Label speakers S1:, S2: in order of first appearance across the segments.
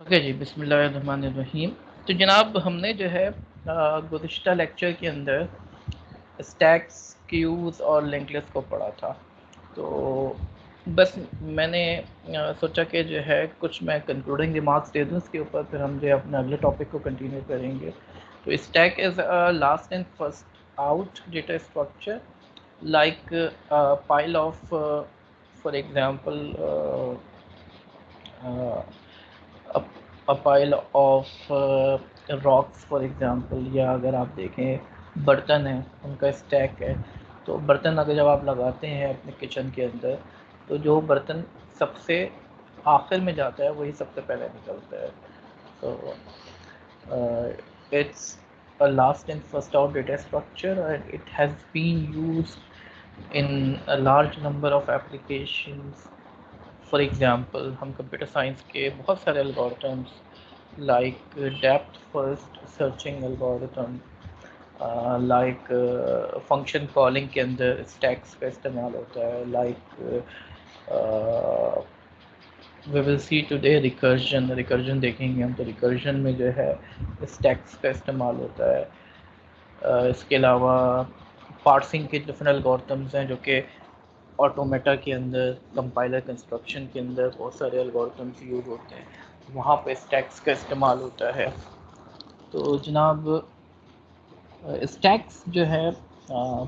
S1: Okay जी, बिस्मिल्लाहिर्रहमानिर्रहीम। तो जनाब हमने जो है गुज़िश्ता लेक्चर के अंदर स्टैक्स, क्यूज़ और लिंक लिस्ट को पढ़ा था। तो बस मैंने सोचा कि जो है कुछ मैं कंक्लूडिंग रिमार्क्स दे दूँ इसके ऊपर, फिर हम जो है अपने अगले टॉपिक को कंटिन्यू करेंगे। तो stack is a last in first out data structure like a pile of for example uh, a, a pile of rocks for example, या अगर आप देखें बर्तन हैं उनका स्टैक है। तो बर्तन अगर जब आप लगाते हैं अपने किचन के अंदर, तो जो बर्तन सबसे आखिर में जाता है वही सबसे पहले निकलता है। तो it's a last in first out data structure and it has been used in a large number of applications. For example हम कंप्यूटर साइंस के बहुत सारे algorithms like depth first searching algorithm, like function calling के अंदर stacks का इस्तेमाल होता है, like we will see today recursion. Recursion देखेंगे हम, तो रिकर्जन में जो है स्टैक्स का इस्तेमाल होता है। इसके अलावा पार्सिंग के डिफरेंट एल्गोरिथम्स हैं जो कि ऑटोमेटा के अंदर, कंपाइलर कंस्ट्रक्शन के अंदर बहुत सारे एल्गोरिथम्स यूज़ होते हैं, वहाँ पे स्टैक्स का इस्तेमाल होता है। तो जनाब स्टैक्स जो है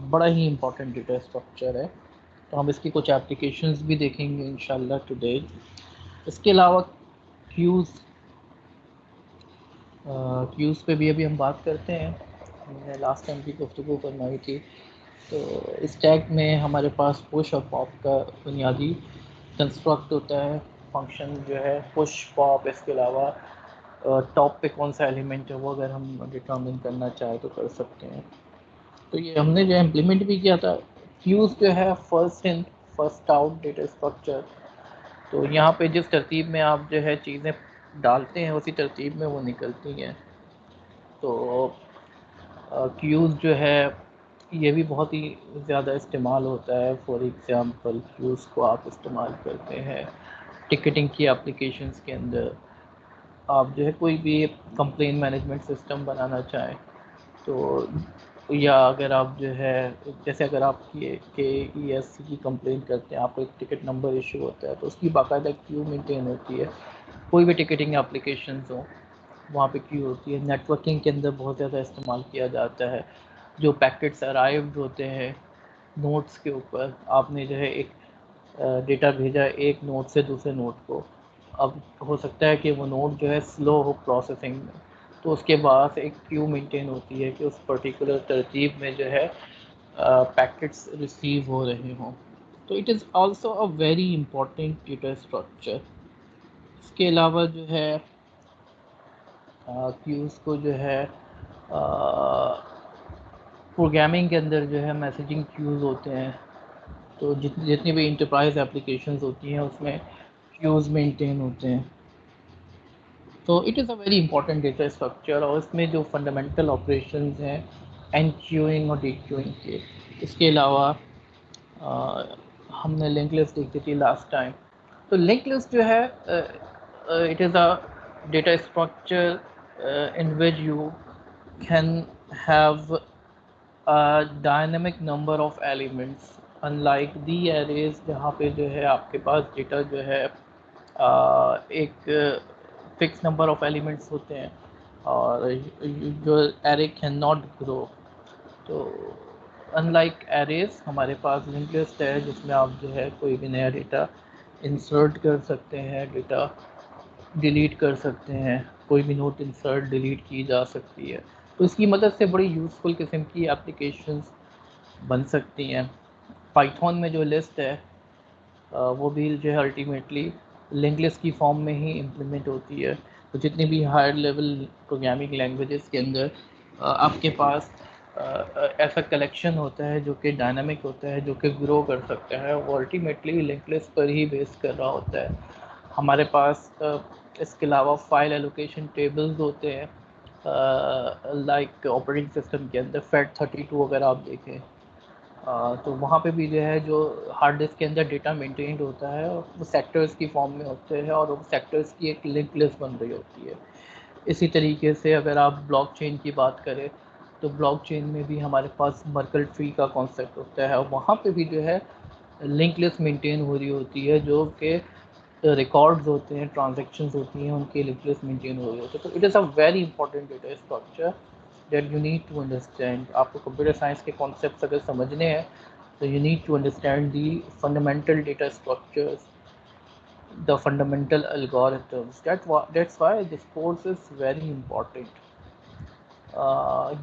S1: बड़ा ही इम्पोर्टेंट डेटा स्ट्रक्चर है। तो हम इसकी कुछ एप्लीकेशंस भी देखेंगे इंशाल्लाह टुडे। इसके अलावा क्यूज़, क्यूज़ पे भी अभी हम बात करते हैं। हमने लास्ट टाइम की गुफ्तगू फरमाई थी। तो स्टैक में हमारे पास पुश और पॉप का बुनियादी कंस्ट्रक्ट होता है। फंक्शन जो है पुश पॉप, इसके अलावा टॉप पे कौन सा एलिमेंट है वो अगर हम डिटर्मिन करना चाहें तो कर सकते हैं। तो ये हमने जो इम्प्लीमेंट भी किया था। फ्यूज़ जो है first in first out data structure. तो यहाँ पे जिस तरतीब में आप जो है चीज़ें डालते हैं उसी तरतीब में वो निकलती हैं। तो क्यूज़ जो है ये भी बहुत ही ज़्यादा इस्तेमाल होता है। फॉर एग्ज़ाम्पल क्यूज़ को आप इस्तेमाल करते हैं टिकटिंग की एप्लीकेशंस के अंदर। आप जो है कोई भी कंप्लेन मैनेजमेंट सिस्टम बनाना चाहें, तो या अगर आप जो है जैसे अगर आप के ई एस सी की कंप्लेन करते हैं, आपको एक टिकट नंबर इशू होता है, तो उसकी बाकायदा क्यू मेंटेन होती है। कोई भी टिकटिंग एप्लीकेशंस हो वहाँ पे क्यू होती है। नेटवर्किंग के अंदर बहुत ज़्यादा इस्तेमाल किया जाता है। जो पैकेट्स अराइव्ड होते हैं नोट्स के ऊपर, आपने जो है एक डेटा भेजा एक नोट से दूसरे नोट को, अब हो सकता है कि वो नोट जो है स्लो हो प्रोसेसिंग में, तो उसके बाद एक क्यू मेंटेन होती है कि उस पर्टिकुलर तरतीब में जो है पैकेट्स रिसीव हो रहे हों। तो it is also a very important data structure. इसके अलावा जो है क्यूज़ को जो है प्रोग्रामिंग के अंदर जो है मैसेजिंग क्यूज़ होते हैं। तो जितनी भी इंटरप्राइज एप्लीकेशंस होती हैं उसमें क्यूज़ मेंटेन होते हैं। तो it is a very important data structure, और इसमें जो फंडामेंटल ऑपरेशंस हैं एन क्यूइंग और डी क्यूइंग के, इसके अलावा हमने लिंक लिस्ट देखी थी लास्ट टाइम। तो लिंक लिस्ट जो है it is a data structure in which you can have a dynamic number of elements unlike the arrays, जहाँ पे जो है आपके पास डेटा जो है एक फिक्स नंबर ऑफ एलिमेंट्स होते हैं और जो एरे कैन नॉट ग्रो। तो अनलाइक एरेज हमारे पास लिंक लिस्ट है जिसमें आप जो है कोई भी नया डेटा इंसर्ट कर सकते हैं, डेटा डिलीट कर सकते हैं, कोई भी नोट इंसर्ट डिलीट की जा सकती है। तो इसकी मदद से बड़ी यूज़फुल किस्म की एप्लीकेशंस बन सकती हैं। पाइथन में जो लिस्ट है वो भी जो है अल्टीमेटली लिंक लिस्ट की फॉर्म में ही इम्प्लीमेंट होती है। तो जितनी भी हायर लेवल प्रोग्रामिंग लैंग्वेजेस के अंदर आपके पास ऐसा कलेक्शन होता है जो कि डायनामिक होता है, जो कि ग्रो कर सकता है, वो अल्टीमेटली लिंक लिस्ट पर ही बेस कर रहा होता है। हमारे पास इसके अलावा फाइल एलोकेशन टेबल्स होते हैं, लाइक ऑपरेटिंग सिस्टम के अंदर FAT32 अगर आप देखें, तो वहाँ पे भी जो है जो हार्ड डिस्क के अंदर डेटा मेंटेन्ड होता है वो सेक्टर्स की फॉर्म में होते हैं और वो सेक्टर्स की एक लिंक लिस्ट बन रही होती है। इसी तरीके से अगर आप ब्लॉकचेन की बात करें तो ब्लॉकचेन में भी हमारे पास मर्कल ट्री का कॉन्सेप्ट होता है और वहाँ पे भी जो है लिंक लिस्ट मेंटेन हो रही होती है, जो कि रिकॉर्ड्स होते हैं, ट्रांजैक्शंस होती हैं, उनके लिंक लिस्ट मेंटेन हो रही होती है। तो it is a very important data structure that you need to understand. आपको कंप्यूटर साइंस के कॉन्सेप्ट्स अगर समझने हैं तो you need to understand the fundamental data structures, the fundamental algorithms. That's why this course is very important.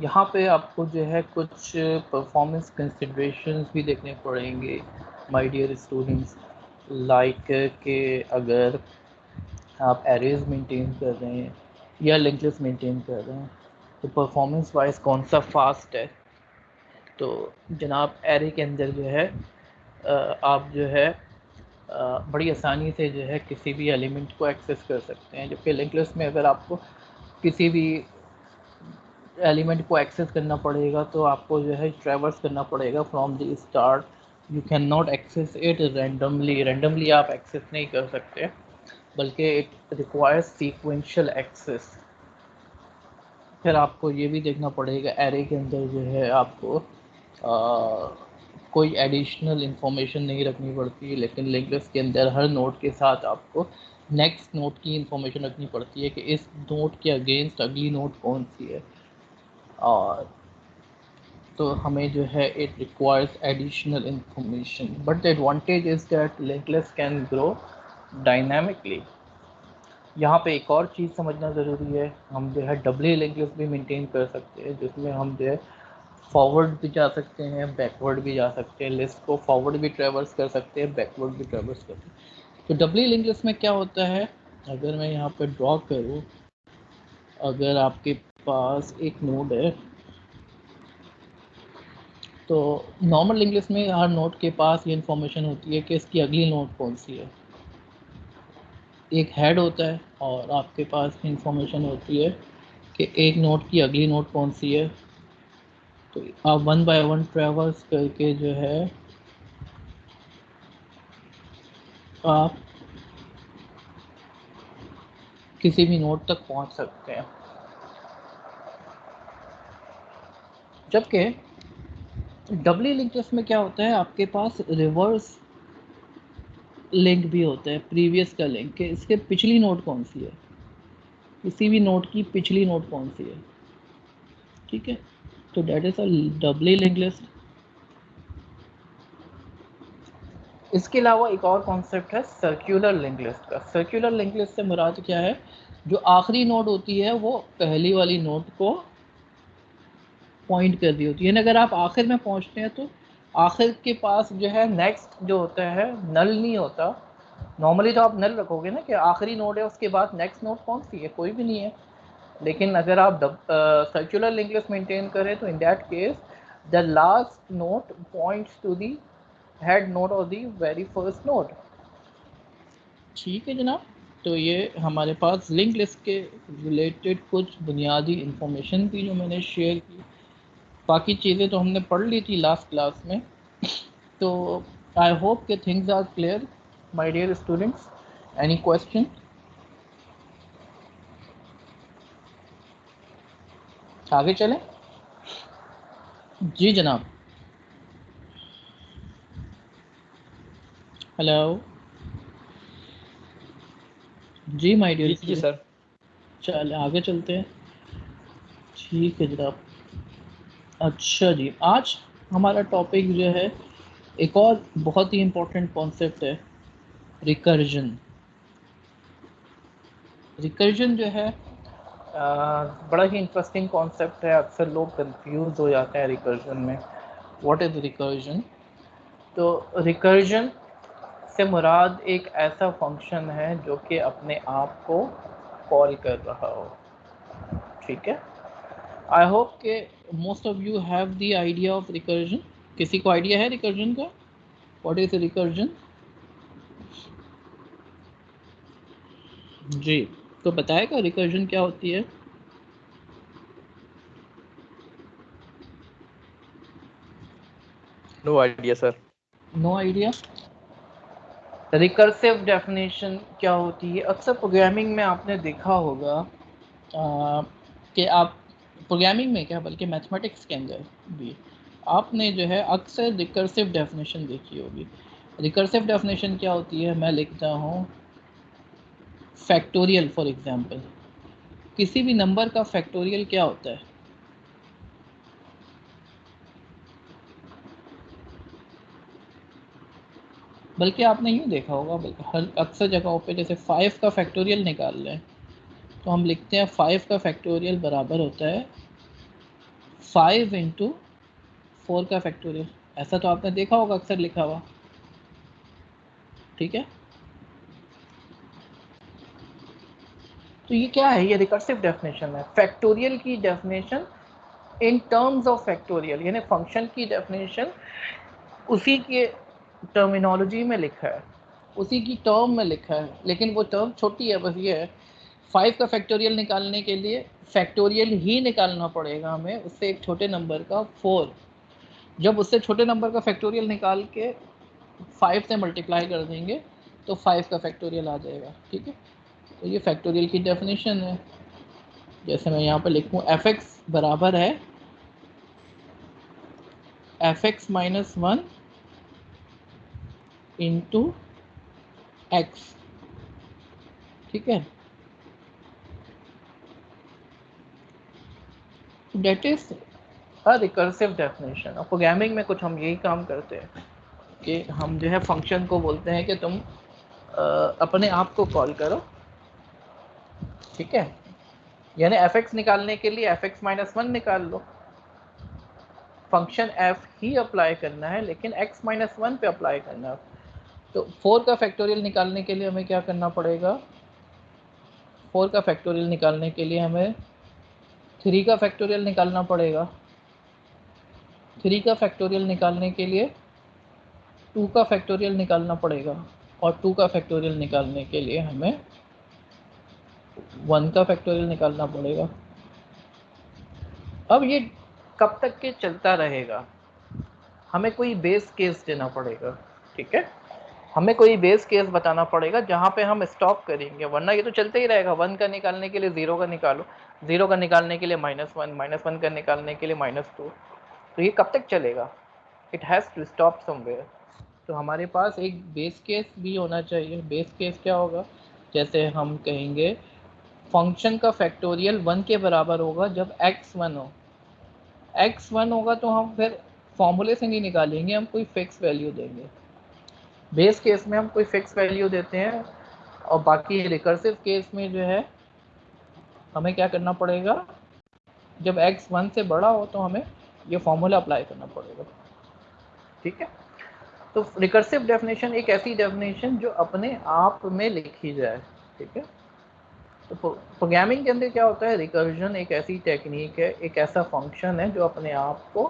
S1: यहाँ पे आपको जो है कुछ परफॉर्मेंस कंसिड्रेशंस भी देखने पड़ेंगे माय डियर स्टूडेंट्स, लाइक कि अगर आप एरेज मेंटेन कर रहे हैं या लिंक लिस्ट मेंटेन कर रहे हैं तो परफॉर्मेंस वाइज कौन सा फास्ट है। तो जनाब एरे के अंदर जो है आप जो है बड़ी आसानी से जो है किसी भी एलिमेंट को एक्सेस कर सकते हैं, जबकि लिंक लिस्ट में अगर आपको किसी भी एलिमेंट को एक्सेस करना पड़ेगा तो आपको जो है ट्रैवर्स करना पड़ेगा from the start. You can not access it randomly आप एक्सेस नहीं कर सकते, बल्कि इट रिक्वायर्स सीक्वेंशियल एक्सेस। फिर आपको ये भी देखना पड़ेगा एरे के अंदर जो है आपको कोई एडिशनल इंफॉर्मेशन नहीं रखनी पड़ती, लेकिन लिंक लिस्ट के अंदर हर नोड के साथ आपको नेक्स्ट नोड की इंफॉर्मेशन रखनी पड़ती है कि इस नोड के अगेंस्ट अगली नोड कौन सी है। और तो हमें जो है it requires additional information, but the advantage is that link list can grow dynamically. यहाँ पे एक और चीज़ समझना ज़रूरी है, हम जो है डबली लिंक लिस्ट भी मेंटेन कर सकते हैं, जिसमें हम जो है फॉरवर्ड भी जा सकते हैं, बैकवर्ड भी जा सकते हैं। लिस्ट को फॉरवर्ड भी ट्रैवर्स कर सकते हैं, बैकवर्ड भी ट्रैवर्स कर सकते हैं। तो डबली लिंक लिस्ट में क्या होता है, अगर मैं यहाँ पर ड्रॉ करूँ, अगर आपके पास एक नोड है तो नॉर्मल लिंक लिस्ट में हर नोड के पास ये इन्फॉर्मेशन होती है कि इसकी अगली नोड कौन सी है। एक हेड होता है और आपके पास इंफॉर्मेशन होती है कि एक नोड की अगली नोड कौन सी है। तो आप वन बाय वन ट्रैवर्स करके जो है आप किसी भी नोड तक पहुंच सकते हैं। जबकि डबली लिंक लिस्ट में क्या होता है, आपके पास रिवर्स लिंक भी होता है, प्रीवियस का लिंक के इसके पिछली नोड कौन सी है, किसी भी नोड की पिछली नोड कौन सी है। ठीक है, तो that is a doubly link list. इसके अलावा एक और कॉन्सेप्ट है सर्कुलर लिंक लिस्ट का। सर्कुलर लिंक लिस्ट से मुराद क्या है, जो आखिरी नोड होती है वो पहली वाली नोड को पॉइंट कर दी होती है। अगर आप आखिर में पहुंचते हैं तो आखिर के पास जो है नेक्स्ट जो होता है नल नहीं होता। नॉर्मली तो आप नल रखोगे ना कि आखिरी नोड है, उसके बाद नेक्स्ट नोड कौन सी है, कोई भी नहीं है। लेकिन अगर आप सर्कुलर लिंक लिस्ट मेंटेन करें तो in that case the last node points to the head node और दी वेरी फर्स्ट नोड। ठीक है जनाब, तो ये हमारे पास लिंक लिस्ट के रिलेटेड कुछ बुनियादी इंफॉर्मेशन थी जो मैंने शेयर की। बाकी चीज़ें तो हमने पढ़ ली थी लास्ट क्लास में। तो आई होप के things are clear my dear students. Any question? आगे चलें? जी जनाब। हेलो जी माय डियर
S2: जी
S1: स्टूडेंट।
S2: सर।
S1: चल आगे चलते हैं। ठीक है जनाब। अच्छा जी, आज हमारा टॉपिक जो है एक और बहुत ही इम्पोर्टेंट कॉन्सेप्ट है, रिकर्जन। रिकर्जन जो है बड़ा ही इंटरेस्टिंग कॉन्सेप्ट है। अक्सर लोग कंफ्यूज हो जाते हैं रिकर्जन में। What is recursion? तो रिकर्जन से मुराद एक ऐसा फंक्शन है जो कि अपने आप को कॉल कर रहा हो। ठीक है, आई होप के most of you have the idea of recursion. किसी को आइडिया है रिकर्जन का? What is recursion? जी, तो बताएगा रिकर्जन क्या होती है?
S2: No idea sir.
S1: No idea. Recursive definition क्या होती है? अक्सर प्रोग्रामिंग में आपने देखा होगा कि आप प्रोग्रामिंग में क्या बल्कि मैथमेटिक्स के अंदर भी आपने जो है अक्सर रिकर्सिव डेफिनेशन देखी होगी। रिकर्सिव डेफिनेशन क्या होती है? मैं लिखता हूँ फैक्टोरियल फॉर एग्जांपल। किसी भी नंबर का फैक्टोरियल क्या होता है? बल्कि आपने यूँ देखा होगा, बल्कि हर अक्सर जगहों पे जैसे 5 का फैक्टोरियल निकाल लें तो हम लिखते हैं 5 का फैक्टोरियल बराबर होता है 5 इंटू 4 का फैक्टोरियल। ऐसा तो आपने देखा होगा अक्सर लिखा हुआ, ठीक है। तो ये क्या है? ये रिकर्सिव डेफिनेशन है। फैक्टोरियल की definition in terms of factorial, यानी फंक्शन की डेफिनेशन उसी के टर्मिनोलॉजी में लिखा है, उसी की टर्म में लिखा है, लेकिन वो टर्म छोटी है। बस ये है 5 का फैक्टोरियल निकालने के लिए फैक्टोरियल ही निकालना पड़ेगा हमें, उससे एक छोटे नंबर का 4। जब उससे छोटे नंबर का फैक्टोरियल निकाल के 5 से मल्टीप्लाई कर देंगे तो 5 का फैक्टोरियल आ जाएगा, ठीक है। तो ये फैक्टोरियल की डेफिनेशन है। जैसे मैं यहाँ पर लिखूँ एफ एक्स बराबर है F X minus 1 into X, ठीक है। That is a recursive definition. और प्रोग्रामिंग में कुछ हम यही काम करते हैं कि हम जो है फंक्शन को बोलते हैं कि तुम अपने आप को कॉल करो, ठीक है। यानी एफ एक्स निकालने के लिए एफ एक्स माइनस 1 निकाल लो, फंक्शन एफ ही अप्लाई करना है लेकिन एक्स माइनस 1 पे अप्लाई करना है। तो 4 का फैक्टोरियल निकालने के लिए हमें क्या करना पड़ेगा? 4 का फैक्टोरियल निकालने के लिए हमें 3 का फैक्टोरियल निकालना पड़ेगा। 3 का फैक्टोरियल निकालने के लिए 2 का फैक्टोरियल निकालना पड़ेगा, और 2 का फैक्टोरियल निकालने के लिए हमें 1 का फैक्टोरियल निकालना पड़ेगा। अब ये कब तक के चलता रहेगा? हमें कोई बेस केस देना पड़ेगा, ठीक है। हमें कोई बेस केस बताना पड़ेगा जहाँ पे हम स्टॉप करेंगे, वरना ये तो चलते ही रहेगा। 1 का निकालने के लिए 0 का निकालो, 0 का निकालने के लिए -1, -1 का निकालने के लिए -2। तो ये कब तक चलेगा? It has to stop somewhere. तो हमारे पास एक बेस केस भी होना चाहिए। बेस केस क्या होगा? जैसे हम कहेंगे फंक्शन का फैक्टोरियल 1 के बराबर होगा जब x1 हो। x1 होगा तो हम फिर फॉर्मूले से नहीं निकालेंगे, हम कोई फिक्स वैल्यू देंगे। बेस केस में हम कोई फिक्स वैल्यू देते हैं, और बाकी रिकर्सिव केस में जो है हमें क्या करना पड़ेगा? जब x 1 से बड़ा हो तो हमें ये फॉर्मूला अप्लाई करना पड़ेगा, ठीक है। तो रिकर्सिव डेफिनेशन एक ऐसी डेफिनेशन जो अपने आप में लिखी जाए, ठीक है। तो प्रोग्रामिंग के अंदर क्या होता है? रिकर्जन एक ऐसी टेक्निक है, एक ऐसा फंक्शन है जो अपने आप को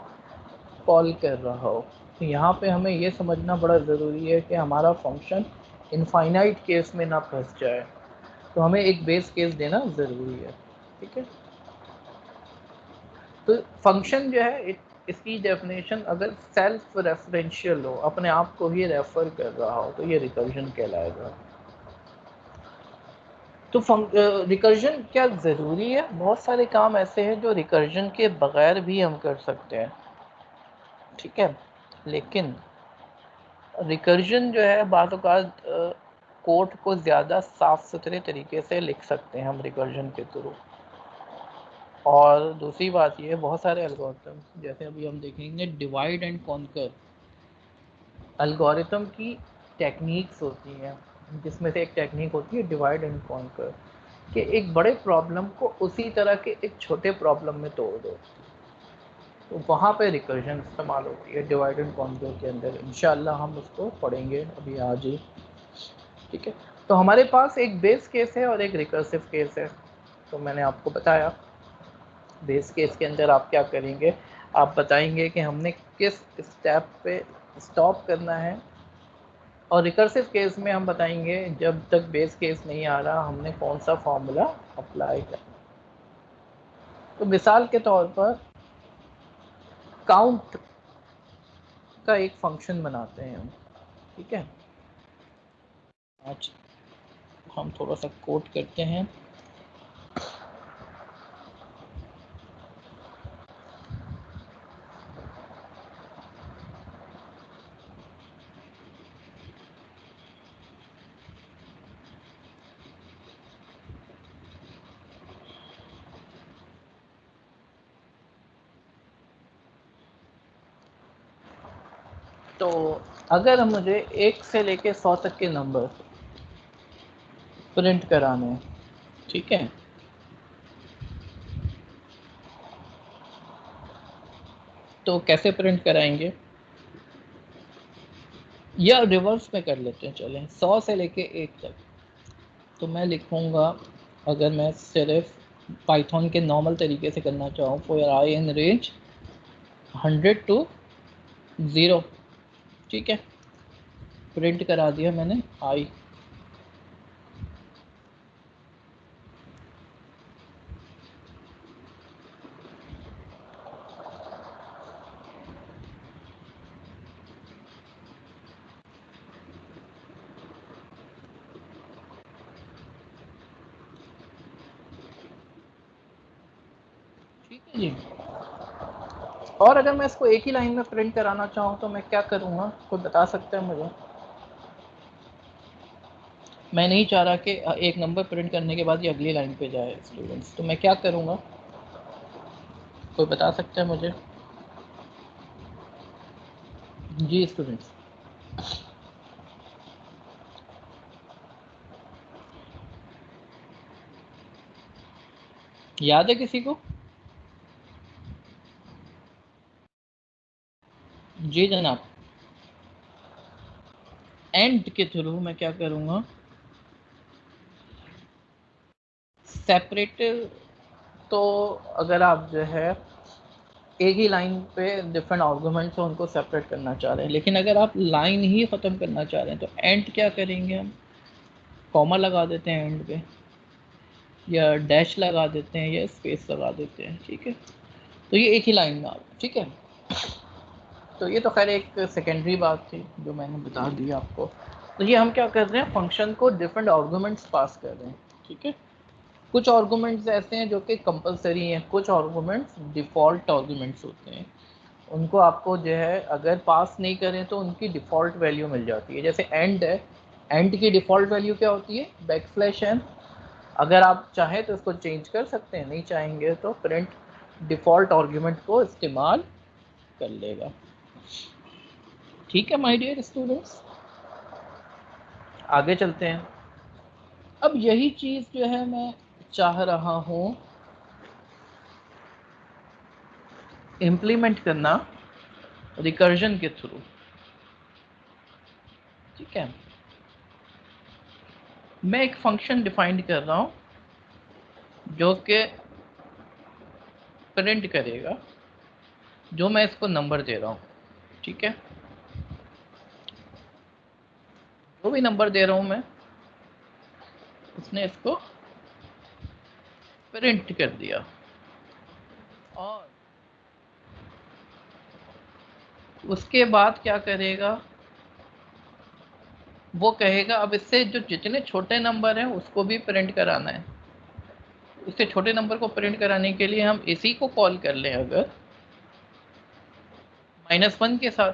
S1: कॉल कर रहा हो। तो यहाँ पे हमें ये समझना बड़ा ज़रूरी है कि हमारा फंक्शन इनफाइनाइट केस में ना फंस जाए, तो हमें एक बेस केस देना ज़रूरी है, ठीक है। तो फंक्शन जो है इसकी डेफिनेशन अगर सेल्फ रेफरेंशियल हो, अपने आप को ही रेफर कर रहा हो, तो ये रिकर्जन कहलाएगा। तो रिकर्जन क्या ज़रूरी है? बहुत सारे काम ऐसे हैं जो रिकर्जन के बगैर भी हम कर सकते हैं, ठीक है। लेकिन रिकर्जन जो है बाज़ औक़ात कोड को ज़्यादा साफ़ सुथरे तरीके से लिख सकते हैं हम रिकर्जन के थ्रू। और दूसरी बात ये, बहुत सारे एल्गोरिथम जैसे अभी हम देखेंगे डिवाइड एंड कॉन्कर एल्गोरिथम की टेक्निक्स होती हैं, जिसमें से एक टेक्निक होती है डिवाइड एंड कॉन्कर, कि एक बड़े प्रॉब्लम को उसी तरह के एक छोटे प्रॉब्लम में तोड़ दो। तो वहाँ पे रिकर्जन इस्तेमाल होती है डिवाइड एंड कॉन्कर के अंदर। इंशाल्लाह हम उसको पढ़ेंगे अभी आज ही, ठीक है। तो हमारे पास एक बेस केस है और एक रिकर्सिव केस है। तो मैंने आपको बताया बेस केस के अंदर आप क्या करेंगे, आप बताएंगे कि हमने किस स्टेप पे स्टॉप करना है, और रिकर्सिव केस में हम बताएंगे जब तक बेस केस नहीं आ रहा हमने कौन सा फॉर्मूला अप्लाई करना। तो मिसाल के तौर पर काउंट का एक फंक्शन बनाते हैं हम, ठीक है। आज हम थोड़ा सा कोड करते हैं। तो अगर मुझे 1 से लेके 100 तक के नंबर प्रिंट कराने हैं, ठीक है, तो कैसे प्रिंट कराएंगे, या रिवर्स में कर लेते हैं, चलें 100 से लेके 1 तक। तो मैं लिखूँगा, अगर मैं सिर्फ पाइथन के नॉर्मल तरीके से करना चाहूँ, for I in range 100 to 0, ठीक है, प्रिंट करा दिया मैंने आई। ठीक है जी। और अगर मैं इसको एक ही लाइन में प्रिंट कराना चाहूँ तो मैं क्या करूँगा, कोई बता सकता है मुझे? मैं नहीं चाह रहा कि एक नंबर प्रिंट करने के बाद ये अगली लाइन पे जाए स्टूडेंट्स, तो मैं क्या करूँगा, कोई बता सकता है मुझे? जी स्टूडेंट्स, याद है किसी को? जी जनाब। एंड के थ्रू मैं क्या करूँगा, सेपरेटिव, तो अगर आप जो है एक ही लाइन पे डिफरेंट आर्गूमेंट्स हैं उनको सेपरेट करना चाह रहे हैं, लेकिन अगर आप लाइन ही ख़त्म करना चाह रहे हैं तो एंड क्या करेंगे हम, कॉमा लगा देते हैं एंड पे, या डैश लगा देते हैं, या स्पेस लगा देते हैं, ठीक है। तो ये एक ही लाइन में आ रहा है, ठीक है। तो ये तो खैर एक सेकेंडरी बात थी जो मैंने बता दी आपको। तो ये हम क्या कर रहे हैं, फंक्शन को डिफरेंट आर्गूमेंट्स पास कर रहे हैं, ठीक है। कुछ आर्गूमेंट्स ऐसे हैं जो कि कंपलसरी हैं, कुछ आर्गूमेंट्स डिफ़ॉल्ट आर्गूमेंट्स होते हैं, उनको आपको जो है अगर पास नहीं करें तो उनकी डिफ़ॉल्ट वैल्यू मिल जाती है। जैसे एंड है, एंड की डिफ़ॉल्ट वैल्यू क्या होती है, बैकस्लैश n। अगर आप चाहें तो इसको चेंज कर सकते हैं, नहीं चाहेंगे तो प्रिंट डिफ़ॉल्ट आर्गूमेंट को इस्तेमाल कर लेगा, ठीक है माय डियर स्टूडेंट्स। आगे चलते हैं। अब यही चीज़ जो है मैं चाह रहा हूँ इम्प्लीमेंट करना रिकर्जन के थ्रू, ठीक है। मैं एक फंक्शन डिफाइन कर रहा हूँ जो कि प्रिंट करेगा जो मैं इसको नंबर दे रहा हूँ, ठीक है। जो भी नंबर दे रहा हूँ मैं, उसने इसको प्रिंट कर दिया, और उसके बाद क्या करेगा, वो कहेगा अब इससे जो जितने छोटे नंबर हैं उसको भी प्रिंट कराना है। इससे छोटे नंबर को प्रिंट कराने के लिए हम इसी को कॉल कर लें अगर -1 के साथ,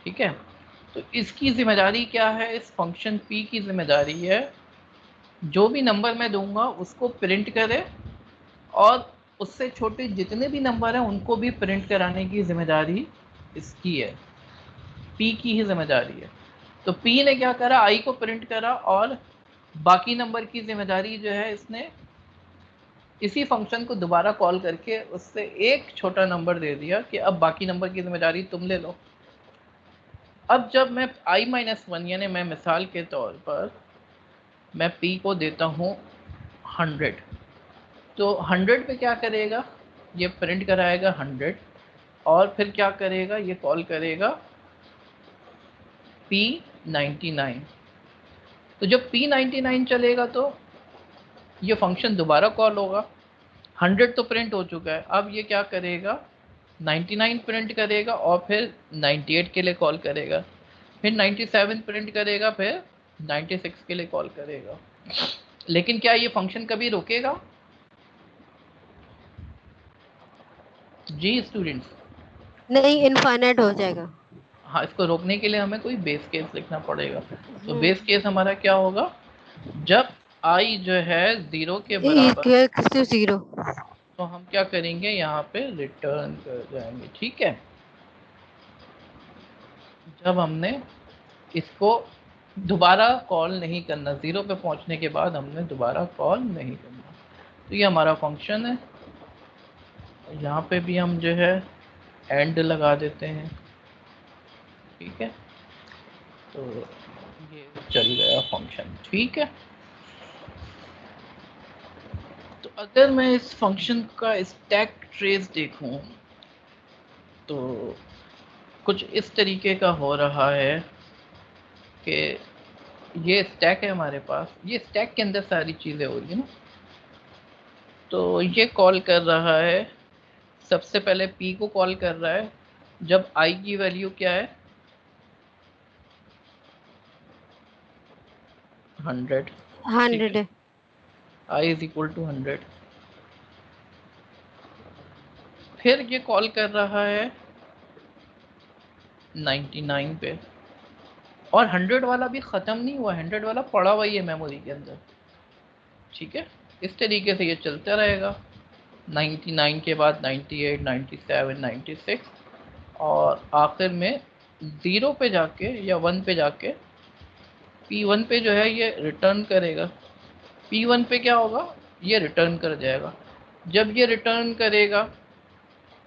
S1: ठीक है। तो इसकी जिम्मेदारी क्या है, इस फंक्शन p की जिम्मेदारी है जो भी नंबर मैं दूंगा उसको प्रिंट करे, और उससे छोटे जितने भी नंबर हैं उनको भी प्रिंट कराने की जिम्मेदारी इसकी है, p की ही जिम्मेदारी है। तो p ने क्या करा, i को प्रिंट करा, और बाकी नंबर की जिम्मेदारी जो है इसने इसी फंक्शन को दोबारा कॉल करके उससे एक छोटा नंबर दे दिया कि अब बाकी नंबर की जिम्मेदारी तुम ले लो। अब जब मैं i-1 यानी मैं मिसाल के तौर पर मैं p को देता हूँ 100, तो 100 पे क्या करेगा, ये प्रिंट कराएगा 100, और फिर क्या करेगा, ये कॉल करेगा p99। तो जब p99 चलेगा तो ये फंक्शन दोबारा कॉल होगा, 100 तो प्रिंट हो चुका है, अब ये क्या करेगा, 99 प्रिंट करेगा और फिर 98 के लिए कॉल करेगा, फिर 97 प्रिंट करेगा, फिर 96 के लिए कॉल करेगा। लेकिन क्या ये फंक्शन कभी रुकेगा? जी स्टूडेंट्स,
S2: नहीं, इनफाइनाइट हो जाएगा।
S1: हाँ, इसको रोकने के लिए हमें कोई बेस केस लिखना पड़ेगा। तो बेस केस हमारा क्या होगा? जब आई जो है 0 के बराबर,
S2: इक्वल्स टू 0।
S1: तो हम क्या करेंगे, यहाँ पे रिटर्न कर जाएंगे। ठीक है, जब हमने इसको दोबारा कॉल नहीं करना, 0 पे पहुंचने के बाद हमने दोबारा कॉल नहीं करना। तो ये हमारा फंक्शन है। यहाँ पे भी हम जो है एंड लगा देते हैं। ठीक है, तो ये चल गया फंक्शन। ठीक है, तो अगर मैं इस फंक्शन का स्टैक ट्रेस देखूं तो कुछ इस तरीके का हो रहा है कि ये स्टैक है हमारे पास, ये स्टैक के अंदर सारी चीज़ें हो रही है ना। तो ये कॉल कर रहा है, सबसे पहले p को कॉल कर रहा है जब i की वैल्यू क्या है, 100। ठीक
S2: 100
S1: है,
S2: है।
S1: i is equal to 100। फिर ये कॉल कर रहा है 99 पे, और 100 वाला भी ख़त्म नहीं हुआ, 100 वाला पड़ा हुआ ही है मेमोरी के अंदर। ठीक है, इस तरीके से ये चलता रहेगा। 99 के बाद 98, 97, 96, और आखिर में 0 पे जाके या 1 पे जाके P1 पे जो है ये रिटर्न करेगा। P1 पे क्या होगा, ये रिटर्न कर जाएगा। जब ये रिटर्न करेगा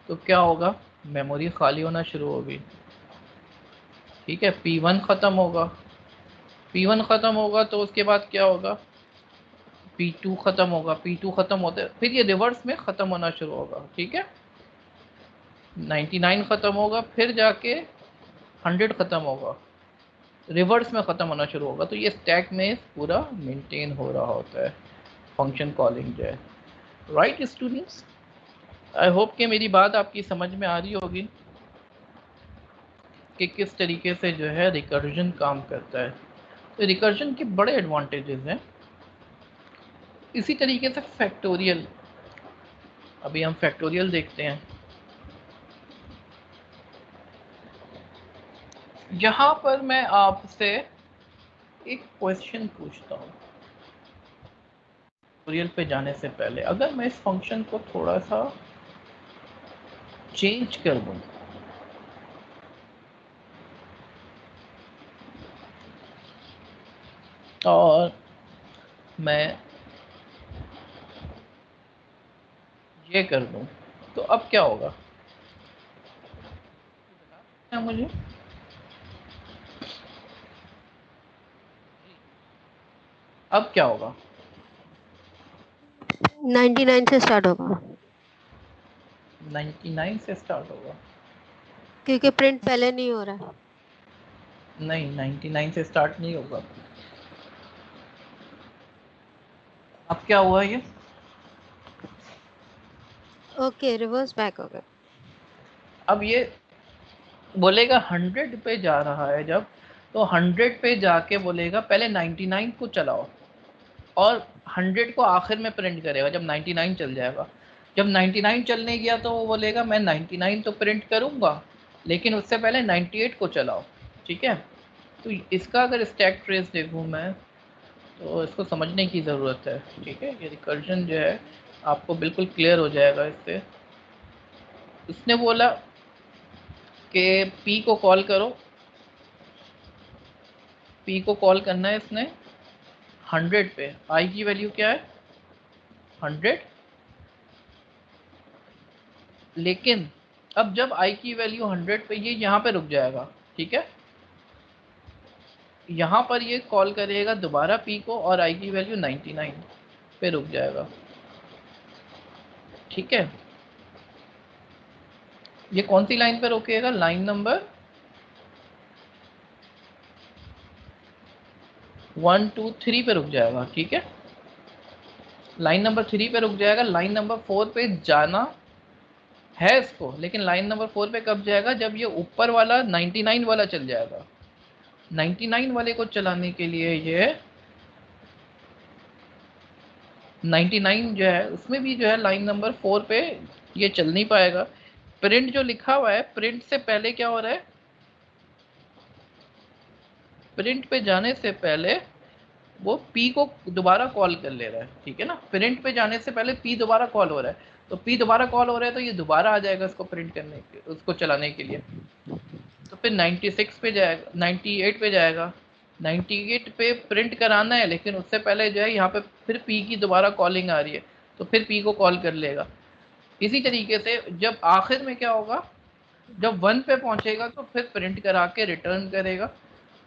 S1: तो क्या होगा, मेमोरी खाली होना शुरू होगी। ठीक है, P1 ख़त्म होगा, P1 ख़त्म होगा तो उसके बाद क्या होगा, P2 ख़त्म होगा, P2 ख़त्म होते फिर ये रिवर्स में ख़त्म होना शुरू होगा। ठीक है, 99 ख़त्म होगा, फिर जाके 100 ख़त्म होगा, रिवर्स में ख़त्म होना शुरू होगा। तो ये स्टैक में पूरा मेंटेन हो रहा होता है फंक्शन कॉलिंग जो है। राइट स्टूडेंट्स, आई होप कि मेरी बात आपकी समझ में आ रही होगी कि किस तरीके से जो है रिकर्जन काम करता है। तो रिकर्जन के बड़े एडवांटेजेस हैं। इसी तरीके से फैक्टोरियल, अभी हम फैक्टोरियल देखते हैं। यहाँ पर मैं आपसे एक क्वेश्चन पूछता हूँ फैक्टोरियल पे जाने से पहले। अगर मैं इस फंक्शन को थोड़ा सा चेंज कर दूँ, और मैं ये कर दूँ, तो अब क्या होगा, क्या मुझे? अब क्या होगा?
S2: 99 से स्टार्ट होगा
S1: 99 से स्टार्ट होगा?
S2: क्योंकि प्रिंट पहले नहीं हो रहा है।
S1: नहीं, 99 से स्टार्ट नहीं होगा। अब क्या हुआ ये?
S2: ओके, रिवर्स बैक हो गया।
S1: अब ये बोलेगा 100 पे जा रहा है जब, तो 100 पे जाके बोलेगा पहले 99 को चलाओ, और 100 को आखिर में प्रिंट करेगा जब 99 चल जाएगा। जब 99 चलने गया तो वो बोलेगा मैं 99 तो प्रिंट करूँगा, लेकिन उससे पहले 98 को चलाओ। ठीक है, तो इसका अगर स्टैक ट्रेस देखूँ मैं, तो इसको समझने की ज़रूरत है। ठीक है, ये रिकर्जन जो है आपको बिल्कुल क्लियर हो जाएगा इससे। इसने बोला कि P को कॉल करो, P को कॉल करना है इसने 100 पे। I की वैल्यू क्या है, 100। लेकिन अब जब I की वैल्यू 100 पे, ये यहाँ पे रुक जाएगा। ठीक है, यहाँ पर ये कॉल करेगा दोबारा P को, और I की वैल्यू 99 पे रुक जाएगा। ठीक है, ये कौन सी लाइन पे रुकेगा, लाइन नंबर 1 2 3 पे रुक जाएगा। ठीक है, लाइन नंबर 3 पे रुक जाएगा। लाइन नंबर 4 पे जाना है इसको, लेकिन लाइन नंबर 4 पे कब जाएगा, जब ये ऊपर वाला 99 वाला चल जाएगा। 99 वाले को चलाने के लिए ये 99 जो है उसमें भी जो है लाइन नंबर 4 पे ये चल नहीं पाएगा। प्रिंट जो लिखा हुआ है, प्रिंट से पहले क्या हो रहा है, प्रिंट पे जाने से पहले वो पी को दोबारा कॉल कर ले रहा है, ठीक है ना। प्रिंट पे जाने से पहले पी दोबारा कॉल हो रहा है, तो पी दोबारा कॉल हो रहा है तो ये दोबारा आ जाएगा उसको प्रिंट करने के, उसको चलाने के लिए। तो फिर 96 पे जाएगा, 98 पे जाएगा। 98 पे प्रिंट कराना है, लेकिन उससे पहले जो है यहाँ पे फिर पी की दोबारा कॉलिंग आ रही है, तो फिर पी को कॉल कर लेगा। इसी तरीके से जब आखिर में क्या होगा, जब 1 पे पहुंचेगा तो फिर प्रिंट करा के रिटर्न करेगा।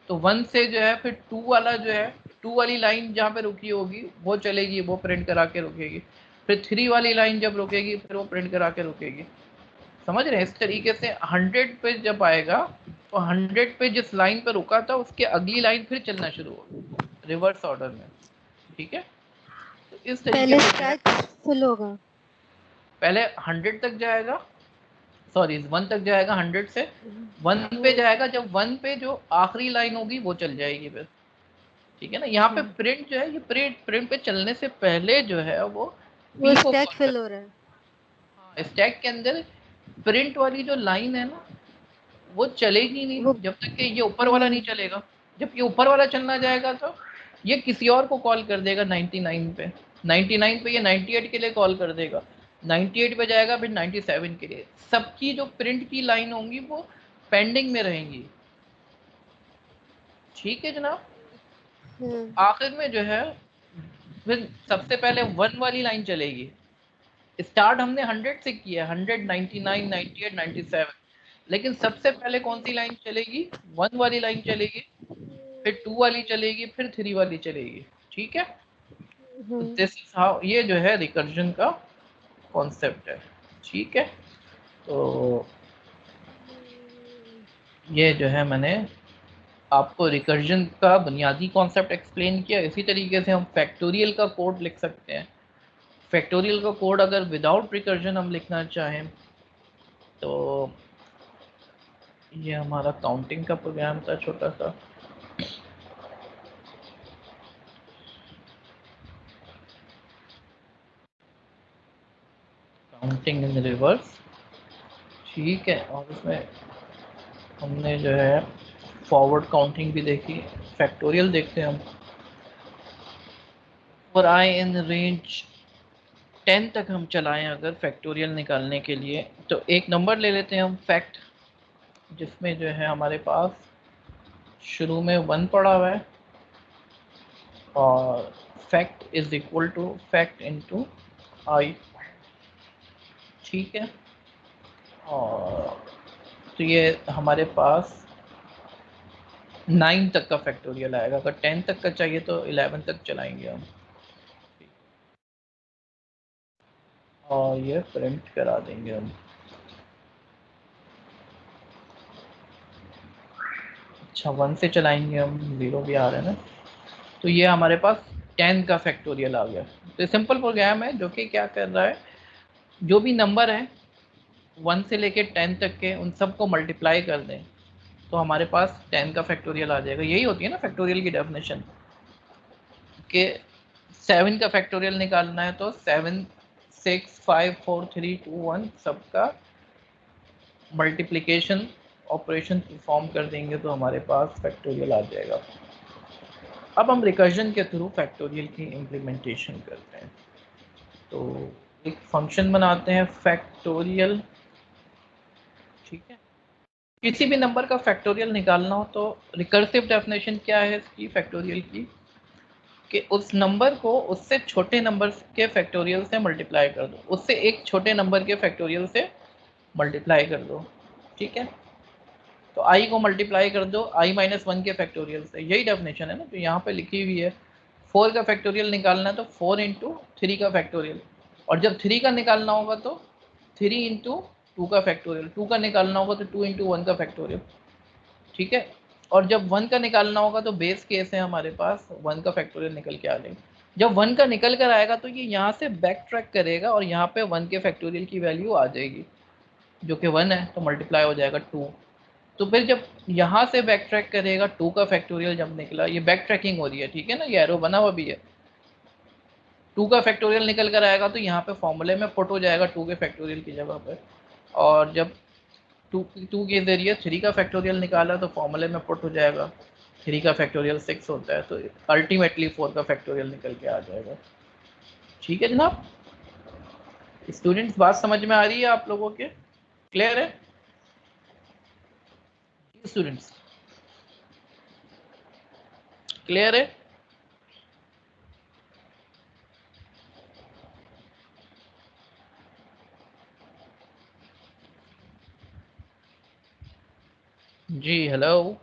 S1: तो 1 से जो है फिर 2 वाला जो है, 2 वाली लाइन जहाँ पे रुकी होगी वो चलेगी, वो प्रिंट करा के रुकेगी। फिर 3 वाली लाइन जब रुकेगी फिर वो प्रिंट करा के रुकेगी। समझ रहे हैं। इस तरीके से 100 पे जब आएगा तो 100 पे जिस लाइन पे रुका था उसके अगली लाइन फिर चलना शुरू होगी रिवर्स ऑर्डर में, ठीक है। तो इस तरीके
S2: पहले
S1: से
S2: स्टैक फुल होगा,
S1: पहले 100 तक जाएगा, सॉरी 1 तक जाएगा, 100 से 1 पे जाएगा। जब 1 पे जो आखिरी लाइन होगी वो चल जाएगी फिर, ठीक है ना। यहाँ पे प्रिंट जो है, ये प्रिंट पे चलने से पहले जो है वो
S2: वो
S1: पी को
S2: स्टैक
S1: कॉल
S2: फिल हो रहा है।
S1: कर, स्टैक के अंदर प्रिंट वाली जो लाइन है ना वो चलेगी
S2: वो
S1: नहीं जब तक कि ये ऊपर वाला नहीं चलेगा। जब ये ऊपर वाला चलना जाएगा तो ये किसी और को कॉल कर देगा 99 पे, 99 पे ये 98 के लिए कॉल कर देगा, 98 पे जाएगा फिर 97 के लिए। सबकी जो प्रिंट की लाइन होंगी वो पेंडिंग में रहेंगी, ठीक है जनाब। तो आखिर में जो है फिर सबसे पहले 1 वाली लाइन चलेगी। स्टार्ट हमने 100 से किया, 100, 99, 98, 97, लेकिन सबसे पहले कौन सी लाइन चलेगी, 1 वाली लाइन चलेगी, फिर 2 वाली चलेगी, फिर 3 वाली चलेगी, ठीक है। तो दिस इज हाउ, ये जो है रिकर्जन का कॉन्सेप्ट है, ठीक है। तो ये जो है मैंने आपको रिकर्जन का बुनियादी कॉन्सेप्ट एक्सप्लेन किया। इसी तरीके से हम फैक्टोरियल का कोड लिख सकते हैं। फैक्टोरियल का कोड अगर विदाउट रिकर्जन हम लिखना चाहें तो ये हमारा काउंटिंग का प्रोग्राम था छोटा सा। काउंटिंग इन रिवर्स, ठीक है। और उसमें हमने जो है फॉरवर्ड काउंटिंग भी देखी। फैक्टोरियल देखते हैं हम। और आई इन रेंज 10 तक हम चलाएं अगर फैक्टोरियल निकालने के लिए, तो एक नंबर ले लेते हैं हम फैक्ट, जिसमें जो है हमारे पास शुरू में 1 पड़ा हुआ है और fact is equal to fact into I, ठीक है। और तो ये हमारे पास 9 तक का फैक्टोरियल आएगा। अगर 10 तक का चाहिए तो 11 तक चलाएंगे हम, और ये प्रिंट करा देंगे हम। अच्छा 1 से चलाएंगे हम, 0 भी आ रहा है ना। तो ये हमारे पास 10 का फैक्टोरियल आ गया। तो सिंपल प्रोग्राम है जो कि क्या कर रहा है, जो भी नंबर है 1 से लेके 10 तक के उन सबको मल्टीप्लाई कर दें तो हमारे पास 10 का फैक्टोरियल आ जाएगा। यही होती है ना फैक्टोरियल की डेफिनेशन, कि 7 का फैक्टोरियल निकालना है तो 7, 6, 5, 4, 3, 2, 1 सबका मल्टीप्लिकेशन ऑपरेशन परफॉर्म कर देंगे तो हमारे पास फैक्टोरियल आ जाएगा। अब हम रिकर्जन के थ्रू फैक्टोरियल की इम्प्लीमेंटेशन करते हैं। तो एक फंक्शन बनाते हैं फैक्टोरियल, ठीक है। किसी भी नंबर का फैक्टोरियल निकालना हो तो रिकर्सिव डेफिनेशन क्या है इसकी फैक्टोरियल की, कि उस नंबर को उससे छोटे नंबर के फैक्टोरियल से मल्टीप्लाई कर दो, उससे एक छोटे नंबर के फैक्टोरियल से मल्टीप्लाई कर दो, ठीक है। तो आई को मल्टीप्लाई कर दो i-1 के फैक्टोरियल से, यही डेफिनेशन है ना जो यहाँ पे लिखी हुई है। 4 का फैक्टोरियल निकालना है तो 4 इंटू 3 का फैक्टोरियल, और जब 3 का निकालना होगा तो 3 इंटू 2 का फैक्टोरियल, 2 का निकालना होगा तो 2 इंटू 1 का फैक्टोरियल, ठीक है। और जब 1 का निकालना होगा तो बेस केस है हमारे पास 1 का फैक्टोरियल निकल के आ जाएगा। जब 1 का निकल कर आएगा तो ये यहाँ से बैक ट्रैक करेगा और यहाँ पे 1 के फैक्टोरियल की वैल्यू आ जाएगी। जो कि 1 है, तो मल्टीप्लाई हो जाएगा 2। तो फिर जब यहाँ से बैक ट्रैक करेगा 2 का फैक्टोरियल जब निकला, ये बैक ट्रैकिंग हो रही है, ठीक है ना, ये एरो बना हुआ भी है। 2 का फैक्टोरियल निकल कर आएगा तो यहाँ पे फॉर्मूले में पुट हो जाएगा 2 के फैक्टोरियल की जगह पर, और जब 2 के ज़रिए 3 का फैक्टोरियल निकाला तो फॉर्मूले में पुट हो जाएगा 3 का फैक्टोरियल 6 होता है, तो अल्टीमेटली 4 का फैक्टोरियल निकल के आ जाएगा। ठीक है जनाब, स्टूडेंट्स बात समझ में आ रही है आप लोगों के? क्लियर है स्टूडेंट्स? क्लियर है? जी हेलो।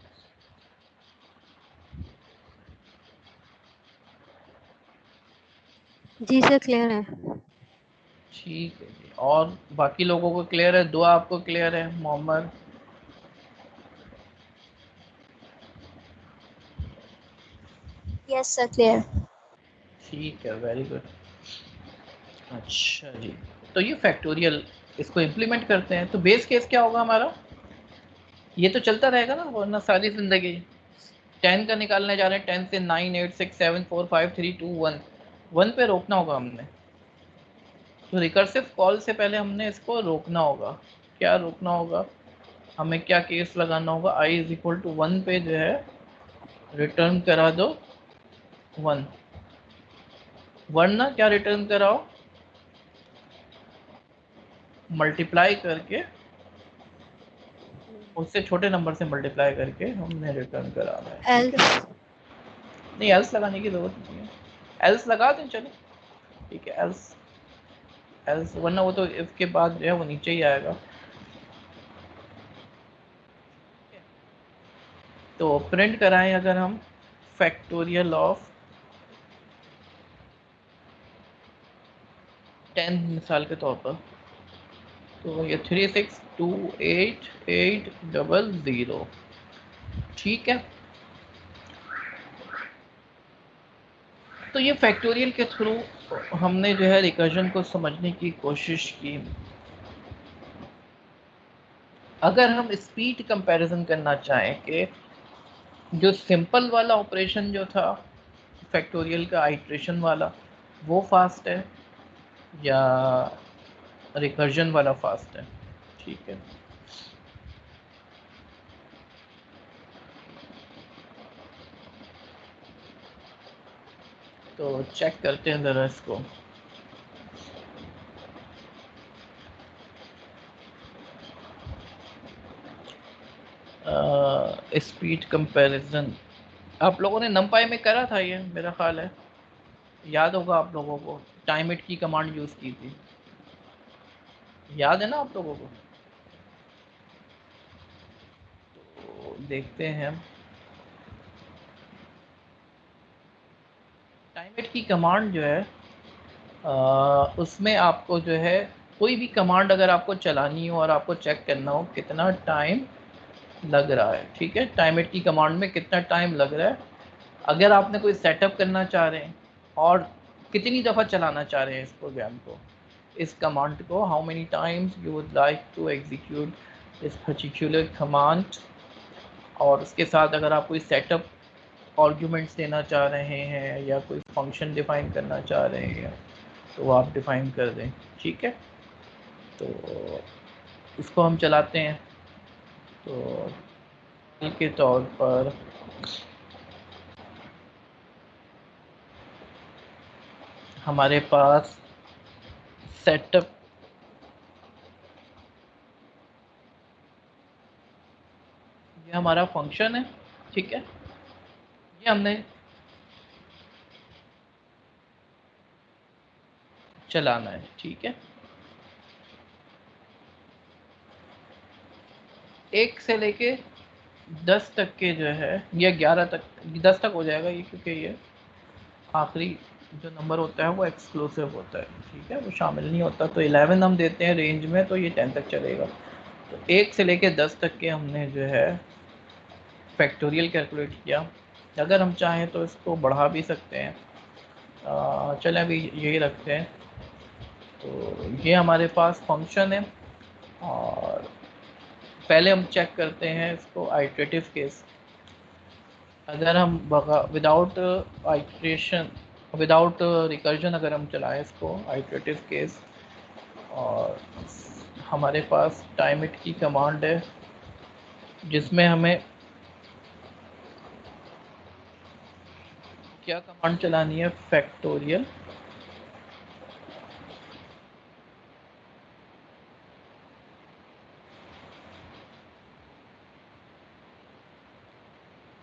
S2: जी सर क्लियर है।
S1: ठीक है जी, और बाकी लोगों को क्लियर है? दुआ आपको क्लियर है मोहम्मद?
S3: Yes sir clear.
S1: ठीक है, वेरी गुड। अच्छा जी, तो ये फैक्टोरियल, इसको इम्प्लीमेंट करते हैं। तो बेस केस क्या होगा हमारा? ये तो चलता रहेगा ना वरना सारी ज़िंदगी। 10 का निकालने जा रहे हैं, 10 से 9 8 6 7 4 5 3 2 1, 1 पे रोकना होगा हमने। तो रिकर्सिव कॉल से पहले हमने इसको रोकना होगा। क्या रोकना होगा? हमें क्या केस लगाना होगा? i इज इक्वल टू 1 पे जो है रिटर्न करा दो 1, वरना क्या रिटर्न कराओ? मल्टीप्लाई करके, उससे छोटे नंबर से मल्टीप्लाई करके हमने रिटर्न कराना है। ठीक है,
S2: एल्स
S1: नहीं एल्स लगाने की ज़रूरत नहीं है, एल्स लगा दें चलो। ठीक है, एल्स एल्स, वरना वो तो इफ के बाद जो है वो नीचे ही आएगा। तो प्रिंट कराएं अगर हम फैक्टोरियल ऑफ 10 मिसाल के तौर पर, तो ये 362880। ठीक है, तो ये फैक्टोरियल के थ्रू हमने जो है रिकर्जन को समझने की कोशिश की। अगर हम स्पीड कंपैरिजन करना चाहें कि जो सिंपल वाला ऑपरेशन जो था फैक्टोरियल का आइट्रेशन वाला, वो फास्ट है या रिकर्जन वाला फास्ट है? ठीक है, तो चेक करते हैं ज़रा इसको। स्पीड कंपैरिजन आप लोगों ने नमपाई में करा था ये, मेरा ख्याल है याद होगा आप लोगों को। टाइम इट की कमांड यूज़ की थी, याद है ना आप लोगों को? तो देखते हैं, टाइम इट की कमांड जो है उसमें आपको जो है कोई भी कमांड अगर आपको चलानी हो और आपको चेक करना हो कितना टाइम लग रहा है। ठीक है, टाइम इट की कमांड में कितना टाइम लग रहा है, अगर आपने कोई सेटअप करना चाह रहे हैं और कितनी दफ़ा चलाना चाह रहे हैं इस प्रोग्राम को, इस कमांड को, how many times you would like to execute इस पर्टिकुलर कमांड, और उसके साथ अगर आप कोई सेटअप आर्ग्यूमेंट्स देना चाह रहे हैं या कोई फंक्शन डिफ़ाइन करना चाह रहे हैं तो वो आप डिफ़ाइन कर दें। ठीक है, तो इसको हम चलाते हैं। तो के तौर पर हमारे पास सेटअप, ये हमारा फंक्शन है। ठीक है, ये हमने चलाना है। ठीक है, 1 से लेके 10 तक के जो है, या 11 तक, 10 तक हो जाएगा ये, क्योंकि ये आखिरी जो नंबर होता है वो एक्सक्लूसिव होता है। ठीक है, वो शामिल नहीं होता। तो 11 हम देते हैं रेंज में, तो ये 10 तक चलेगा। तो 1 से लेके 10 तक के हमने जो है फैक्टोरियल कैलकुलेट किया। अगर हम चाहें तो इसको बढ़ा भी सकते हैं, चलें अभी यही रखते हैं। तो ये हमारे पास फंक्शन है और पहले हम चेक करते हैं इसको आइटरेटिव केस। अगर हम विदाउट आइट्रेशन विदाउट रिकर्जन अगर हम चलाएं इसको आइटरेटिव केस, और हमारे पास टाइम इट की कमांड है जिसमें हमें क्या कमांड चलानी है, फैक्टोरियल।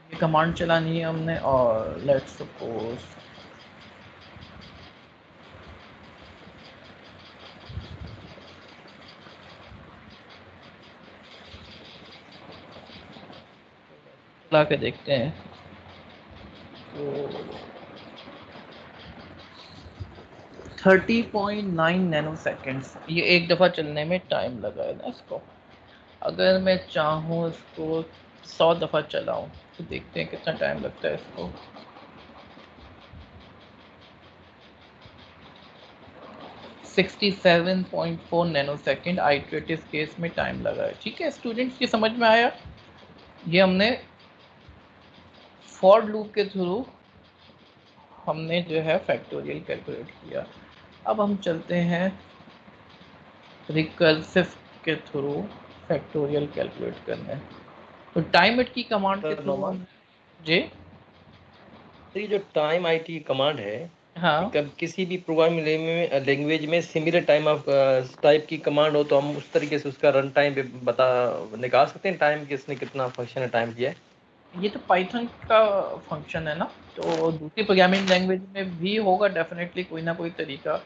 S1: ये कमांड चलानी है हमने, और लेट्स सपोज चला के देखते हैं। तो 30.9 नैनो सेकेंड्स ये एक दफ़ा चलने में टाइम लगा है ना इसको। अगर मैं चाहूँ इसको 100 दफ़ा चलाऊँ तो देखते हैं कितना टाइम लगता है इसको। 67.4 नैनो सेकेंड आइटरेटिव केस में टाइम लगा है। ठीक है स्टूडेंट्स, ये समझ में आया? ये हमने फॉर लूप के थ्रू हमने जो है फैक्टोरियल कैलकुलेट किया। अब हम चलते हैं रिकर्सिव के थ्रू फैक्टोरियल कैलकुलेट करने। तो टाइम इट की कमांड के थ्रू हम जी
S4: तो ये जो टाइम आईटी कमांड है,
S1: हाँ
S4: कब किसी भी प्रोग्रामिंग लैंग्वेज में सिमिलर टाइम ऑफ टाइप की कमांड हो तो हम उस तरीके से उसका रन टाइम पे निकाल सकते हैं, टाइम किसने कितना फंक्शन है टाइम किया है।
S1: ये तो पाइथन का फंक्शन है ना, तो दूसरी प्रोग्रामिंग लैंग्वेज में भी होगा डेफिनेटली कोई ना कोई तरीका।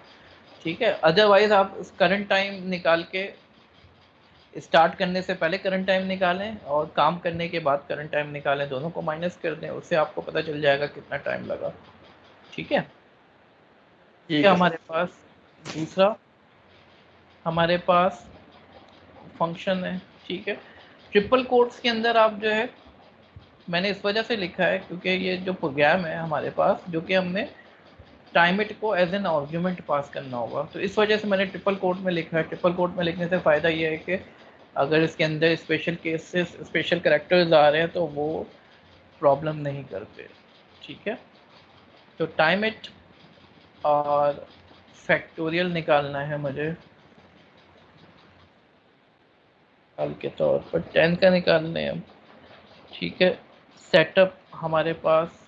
S1: ठीक है, अदरवाइज आप करंट टाइम निकाल के स्टार्ट करने से पहले करंट टाइम निकालें और काम करने के बाद करंट टाइम निकालें, दोनों को माइनस कर दें, उससे आपको पता चल जाएगा कितना टाइम लगा। ठीक है, ये हमारे पास दूसरा हमारे पास फंक्शन है। ठीक है, ट्रिपल कोट्स के अंदर आप जो है मैंने इस वजह से लिखा है क्योंकि ये जो प्रोग्राम है हमारे पास जो कि हमने टाइम इट को एज एन आर्ग्यूमेंट पास करना होगा, तो इस वजह से मैंने ट्रिपल कोट में लिखा है। ट्रिपल कोट में लिखने से फ़ायदा ये है कि अगर इसके अंदर स्पेशल केसेस स्पेशल कैरेक्टर्स आ रहे हैं तो वो प्रॉब्लम नहीं करते। ठीक है, तो टाइम इट और फैक्टोरियल निकालना है मुझे हल के तौर पर 10 का निकालने हैं हम। ठीक है, सेटअप हमारे पास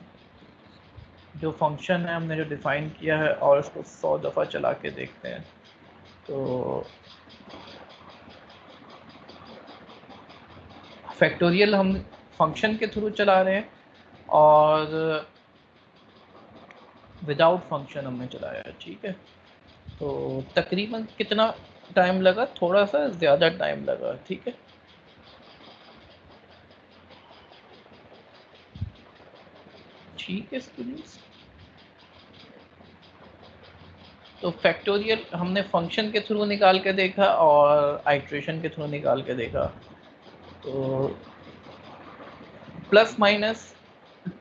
S1: जो फंक्शन है हमने जो डिफ़ाइन किया है और इसको 100 दफ़ा चला के देखते हैं। तो फैक्टोरियल हम फंक्शन के थ्रू चला रहे हैं और विदाउट फंक्शन हमने चलाया है। ठीक है, तो तकरीबन कितना टाइम लगा, थोड़ा सा ज़्यादा टाइम लगा। ठीक है, ठीक है स्टूडेंट्स, तो फैक्टोरियल हमने फंक्शन के थ्रू निकाल के देखा और आइट्रेशन के थ्रू निकाल के देखा। तो प्लस माइनस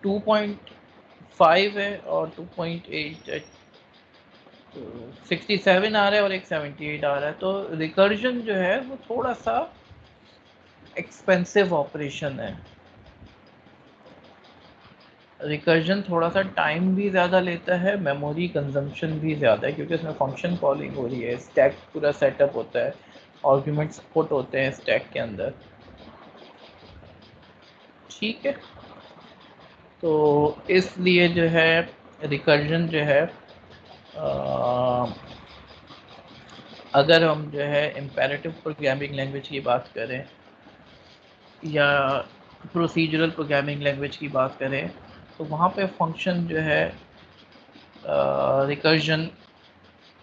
S1: 2.5 है और 2.8 है, तो 67 आ रहा है और एक 78 आ रहा है। तो रिकर्जन जो है वो थोड़ा सा एक्सपेंसिव ऑपरेशन है। रिकर्जन थोड़ा सा टाइम भी ज़्यादा लेता है, मेमोरी कंजम्पशन भी ज़्यादा है क्योंकि इसमें फंक्शन कॉलिंग हो रही है, स्टैक पूरा सेटअप होता है, आर्गुमेंट्स पुट होते हैं स्टैक के अंदर। ठीक है, तो इसलिए जो है रिकर्जन जो है अगर हम जो है इम्पेरेटिव प्रोग्रामिंग लैंग्वेज की बात करें या प्रोसीजरल प्रोग्रामिंग लैंग्वेज की बात करें तो वहाँ पे फंक्शन जो है रिकर्जन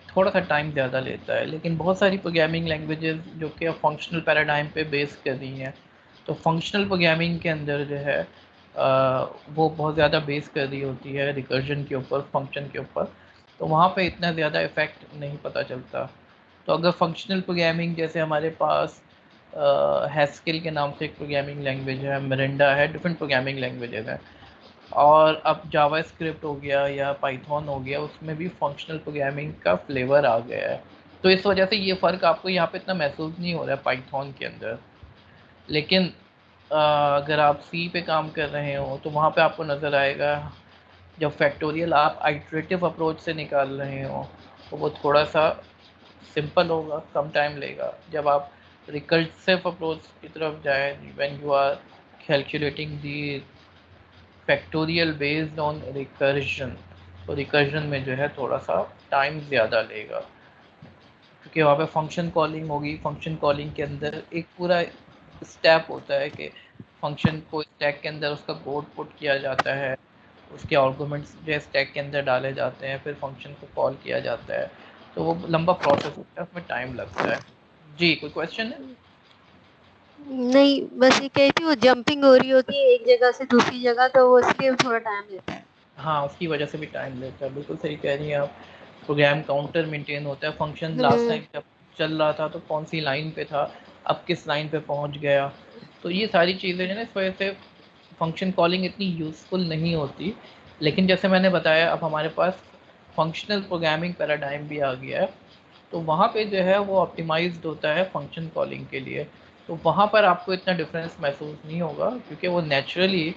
S1: थोड़ा सा टाइम ज़्यादा लेता है। लेकिन बहुत सारी प्रोग्रामिंग लैंग्वेजेस जो कि फंक्शनल पैराडाइम पे बेस कर रही हैं, तो फंक्शनल प्रोग्रामिंग के अंदर जो है वो बहुत ज़्यादा बेस कर रही होती है रिकर्जन के ऊपर, फंक्शन के ऊपर, तो वहाँ पे इतना ज़्यादा इफ़ेक्ट नहीं पता चलता। तो अगर फंक्शनल प्रोग्रामिंग जैसे हमारे पास हैस्किल के नाम से एक प्रोग्रामिंग लैंग्वेज है, मिरिंडा है, डिफरेंट प्रोग्रामिंग लैंग्वेजेस हैं, और अब जावास्क्रिप्ट हो गया या पाइथन हो गया, उसमें भी फंक्शनल प्रोग्रामिंग का फ्लेवर आ गया है। तो इस वजह से ये फ़र्क आपको यहाँ पे इतना महसूस नहीं हो रहा है पाइथन के अंदर। लेकिन अगर आप सी पे काम कर रहे हो तो वहाँ पे आपको नज़र आएगा, जब फैक्टोरियल आप आइट्रेटिव अप्रोच से निकाल रहे हो तो वो थोड़ा सा सिंपल होगा, कम टाइम लेगा। जब आप रिकर्सिव अप्रोच की तरफ जाएं, when you are calculating the factorial based on recursion, तो रिकर्जन में जो है थोड़ा सा टाइम ज़्यादा लेगा, क्योंकि वहाँ पे फंक्शन कॉलिंग होगी। फंक्शन कॉलिंग के अंदर एक पूरा स्टेप होता है कि फंक्शन को स्टैक के अंदर उसका कोड पुट किया जाता है, उसके आर्गूमेंट्स जो है स्टैक के अंदर डाले जाते हैं, फिर फंक्शन को कॉल किया जाता है। तो वो लंबा प्रोसेस होता है, उसमें टाइम लगता है। जी, कोई क्वेश्चन है?
S2: नहीं, बस ये कही थी वो जंपिंग हो रही होती है एक जगह से दूसरी जगह, तो वो इसलिए थोड़ा टाइम लेता है।
S1: हाँ, उसकी वजह से भी टाइम लेता है, बिल्कुल सही कह रही हैं आप। प्रोग्राम काउंटर मेंटेन होता है। फंक्शन लास्ट टाइम जब चल रहा था तो कौन सी लाइन पे था, अब किस लाइन पे पहुंच गया, तो ये सारी चीज़ें जो है ना, इस वजह से फंक्शन कॉलिंग इतनी यूज़फुल नहीं होती। लेकिन जैसे मैंने बताया, अब हमारे पास फंक्शनल प्रोग्रामिंग पैराडाइम भी आ गया है, तो वहाँ पे जो है वो ऑप्टिमाइज्ड होता है फंक्शन कॉलिंग के लिए। तो वहाँ पर आपको इतना डिफरेंस महसूस नहीं होगा, क्योंकि वो नेचुरली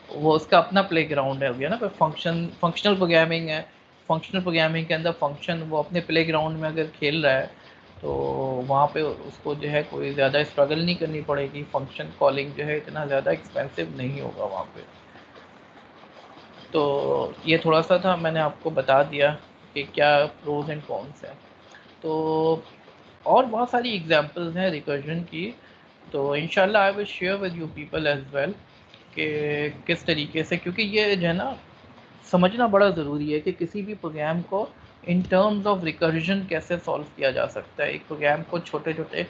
S1: वो उसका अपना प्लेग्राउंड है, हो गया ना। पर फंक्शनल प्रोग्रामिंग है, फंक्शनल प्रोग्रामिंग के अंदर फंक्शन वो अपने प्लेग्राउंड में अगर खेल रहा है, तो वहाँ पे उसको जो है कोई ज़्यादा स्ट्रगल नहीं करनी पड़ेगी। फंक्शन कॉलिंग जो है इतना ज़्यादा एक्सपेंसिव नहीं होगा वहाँ पे। तो ये थोड़ा सा था, मैंने आपको बता दिया कि क्या प्रोज एंड कॉन्स हैं। तो और बहुत सारी एग्जांपल्स हैं रिकर्जन की, तो इंशाल्लाह I will share with you people as well कि किस तरीके से, क्योंकि ये जो है ना समझना बड़ा ज़रूरी है कि किसी भी प्रोग्राम को इन टर्म्स ऑफ रिकर्जन कैसे सॉल्व किया जा सकता है। एक प्रोग्राम को छोटे छोटे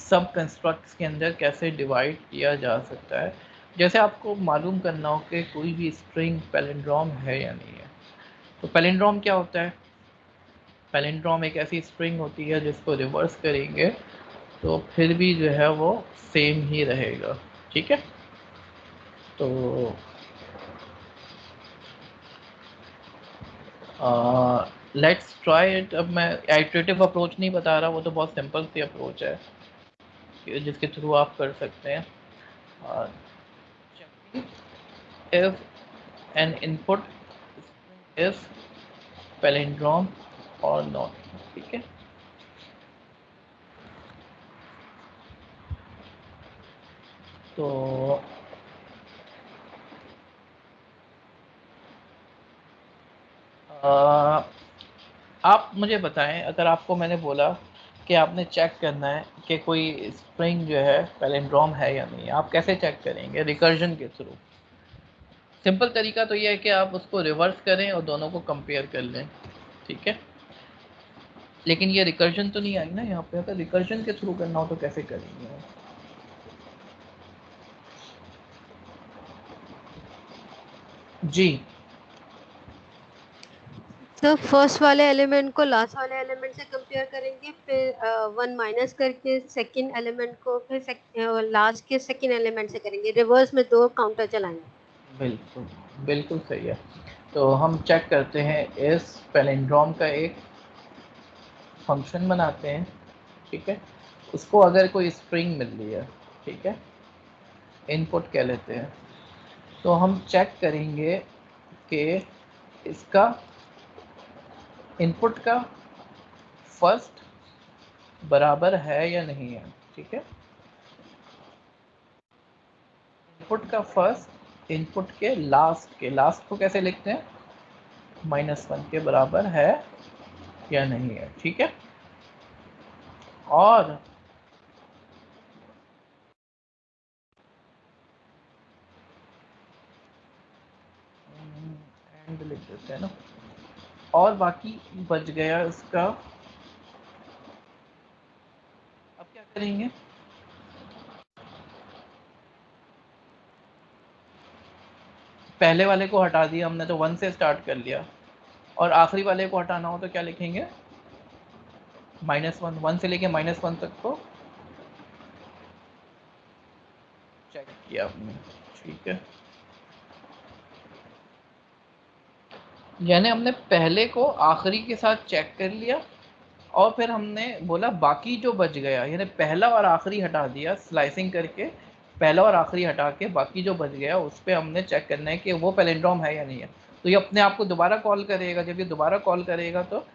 S1: सब कंस्ट्रक्ट्स के अंदर कैसे डिवाइड किया जा सकता है। जैसे आपको मालूम करना हो कि कोई भी स्ट्रिंग पैलिंड्रोम है या नहीं है। तो पैलिंड्रोम क्या होता है? पैलिंड्रोम एक ऐसी स्ट्रिंग होती है जिसको रिवर्स करेंगे तो फिर भी जो है वो सेम ही रहेगा, ठीक है। तो लेट्स ट्राई इट। अब मैं आइट्रेटिव अप्रोच नहीं बता रहा, वो तो बहुत सिंपल सी अप्रोच है जिसके थ्रू आप कर सकते हैं। If N input is palindrome और नॉट, ठीक है। तो आप मुझे बताएं, अगर आपको मैंने बोला कि आपने चेक करना है कि कोई स्ट्रिंग जो है पैलिंड्रोम है या नहीं, आप कैसे चेक करेंगे? रिकर्जन के थ्रू। सिंपल तरीका तो ये है कि आप उसको रिवर्स करें और दोनों को कंपेयर कर लें, ठीक है। लेकिन ये रिकर्जन तो नहीं आई ना यहाँ पे। अगर रिकर्जन के थ्रू करना हो तो कैसे करेंगे? जी,
S2: तो फर्स्ट वाले एलिमेंट को लास्ट वाले एलिमेंट से कंपेयर करेंगे, फिर 1 माइनस करके सेकंड एलिमेंट को फिर लास्ट के सेकंड एलिमेंट से करेंगे। रिवर्स में 2 काउंटर चलाएंगे।
S1: बिल्कुल बिल्कुल सही है। तो हम चेक करते हैं, इस पैलिंड्रोम का एक फंक्शन बनाते हैं, ठीक है। उसको अगर कोई स्ट्रिंग मिल रही है, ठीक है, इनपुट कह लेते हैं, तो हम चेक करेंगे कि इसका इनपुट का फर्स्ट बराबर है या नहीं है, ठीक है। इनपुट का फर्स्ट इनपुट के लास्ट को कैसे लिखते हैं? -1 के बराबर है या नहीं है, ठीक है। और एंड लिख देते हैं ना। और बाकी बच गया इसका। अब क्या करेंगे? पहले वाले को हटा दिया हमने तो 1 से स्टार्ट कर लिया, और आखिरी वाले को हटाना हो तो क्या लिखेंगे? -1, 1 से लेके -1 तक को चेक किया आपने, ठीक है। यानी हमने पहले को आखिरी के साथ चेक कर लिया और फिर हमने बोला बाकी जो बच गया, यानी पहला और आखिरी हटा दिया, स्लाइसिंग करके पहला और आखिरी हटा के बाकी जो बच गया उस पर हमने चेक करना है कि वो पैलिंड्रोम है या नहीं है। तो ये अपने आप को दोबारा कॉल करेगा, जब ये दोबारा कॉल करेगा तो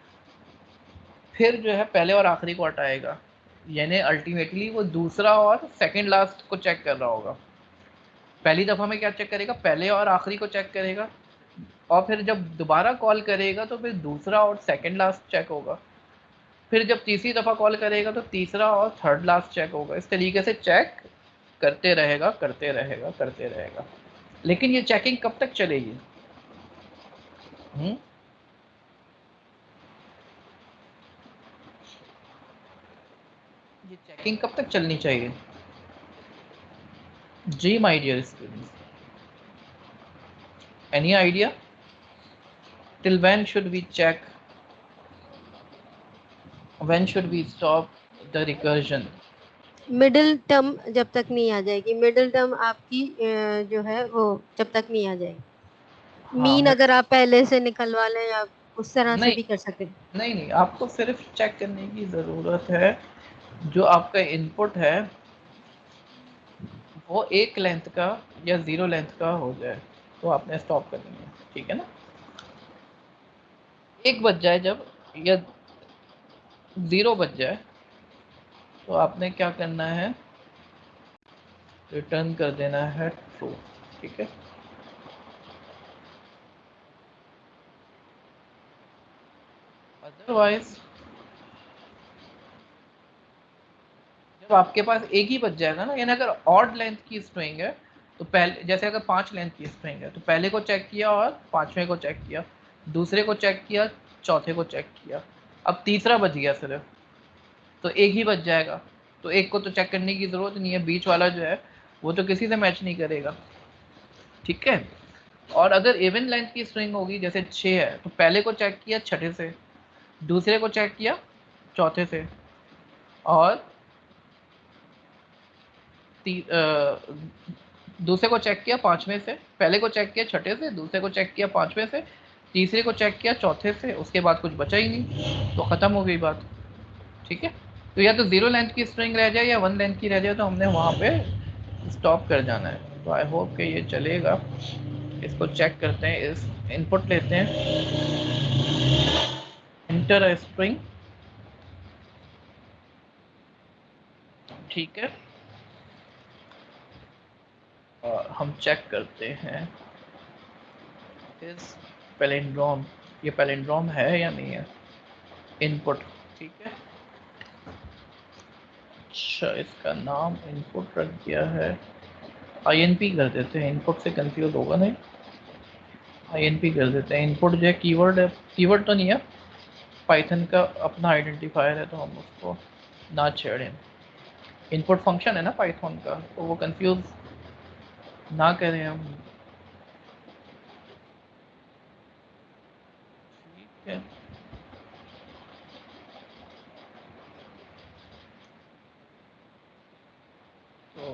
S1: फिर जो है पहले और आखिरी को हटाएगा, यानी अल्टीमेटली वो दूसरा और सेकंड लास्ट को चेक कर रहा होगा। पहली दफ़ा में क्या चेक करेगा, पहले और आखिरी को चेक करेगा, और फिर जब दोबारा कॉल करेगा तो फिर दूसरा और सेकंड लास्ट चेक होगा, फिर जब तीसरी दफ़ा कॉल करेगा तो तीसरा और थर्ड लास्ट चेक होगा। इस तरीके से चेक करते रहेगा करते रहेगा करते रहेगा। लेकिन ये चेकिंग कब तक चलेगी? ये चेकिंग कब तक चलनी चाहिए? जी my dear students, any idea till when should we check, when should we stop the recursion?
S2: Middle term जब तक नहीं आ जाएगी, मिडिल टर्म आपकी जो है वो जब तक नहीं आ जाएगी।
S1: हाँ,
S2: मीन अगर आप पहले से निकलवा लें या उस तरह से
S1: नहीं
S2: भी कर सकते हैं।
S1: नहीं नहीं, आपको सिर्फ चेक करने की ज़रूरत है जो आपका इनपुट है वो एक लेंथ का या ज़ीरो लेंथ का हो जाए तो आपने स्टॉप करनी है, ठीक है ना। एक बज जाए जब, या ज़ीरो बज जाए तो आपने क्या करना है, रिटर्न कर देना है ट्रू, ठीक है। अदरवाइज जब आपके पास एक ही बच जाएगा ना, यानी अगर ऑड लेंथ की स्ट्रिंग है तो पहले, जैसे अगर 5 लेंथ की स्ट्रिंग है तो पहले को चेक किया और पांचवें को चेक किया, दूसरे को चेक किया, चौथे को चेक किया, अब तीसरा बच गया सिर्फ, तो एक ही बच जाएगा। तो एक को तो चेक करने की ज़रूरत नहीं है, बीच वाला जो है वो तो किसी से मैच नहीं करेगा, ठीक है। और अगर इवन लेंथ की स्ट्रिंग होगी, जैसे 6 है, तो पहले को चेक किया छठे से, दूसरे को चेक किया चौथे से, और दूसरे को चेक किया पांचवें से, पहले को चेक किया छठे से, दूसरे को चेक किया पांचवें से, तीसरे को चेक किया चौथे से, उसके बाद कुछ बचा ही नहीं, तो ख़त्म हो गई बात, ठीक है। तो या तो ज़ीरो लेंथ की स्ट्रिंग रह जाए या वन लेंथ की रह जाए, तो हमने वहाँ पे स्टॉप कर जाना है। तो आई होप कि ये चलेगा। इसको चेक करते हैं, इस इनपुट लेते हैं, इंटर अ स्ट्रिंग, ठीक है, और हम चेक करते हैं इस पैलिंड्रोम, ये पैलिंड्रोम है या नहीं है, इनपुट, ठीक है। अच्छा, इसका नाम इनपुट रख दिया है, आईएनपी कर देते हैं, इनपुट से कंफ्यूज होगा नहीं, आईएनपी कर देते हैं। इनपुट जो है कीवर्ड है, कीवर्ड तो नहीं है, पाइथन का अपना आइडेंटिफायर है, तो हम उसको ना छेड़ें। इनपुट फंक्शन है ना पाइथन का, तो वो कंफ्यूज ना करें हम, ठीक है। तो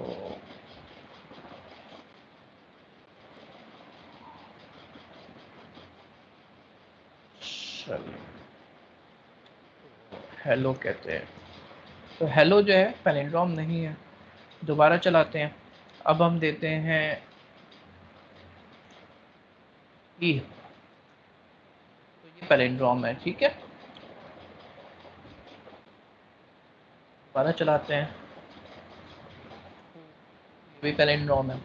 S1: चलिए, हेलो कहते हैं, तो हेलो जो है पैलिंड्रोम नहीं है। दोबारा चलाते हैं, अब हम देते हैं ई, तो ये पैलिंड्रोम है, ठीक है। दोबारा चलाते हैं, ये भी पैलिंड्रोम है,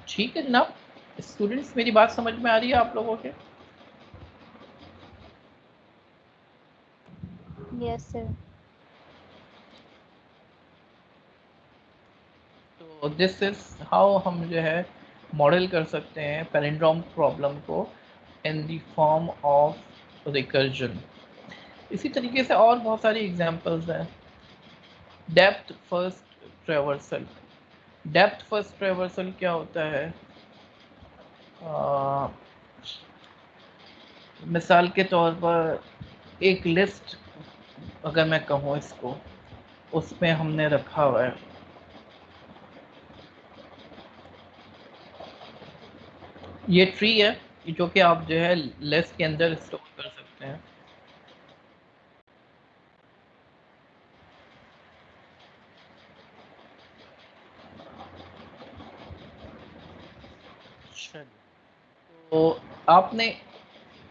S1: ठीक है जनाब। स्टूडेंट्स, मेरी बात समझ में आ रही है आप लोगों के?
S3: Yes, sir.
S1: तो दिस इज हाउ हम जो है मॉडल कर सकते हैं पैलिंड्रोम प्रॉब्लम को in the form of recursion. इसी तरीके से और बहुत सारी एग्जांपल्स हैं। Depth first traversal, depth first traversal क्या होता है? मिसाल के तौर पर एक लिस्ट अगर मैं कहूँ इसको, उसमें हमने रखा हुआ है, ये ट्री है जो कि आप जो है लिस्ट के अंदर स्टोर कर सकते हैं। तो आपने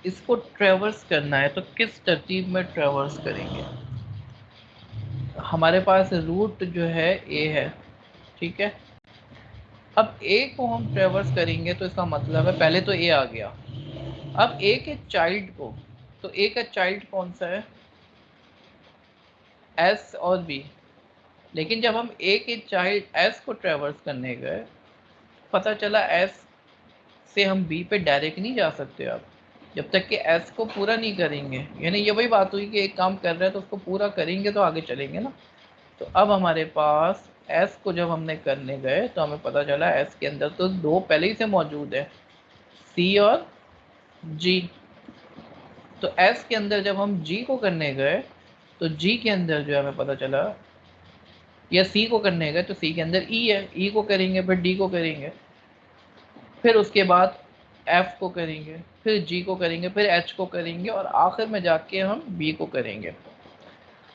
S1: इसको ट्रेवर्स करना है तो किस तरतीब में ट्रेवर्स करेंगे? हमारे पास रूट जो है ए है, ठीक है। अब ए को हम ट्रेवर्स करेंगे तो इसका मतलब है पहले तो ए आ गया। अब ए के चाइल्ड को, तो ए का चाइल्ड कौन सा है? एस और बी। लेकिन जब हम ए के चाइल्ड एस को ट्रेवर्स करने गए, पता चला एस से हम बी पे डायरेक्ट नहीं जा सकते अब, जब तक कि एस को पूरा नहीं करेंगे। यानी ये वही बात हुई कि एक काम कर रहे हैं तो उसको पूरा करेंगे तो आगे चलेंगे ना। तो अब हमारे पास एस को जब हमने करने गए तो हमें पता चला एस के अंदर तो दो पहले ही से मौजूद है, सी और जी। तो एस के अंदर जब हम जी को करने गए तो जी के अंदर जो हमें पता चला, या सी को करने गए तो सी के अंदर ई है, ई को करेंगे फिर डी को करेंगे, फिर उसके बाद एफ को करेंगे, फिर जी को करेंगे, फिर एच को करेंगे और आखिर में जाके हम बी को करेंगे।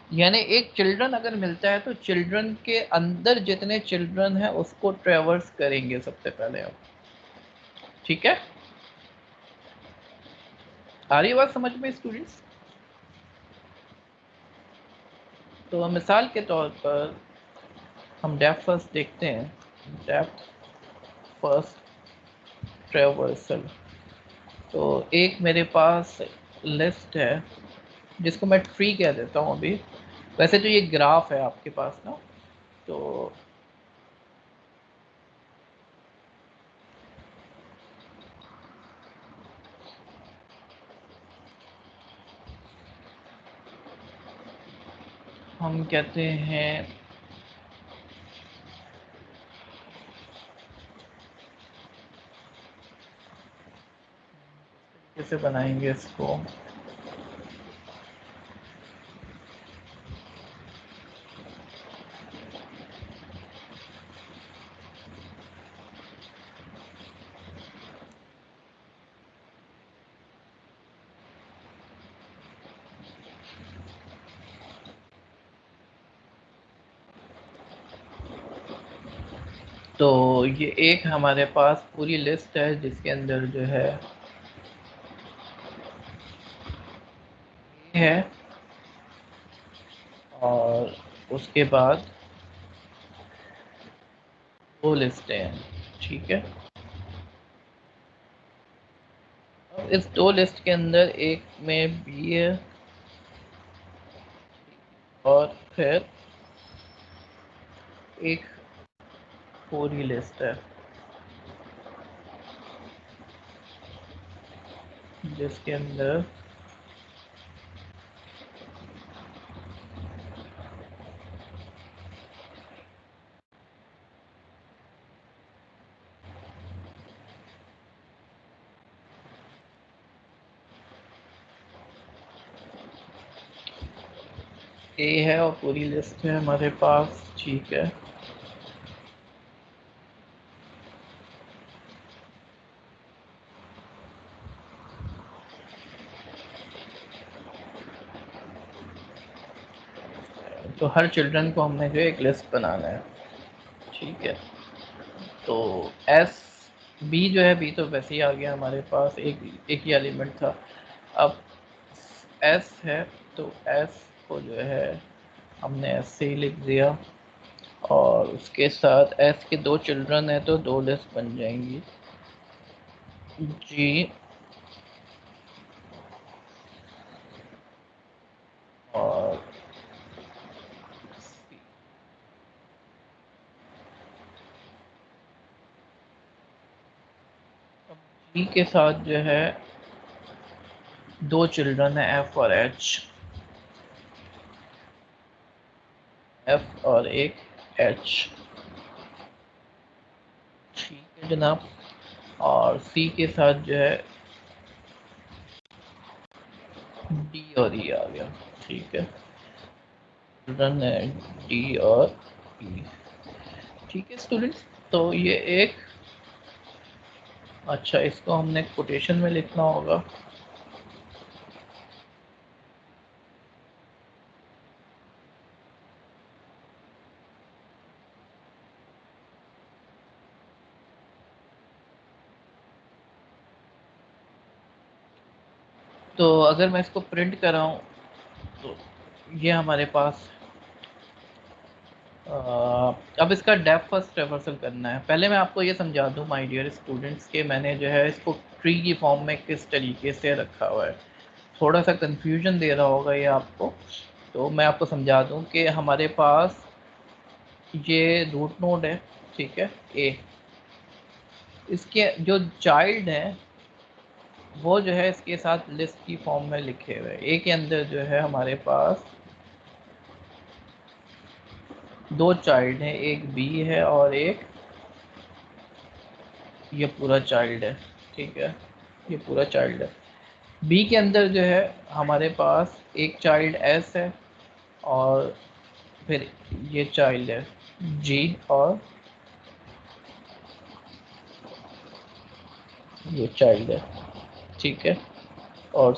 S1: यानी एक चिल्ड्रन अगर मिलता है तो चिल्ड्रन के अंदर जितने चिल्ड्रन हैं उसको ट्रेवर्स करेंगे सबसे पहले हम, ठीक है। आ रही बात समझ में स्टूडेंट्स? तो मिसाल के तौर पर हम डेप्थ फर्स्ट देखते हैं, डेप्थ फर्स्ट ट्रेवर्सल। तो एक मेरे पास लिस्ट है जिसको मैं ट्री कह देता हूँ अभी। वैसे तो ये ग्राफ है आपके पास ना, तो हम कहते हैं कैसे बनाएंगे इसको। तो ये एक हमारे पास पूरी लिस्ट है जिसके अंदर जो है ये है, और उसके बाद दो लिस्टें हैं, ठीक है। अब इस दो लिस्ट के अंदर एक में बी है और फिर एक पूरी लिस्ट है जिसके अंदर ए है और पूरी लिस्ट है हमारे पास, ठीक है। तो हर चिल्ड्रन को हमने जो एक लिस्ट बनाना है, ठीक है। तो एस बी जो है, बी तो वैसे ही आ गया हमारे पास, एक ही एलिमेंट था। अब एस है तो एस को जो है हमने एस से ही लिख दिया, और उसके साथ एस के दो चिल्ड्रन है तो दो लिस्ट बन जाएंगी, जी और सी। अब जी के साथ जो है दो चिल्ड्रन है एफ और एच, एफ और एक एच, ठीक है जनाब। और सी के साथ जो है डी और ई आ गया, ठीक है। चिल्ड्रन है डी और ई, ठीक है स्टूडेंट्स। तो ये एक, अच्छा इसको हमने कोटेशन में लिखना होगा। तो अगर मैं इसको प्रिंट कराऊँ तो ये हमारे पास अब इसका डेप्थ फर्स्ट रिवर्सल करना है। पहले मैं आपको ये समझा दूं माय डियर स्टूडेंट्स के मैंने जो है इसको ट्री की फॉर्म में किस तरीके से रखा हुआ है। थोड़ा सा कंफ्यूजन दे रहा होगा ये आपको, तो मैं आपको समझा दूं कि हमारे पास ये रूट नोड है, ठीक है, ए। इसके जो चाइल्ड है वो जो है इसके साथ लिस्ट की फॉर्म में लिखे हुए हैं। ए के अंदर जो है हमारे पास दो चाइल्ड हैं, एक बी है और एक ये पूरा चाइल्ड है, ठीक है, ये पूरा चाइल्ड है। बी के अंदर जो है हमारे पास एक चाइल्ड एस है और फिर ये चाइल्ड है जी और ये चाइल्ड है, ठीक है। और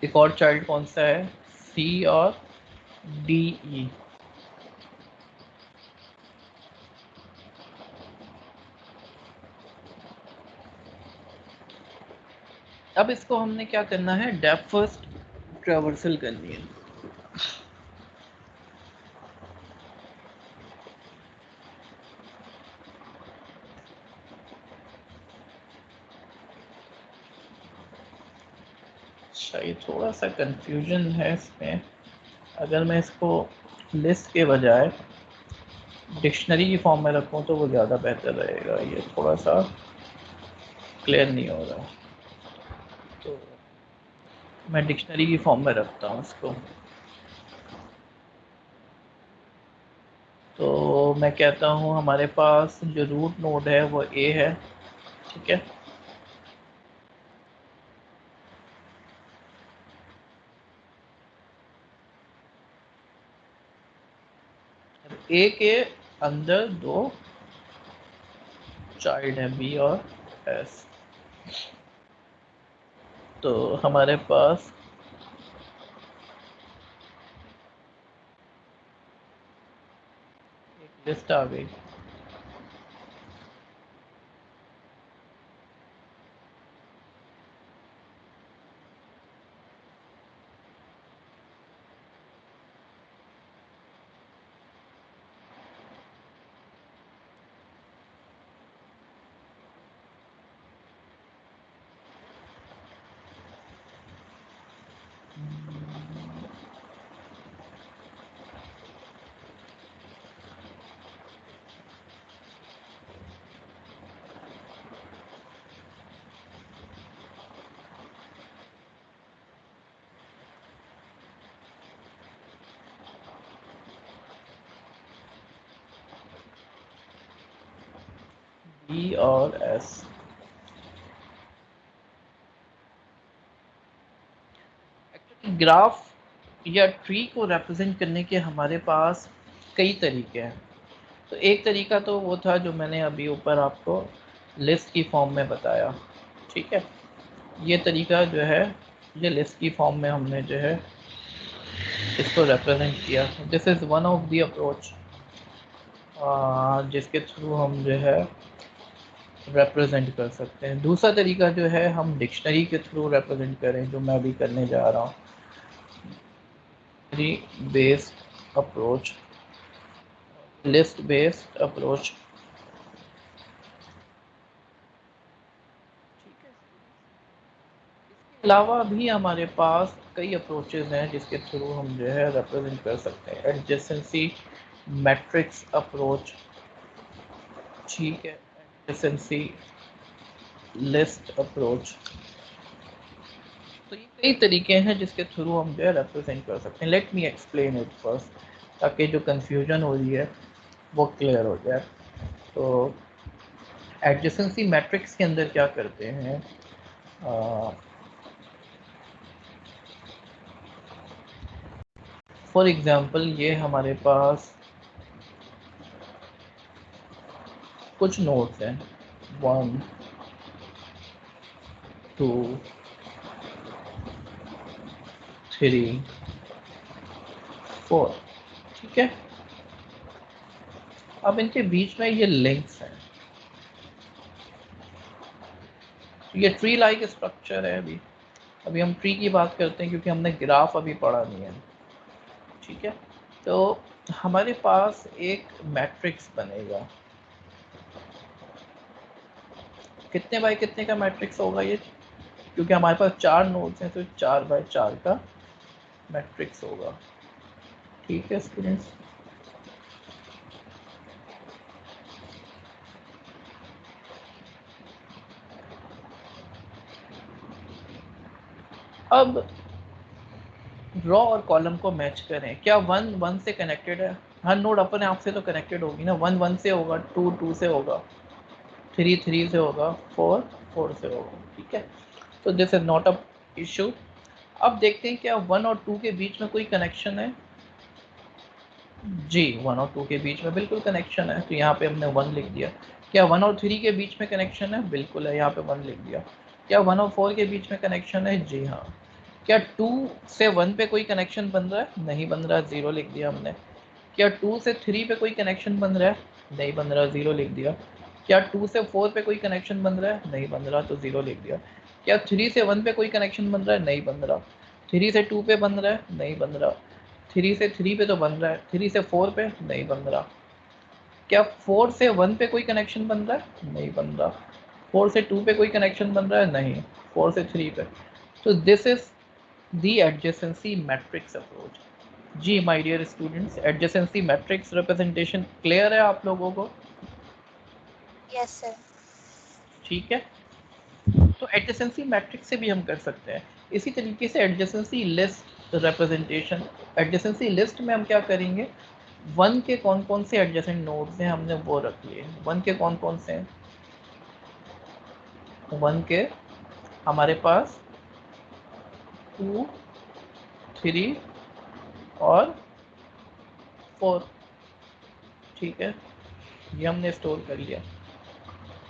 S1: एक और चाइल्ड कौन सा है, सी और डी ई। अब इसको हमने क्या करना है, डेप्थ फर्स्ट ट्रैवर्सल करनी है। अच्छा, ये थोड़ा सा कंफ्यूजन है इसमें। अगर मैं इसको लिस्ट के बजाय डिक्शनरी की फॉर्म में रखूँ तो वो ज़्यादा बेहतर रहेगा। ये थोड़ा सा क्लियर नहीं हो रहा, तो मैं डिक्शनरी की फॉर्म में रखता हूँ इसको। तो मैं कहता हूँ हमारे पास जो रूट नोड है वो ए है, ठीक है। ए के अंदर दो चाइल्ड है बी और एस। तो हमारे पास एक लिस्ट आ गई। बी और एस। ग्राफ या ट्री को रिप्रेजेंट करने के हमारे पास कई तरीके हैं। तो एक तरीका तो वो था जो मैंने अभी ऊपर आपको लिस्ट की फॉर्म में बताया, ठीक है। ये तरीका जो है, ये लिस्ट की फॉर्म में हमने जो है इसको रिप्रेजेंट किया। This is one of the approach जिसके थ्रू हम जो है रिप्रेजेंट कर सकते हैं। दूसरा तरीका जो है हम डिक्शनरी के थ्रू रिप्रेजेंट करें, जो मैं अभी करने जा रहा हूँ, based approach, list based approach. अलावा भी हमारे पास कई अप्रोचेज हैं जिसके थ्रू हम जो है रिप्रेजेंट कर सकते हैं। एडजेसेंसी मैट्रिक्स अप्रोच, ठीक है, एडजेसेंसी लिस्ट अप्रोच। तो ये कई तरीके हैं जिसके थ्रू हम जो है रिप्रेजेंट कर सकते हैं। Let me explain it first, ताकि जो कंफ्यूजन हो रही है वो क्लियर हो जाए। तो एडजेसेंसी मैट्रिक्स के अंदर क्या करते हैं, फॉर एग्जांपल ये हमारे पास कुछ नोड्स हैं, 1 2 3 4, ठीक है। अब इनके बीच में ये लिंक्स हैं। ये ट्री लाइक स्ट्रक्चर है अभी। अभी हम ट्री की बात करते हैं क्योंकि हमने ग्राफ अभी पढ़ा नहीं है, ठीक है। तो हमारे पास एक मैट्रिक्स बनेगा, कितने बाय कितने का मैट्रिक्स होगा ये, क्योंकि हमारे पास 4 नोड्स हैं तो 4 बाय 4 का मैट्रिक्स होगा, ठीक है स्टूडेंट्स। अब रो और कॉलम को मैच करें, क्या 1 1 से कनेक्टेड है, हर नोड अपने आप से तो कनेक्टेड होगी ना, 1 1 से होगा, 2 2 से होगा, 3 3 से होगा, 4 4 से होगा, ठीक है। तो this is not a issue. अब देखते हैं क्या 1 और 2 के बीच में कोई कनेक्शन है, जी 1 और 2 के बीच में बिल्कुल कनेक्शन है, तो यहाँ पे हमने 1 लिख दिया। क्या 1 और 3 के बीच में कनेक्शन है, बिल्कुल है, यहाँ पे 1 लिख दिया। क्या 1 और 4 के बीच में कनेक्शन है, जी हाँ। क्या 2 से 1 पे कोई कनेक्शन बन रहा है, नहीं बन रहा, 0 लिख दिया हमने। क्या 2 से 3 पे कोई कनेक्शन बन रहा है, नहीं बन रहा, 0 लिख दिया। क्या 2 से 4 पे कोई कनेक्शन बन रहा है, नहीं बन रहा, तो 0 लिख दिया। क्या 3 से 1 पे कोई कनेक्शन बन रहा है, नहीं बन रहा। 3 से 2 पे बन रहा है, नहीं बन रहा। 3 से 3 पे तो बन रहा है, 3 से 4 पे नहीं बन रहा। क्या 4 से 1 पे कोई कनेक्शन बन रहा है, नहीं बन रहा। 4 से 2 पे कोई कनेक्शन बन रहा है, नहीं। 4 से 3 पे। तो this is the adjacency matrix approach. जी my dear students, adjacency matrix representation clear है आप लोगों को,
S3: Yes, sir.
S1: ठीक है। तो एडजेसेंसी मैट्रिक्स से भी हम कर सकते हैं इसी तरीके से adjacency list representation. Adjacency list में हम क्या करेंगे, 1 के कौन कौन से एडजेसेंट नोड्स हैं हमने वो रख लिए। 1 के कौन कौन से हैं, 1 के हमारे पास 2 3 और 4, ठीक है, ये हमने स्टोर कर लिया।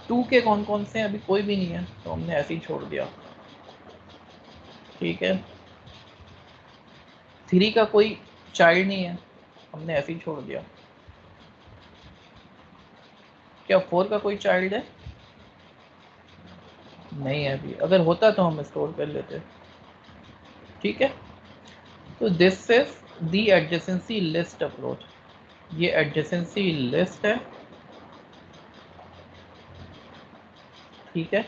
S1: 2 के कौन कौन से हैं, अभी कोई भी नहीं है तो हमने ऐसे ही छोड़ दिया, ठीक है। 3 का कोई चाइल्ड नहीं है, हमने ऐसे ही छोड़ दिया। क्या 4 का कोई चाइल्ड है, नहीं है अभी, अगर होता तो हम स्टोर कर लेते, ठीक है। तो this is the adjacency list approach, ये एडजेसेंसी लिस्ट है, ठीक है।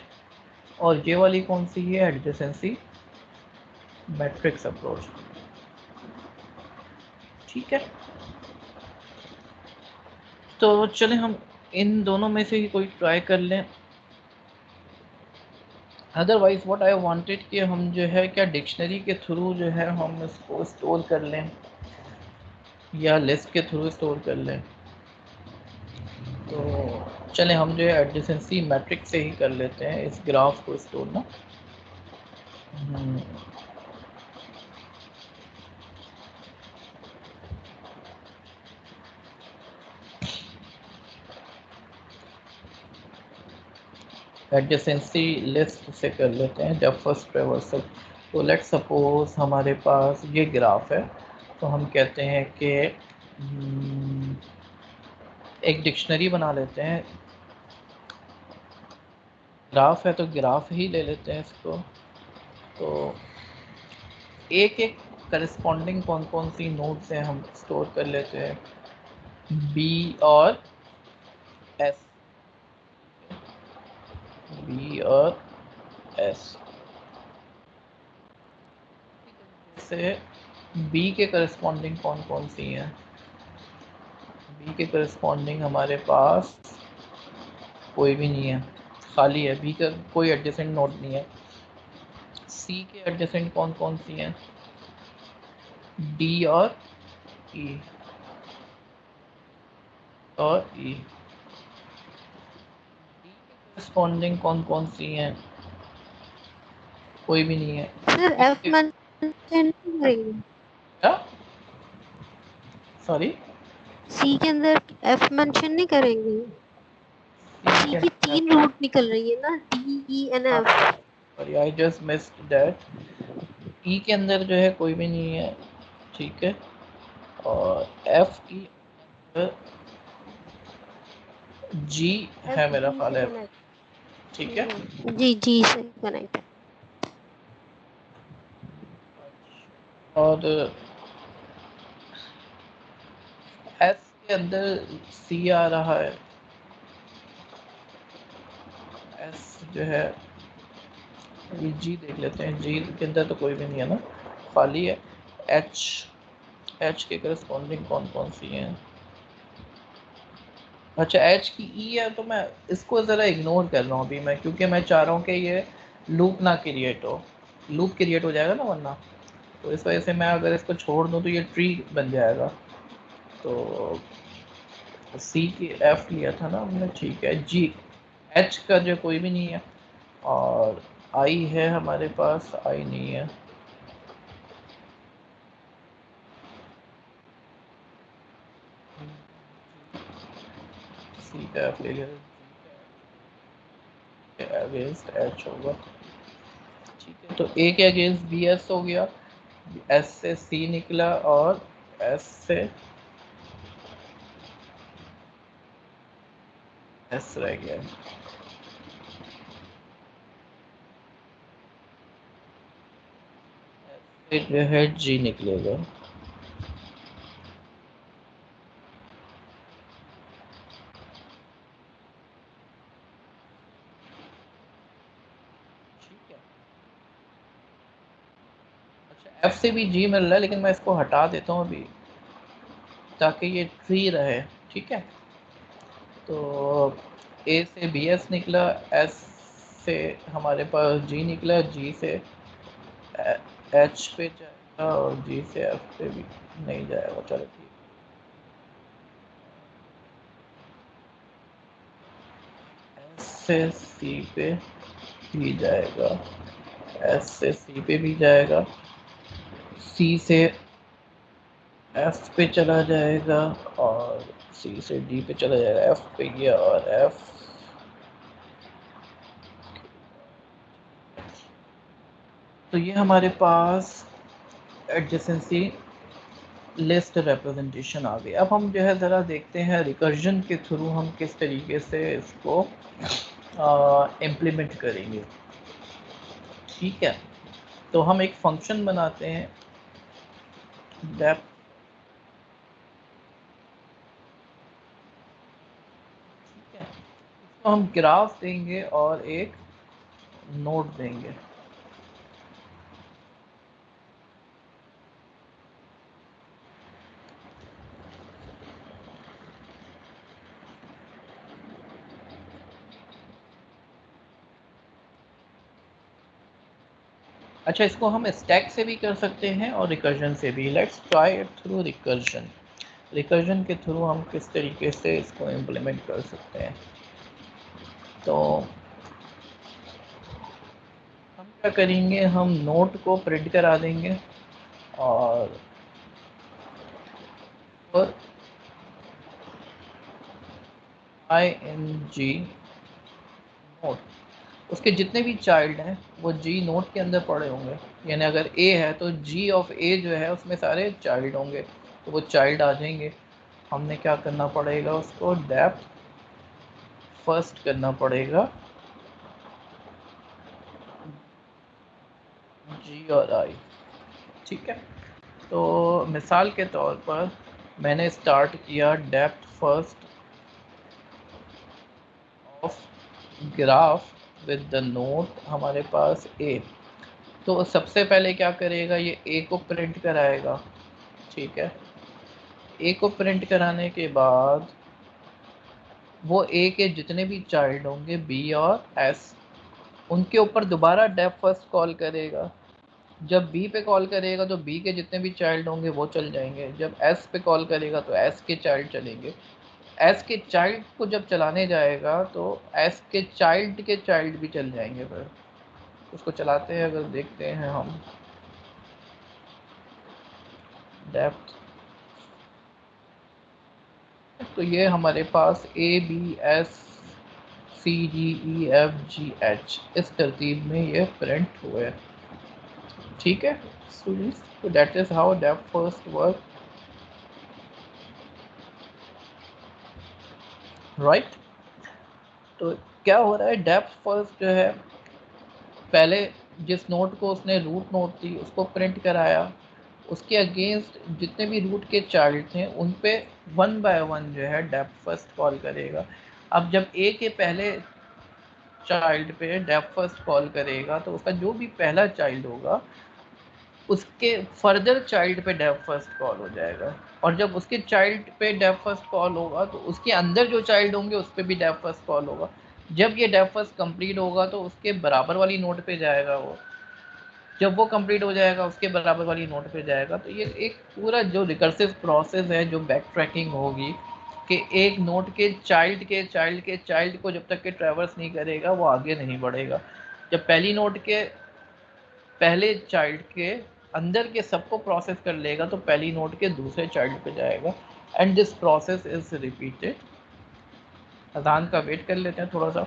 S1: और ये वाली कौन सी है, एडजेसेंसी मैट्रिक्स अप्रोच, ठीक है। तो चलें हम इन दोनों में से ही कोई ट्राई कर लें। अदरवाइज व्हाट आई वांटेड कि हम जो है क्या डिक्शनरी के थ्रू जो है हम इसको स्टोर कर लें या लिस्ट के थ्रू स्टोर कर लें। तो चलें हम जो है एडजेसेंसी मैट्रिक्स से ही कर लेते हैं इस ग्राफ को स्टोर ना। एडजेसेंसी लिस्ट से कर लेते हैं जब फर्स्ट ट्रेवर्सल। तो लेट्स सपोज हमारे पास ये ग्राफ है, तो हम कहते हैं कि एक डिक्शनरी बना लेते हैं, ग्राफ है तो ग्राफ ही ले लेते हैं इसको। तो एक एक करस्पॉन्डिंग कौन कौन सी नोड्स हैं हम स्टोर कर लेते हैं, बी और एस, बी और एस से बी के करस्पॉन्डिंग कौन कौन सी हैं, बी के करस्पॉन्डिंग हमारे पास कोई भी नहीं है, खाली है, बी का कोई एडजेसेंट नोड नहीं है। सी के एडजेसेंट कौन कौन सी हैं, डी और ई, और ई। डी के करस्पॉन्डिंग कौन कौन सी हैं, कोई भी नहीं है।
S2: सर एफ मेंशन करेंगे,
S1: क्या, सॉरी,
S2: सी के अंदर एफ मेंशन नहीं करेंगे, सी की 3 रूट निकल रही है ना, D E and F.
S1: Sorry I just missed that. E के अंदर जो है कोई भी नहीं है, ठीक है। और एफ की जी है मेरा ख्याल है, ठीक है।
S2: जी जी से कनेक्ट है।
S1: और एस के अंदर सी आ रहा है, एस जो है, ये जी देख लेते हैं, जी के अंदर तो कोई भी नहीं है ना, खाली है। एच, एच के करस्पॉन्डिंग कौन कौन सी हैं? अच्छा, एच की ई है, तो मैं इसको ज़रा इग्नोर कर रहा हूँ अभी मैं, क्योंकि मैं चाह रहा हूँ कि ये लूप ना क्रिएट हो, लूप क्रिएट हो जाएगा ना वरना, तो इस वजह से मैं अगर इसको छोड़ दूँ तो ये ट्री बन जाएगा। तो सी की एफ लिया था ना हमने, ठीक है। जी, एच का जो कोई भी नहीं है, और आई है हमारे पास, आई नहीं है। सी का एफ ले लिया, जी का अगेंस्ट एच होगा, ठीक है। तो ए के अगेंस्ट बी एस हो गया, एस से सी निकला और एस से एस रह गया। एस से जो है जी निकलेगा, ठीक है। अच्छा, एफ से भी जी मिल रहा है, लेकिन मैं इसको हटा देता हूँ अभी ताकि ये ट्री रहे, ठीक है। तो ए से बी एस निकला, एस से हमारे पास जी निकला, जी से एच पे जाएगा और जी से एफ पे भी नहीं जाएगा, चलो ठीक है। एस से सी पे भी जाएगा, एस से सी पे भी जाएगा, सी से एफ पे चला जाएगा और सी से डी पे चला जाएगा, एफ पे गया और एफ, तो ये हमारे पास एडजेसेंसी लिस्ट रिप्रेजेंटेशन आ गई। अब हम जो है ज़रा देखते हैं रिकर्जन के थ्रू हम किस तरीके से इसको इम्प्लीमेंट करेंगे, ठीक है। तो हम एक फंक्शन बनाते हैं, डेप्थ, ठीक है। इसको हम ग्राफ देंगे और एक नोड देंगे। अच्छा, इसको हम स्टैक से भी कर सकते हैं और रिकर्जन से भी। Let's try it through recursion. Recursion के थ्रू हम किस तरीके से इसको इम्प्लीमेंट कर सकते हैं। तो हम क्या करेंगे, हम नोट को प्रिंट करा देंगे और आई एन जी नोट, उसके जितने भी चाइल्ड हैं वो जी नोट के अंदर पड़े होंगे। यानी अगर ए है तो जी ऑफ ए जो है उसमें सारे चाइल्ड होंगे, तो वो चाइल्ड आ जाएंगे। हमने क्या करना पड़ेगा, उसको डेप्थ फर्स्ट करना पड़ेगा, जी और आई, ठीक है। तो मिसाल के तौर पर मैंने स्टार्ट किया depth first of graph with the note हमारे पास ए। तो सबसे पहले क्या करेगा, ये ए को प्रिंट कराएगा, ठीक है। ए को प्रिंट कराने के बाद वो ए के जितने भी चाइल्ड होंगे बी और एस, उनके ऊपर दोबारा डेप्थ फर्स्ट कॉल करेगा। जब बी पे कॉल करेगा तो बी के जितने भी चाइल्ड होंगे वो चल जाएंगे। जब एस पे कॉल करेगा तो एस के चाइल्ड चलेंगे। एस के चाइल्ड को जब चलाने जाएगा तो एस के चाइल्ड भी चल जाएंगे। फिर उसको चलाते हैं, अगर देखते हैं हम डेप्थ, तो ये हमारे पास A B S C D E F G H इस तरतीब में ये प्रिंट हुए, ठीक है स्टूडेंट्स। तो that is how depth first work, right. तो क्या हो रहा है, डेप्थ फर्स्ट जो है, पहले जिस नोट को उसने रूट नोट थी उसको प्रिंट कराया, उसके अगेंस्ट जितने भी रूट के चाइल्ड थे उन पे 1 बाय 1 जो है डेप्थ फर्स्ट कॉल करेगा। अब जब ए के पहले चाइल्ड पे डेप्थ फर्स्ट कॉल करेगा तो उसका जो भी पहला चाइल्ड होगा उसके फर्दर चाइल्ड पे डेप्थ फर्स्ट कॉल हो जाएगा, और जब उसके चाइल्ड पे डेप्थ फर्स्ट कॉल होगा तो उसके अंदर जो चाइल्ड होंगे उस पर भी डेप्थ फर्स्ट कॉल होगा। जब ये डेप्थ फर्स्ट कंप्लीट होगा तो उसके बराबर वाली नोड पे जाएगा वो, जब वो कंप्लीट हो जाएगा उसके बराबर वाली नोड पे जाएगा। तो ये एक पूरा जो रिकर्सिव प्रोसेस है, जो बैक ट्रैकिंग होगी कि एक नोड के चाइल्ड के चाइल्ड के चाइल्ड को जब तक के ट्रैवर्स नहीं करेगा वो आगे नहीं बढ़ेगा। जब पहली नोड के पहले चाइल्ड के अंदर के सबको प्रोसेस कर लेगा तो पहली नोड के दूसरे चाइल्ड पे जाएगा, and this process is repeated. अजान का वेट कर लेते हैं थोड़ा सा।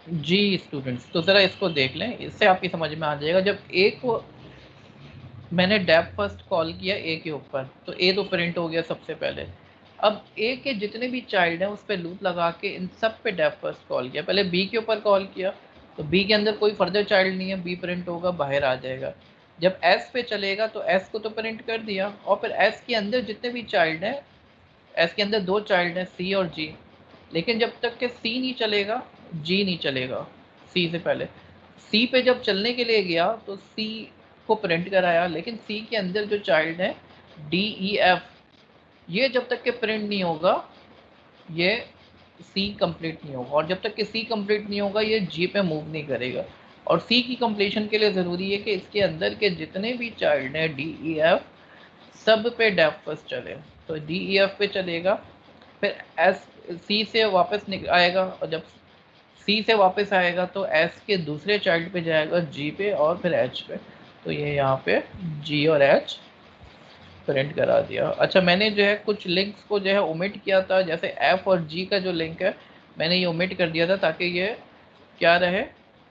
S1: जी स्टूडेंट्स, तो ज़रा इसको देख लें, इससे आपकी समझ में आ जाएगा। जब ए को मैंने डेप्थ फर्स्ट कॉल किया ए के ऊपर तो ए तो प्रिंट हो गया सबसे पहले। अब ए के जितने भी चाइल्ड हैं उस पर लूप लगा के इन सब पे डेप्थ फर्स्ट कॉल किया। पहले बी के ऊपर कॉल किया तो बी के अंदर कोई फर्दर चाइल्ड नहीं है, बी प्रिंट होगा, बाहर आ जाएगा। जब एस पे चलेगा तो एस को तो प्रिंट कर दिया, और फिर एस के अंदर जितने भी चाइल्ड हैं, एस के अंदर 2 चाइल्ड हैं सी और जी, लेकिन जब तक के सी नहीं चलेगा जी नहीं चलेगा सी से पहले। सी पे जब चलने के लिए गया तो सी को प्रिंट कराया, लेकिन सी के अंदर जो चाइल्ड है डी ई एफ, ये जब तक के प्रिंट नहीं होगा ये सी कंप्लीट नहीं होगा, और जब तक कि सी कंप्लीट नहीं होगा ये जी पे मूव नहीं करेगा। और सी की कंप्लीशन के लिए ज़रूरी है कि इसके अंदर के जितने भी चाइल्ड हैं डी ई एफ सब पे डेप्थ फर्स्ट चले। तो डी ई एफ पे चलेगा, फिर एस सी से वापस आएगा, और जब सी से वापस आएगा तो एस के दूसरे चाइल्ड पे जाएगा जी पे और फिर एच पे। तो ये यहाँ पे जी और एच प्रिंट करा दिया। अच्छा, मैंने जो है कुछ लिंक्स को जो है ओमिट किया था, जैसे एफ और जी का जो लिंक है मैंने ये ओमिट कर दिया था ताकि ये क्या रहे,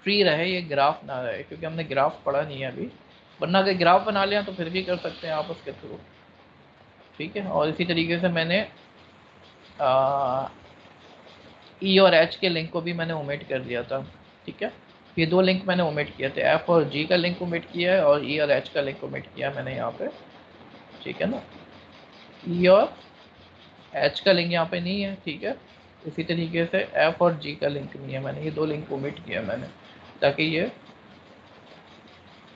S1: फ्री रहे, ये ग्राफ ना रहे, क्योंकि हमने ग्राफ पढ़ा नहीं है अभी। वरना अगर ग्राफ बना लिया तो फिर भी कर सकते हैं आप उसके थ्रू, ठीक है। और इसी तरीके से मैंने ई और एच के लिंक को भी मैंने ओमिट कर दिया था, ठीक है। ये 2 लिंक मैंने ओमिट किए थे, एफ और जी का लिंक ओमिट किया है और ई और एच का लिंक ओमिट किया मैंने यहाँ पे, ठीक है ना। ई और एच का लिंक यहाँ पे नहीं है, ठीक है। इसी तरीके से एफ और जी का लिंक नहीं है, मैंने ये 2 लिंक ओमिट किया मैंने ताकि ये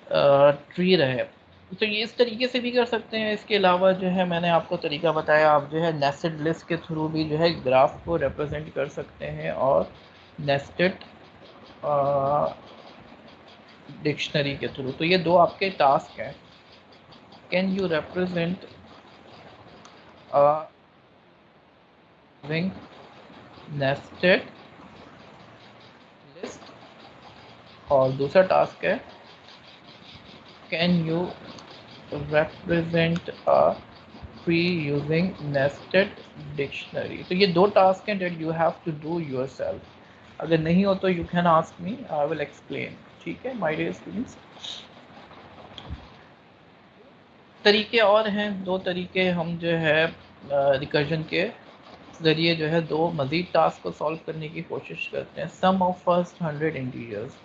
S1: ट्री रहे। तो ये इस तरीके से भी कर सकते हैं। इसके अलावा जो है मैंने आपको तरीका बताया, आप जो है नेस्टेड लिस्ट के थ्रू भी जो है ग्राफ को रिप्रेजेंट कर सकते हैं, और नेस्टेड डिक्शनरी के थ्रू। तो ये 2 आपके टास्क हैं। Can you represent ring nested list, और दूसरा टास्क है can you represent a tree using nested dictionary। तो ये 2 टास्क हैं that you have to do yourself। अगर नहीं हो तो you can ask me, I will explain, ठीक है my dear students। तरीके और हैं, 2 तरीके हम जो है रिकर्जन के ज़रिए जो है 2 मज़ीद टास्क को सॉल्व करने की कोशिश करते हैं। सम ऑफ फर्स्ट 100 इंटीजर्स,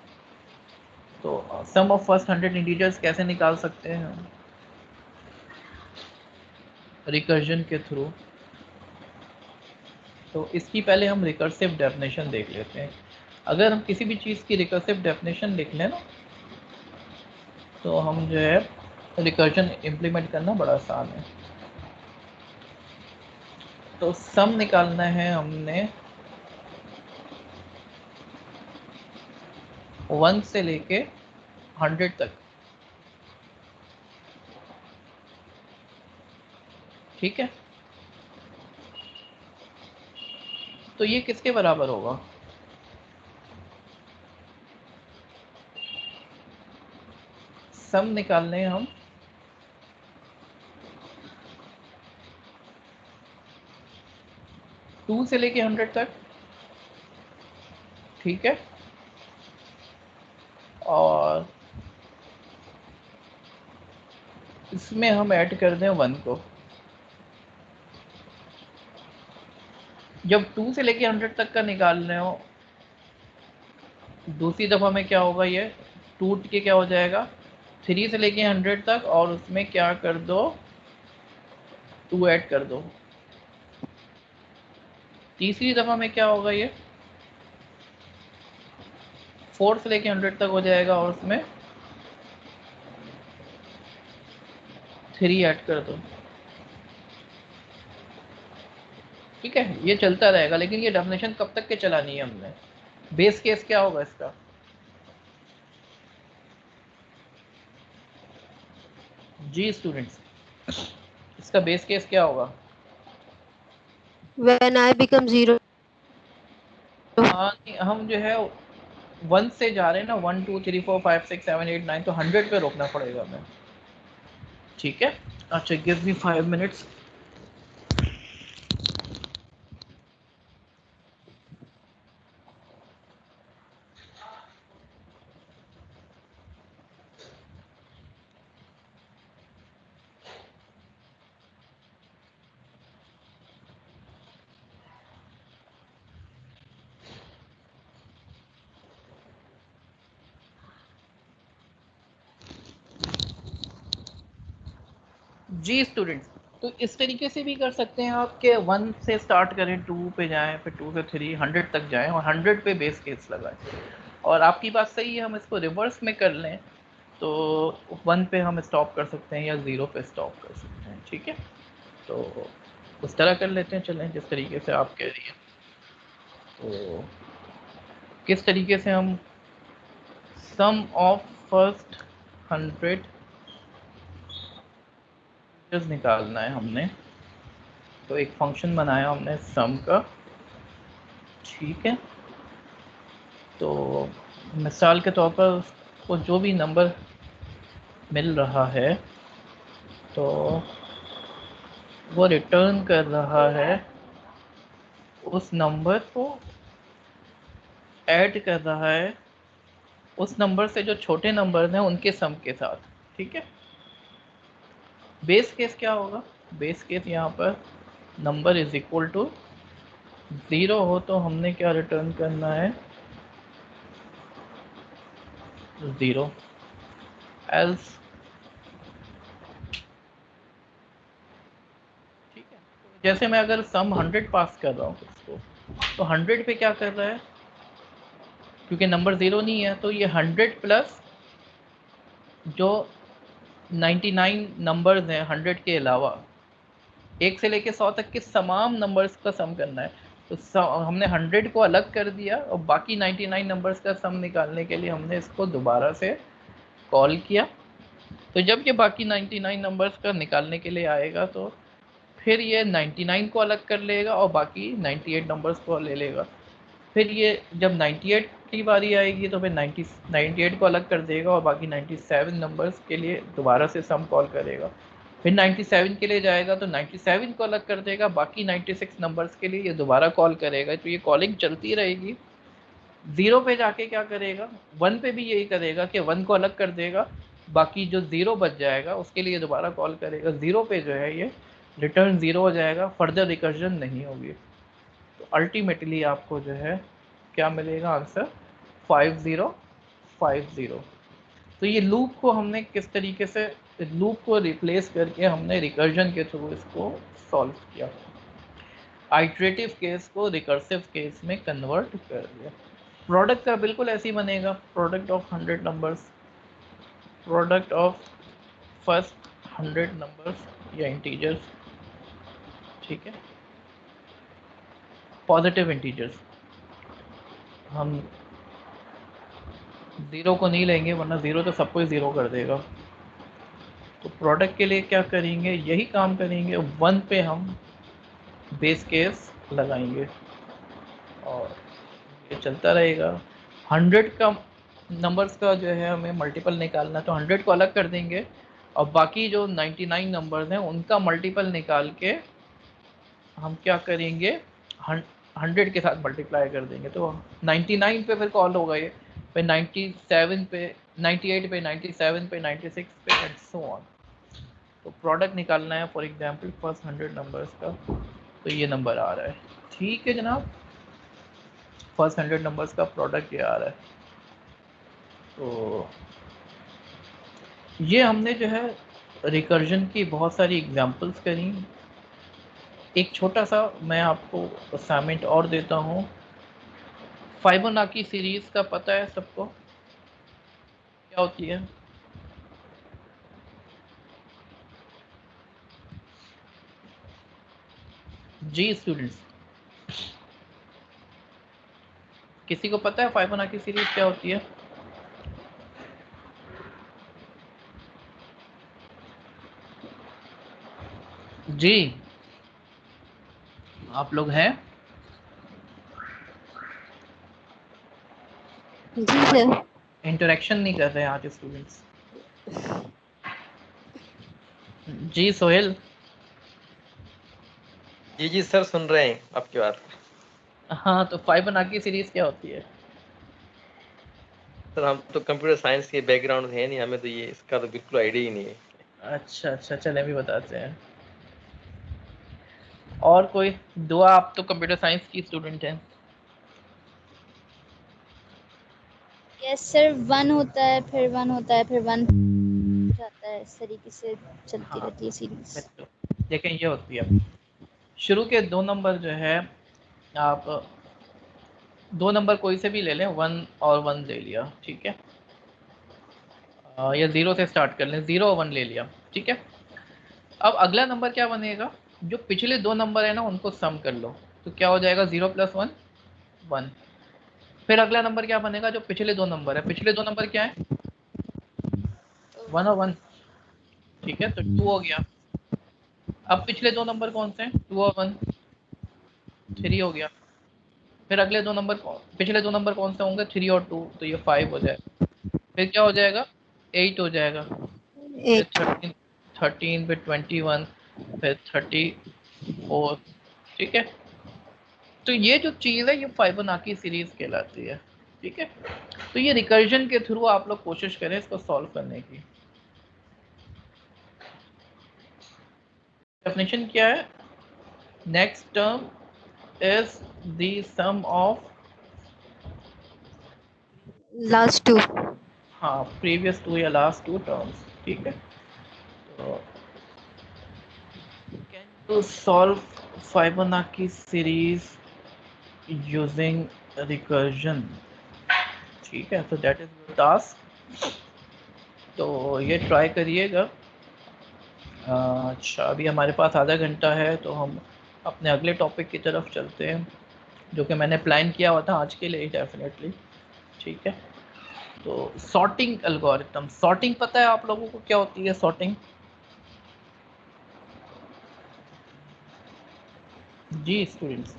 S1: तो सम ऑफ फर्स्ट 100 इंटीजर्स कैसे निकाल सकते हैं हम रिकर्जन के थ्रू। तो इसकी पहले हम रिकर्सिव डेफिनेशन देख लेते हैं। अगर हम किसी भी चीज़ की रिकर्सिव डेफिनेशन लिख लें ना, तो हम जो है रिकर्जन इम्प्लीमेंट करना बड़ा आसान है। तो सम निकालना है हमने 1 से लेके 100 तक, ठीक है। तो ये किसके बराबर होगा? सम निकालने हैं हम 2 से लेके 100 तक, ठीक है। और इसमें हम ऐड कर दें 1 को। जब 2 से लेके 100 तक का निकाल रहे हो, दूसरी दफ़ा में क्या होगा, ये टूट के क्या हो जाएगा 3 से लेके 100 तक, और उसमें क्या कर दो 2 ऐड कर दो। तीसरी दफ़ा में क्या होगा, ये 4 से लेके 100 तक हो जाएगा और उसमें 3 ऐड कर दो, ठीक है। ये चलता रहेगा, लेकिन ये डेफिनेशन कब तक के चलानी है हमने? बेस केस क्या होगा इसका? जी स्टूडेंट्स, इसका बेस केस क्या होगा?
S2: When I become 0.
S1: हम जो है 1 से जा रहे हैं ना, 1 2 3 4 5 6 7 8 9, तो 100 पे रोकना पड़ेगा हमें, ठीक है। अच्छा, गिव मी 5 मिनट्स। जी स्टूडेंट्स, तो इस तरीके से भी कर सकते हैं आप कि 1 से स्टार्ट करें, 2 पे जाएं, फिर 2 से 3 100 तक जाएं और 100 पे बेस केस लगाएं। और आपकी बात सही है, हम इसको रिवर्स में कर लें तो 1 पे हम स्टॉप कर सकते हैं या 0 पे स्टॉप कर सकते हैं, ठीक है। तो उस तरह कर लेते हैं, चलें जिस तरीके से आप कह रही हैं। तो किस तरीके से हम सम ऑफ फर्स्ट 100 निकालना है हमने, तो एक फंक्शन बनाया हमने सम का, ठीक है। तो मिसाल के तौर पर उसको जो भी नंबर मिल रहा है तो वो रिटर्न कर रहा है, उस नंबर को ऐड कर रहा है उस नंबर से जो छोटे नंबर हैं उनके सम के साथ, ठीक है। बेस केस क्या होगा? बेस केस यहाँ पर नंबर इज इक्वल टू 0 हो तो हमने क्या रिटर्न करना है, 0, एल्स, ठीक है। जैसे मैं अगर सम 100 पास कर रहा हूँ इसको, तो 100 पे क्या कर रहा है, क्योंकि नंबर 0 नहीं है, तो ये 100 प्लस जो 99 नंबर्स हैं 100 के अलावा, 1 से लेके 100 तक के तमाम नंबर्स का सम करना है। तो हमने 100 को अलग कर दिया और बाकी 99 नंबर्स का सम निकालने के लिए हमने इसको दोबारा से कॉल किया। तो जब ये बाकी 99 नंबर्स का निकालने के लिए आएगा तो फिर ये 99 को अलग कर लेगा और बाकी 98 नंबर्स को ले लेगा। फिर ये जब 98 की बारी आएगी तो फिर 98 को अलग कर देगा और बाकी 97 नंबर्स के लिए दोबारा से सम कॉल करेगा। फिर 97 के लिए जाएगा तो 97 को अलग कर देगा, बाकी 96 नंबर्स के लिए ये दोबारा कॉल करेगा। तो ये कॉलिंग चलती रहेगी। 0 पे जाके क्या करेगा, 1 पे भी यही करेगा कि 1 को अलग कर देगा, बाकी जो 0 बच जाएगा उसके लिए दोबारा कॉल करेगा। 0 पे जो है ये रिटर्न 0 हो जाएगा, फर्दर रिकर्जन नहीं होगी। तो अल्टीमेटली आपको जो है क्या मिलेगा आंसर, 5050। तो ये लूप को हमने किस तरीके से, लूप को रिप्लेस करके हमने रिकर्जन के थ्रू इसको सॉल्व किया, आइटरेटिव केस को रिकर्सिव केस में कन्वर्ट कर दिया। प्रोडक्ट का बिल्कुल ऐसे ही बनेगा, product of 100 numbers, product of first 100 numbers या इंटीजर्स, ठीक है, पॉजिटिव इंटीजर्स। हम ज़ीरो को नहीं लेंगे वरना ज़ीरो तो सबको ही ज़ीरो कर देगा। तो प्रोडक्ट के लिए क्या करेंगे, यही काम करेंगे, 1 पे हम बेस केस लगाएंगे और ये चलता रहेगा। 100 का नंबर्स का जो है हमें मल्टीपल निकालना, तो 100 को अलग कर देंगे और बाकी जो 99 नंबर्स हैं उनका मल्टीपल निकाल के हम क्या करेंगे, 100 के साथ मल्टीप्लाई कर देंगे। तो 99 पे फिर कॉल होगा ये, फिर 97 पे, 98 पे, 97 पे, 96 पे एंड सो ऑन। तो प्रोडक्ट निकालना है फॉर एग्जांपल फर्स्ट 100 नंबर्स का, तो ये नंबर आ रहा है, ठीक है जनाब, फर्स्ट 100 नंबर्स का प्रोडक्ट ये आ रहा है। तो ये हमने जो है रिकर्जन की बहुत सारी एग्जांपल्स करी। एक छोटा सा मैं आपको असाइनमेंट और देता हूँ, फाइबोनाची सीरीज का पता है सबको क्या होती है? जी स्टूडेंट्स, किसी को पता है फाइबोनाची सीरीज क्या होती है? जी आप लोग हैं?
S2: जी सर।
S1: इंटरेक्शन नहीं कर रहे हैं आज स्टूडेंट्स। जी सोहेल।
S4: जी जी सर, सुन रहे हैं आपकी बात।
S1: हाँ तो फाइबोनाची सीरीज क्या होती है?
S4: सर हम तो कंप्यूटर साइंस के बैकग्राउंड है नहीं, हमें तो ये इसका तो बिल्कुल आइडिया ही नहीं है।
S1: अच्छा अच्छा, चले अभी बताते हैं। और कोई दुआ, आप तो कंप्यूटर साइंस की स्टूडेंट हैं।
S3: यस सर, 1 होता है, फिर 1 होता है, फिर 1 जाता है, इस तरीके से चलती
S1: हाँ
S3: रहती है सीरीज।
S1: बिल्कुल, देखें ये होती है, शुरू के 2 नंबर जो है, आप 2 नंबर कोई से भी ले लें, 1 और 1 ले लिया, ठीक है, या 0 से स्टार्ट कर लें, 0 और 1 ले लिया, ठीक है। अब अगला नंबर क्या बनेगा, जो पिछले 2 नंबर है ना उनको सम कर लो, तो क्या हो जाएगा, 0 + 1 1। फिर अगला नंबर क्या बनेगा, जो पिछले 2 नंबर है, पिछले 2 नंबर क्या है, 1 और 1, ठीक है, तो 2 हो गया। अब पिछले 2 नंबर कौन से हैं, 2 और 1, 3 हो गया। फिर अगले 2 नंबर पिछले 2 नंबर कौन से होंगे, 3 और 2, तो ये 5 हो जाएगा। फिर क्या हो जाएगा, 8 हो जाएगा। फिर
S2: 8।
S1: 13 पे 21, फिर 34, ठीक है। तो ये जो चीज़ है ये फाइबोनाची सीरीज कहलाती है, ठीक है। तो ये रिकर्जन के थ्रू आप लोग कोशिश करें इसको सॉल्व करने की। डेफिनेशन क्या है, next term is the sum of,
S2: last 2।
S1: हाँ प्रीवियस 2 या लास्ट 2 टर्म्स, ठीक है। तो can you solve Fibonacci series using recursion, ठीक है, तो दैट इज योर टास्क। तो ये ट्राई करिएगा। अच्छा अभी हमारे पास आधा घंटा है, तो हम अपने अगले टॉपिक की तरफ चलते हैं, जो कि मैंने प्लान किया हुआ था आज के लिए डेफिनेटली, ठीक है। तो सॉर्टिंग एल्गोरिथम, सॉर्टिंग पता है आप लोगों को क्या होती है सॉर्टिंग? जी students,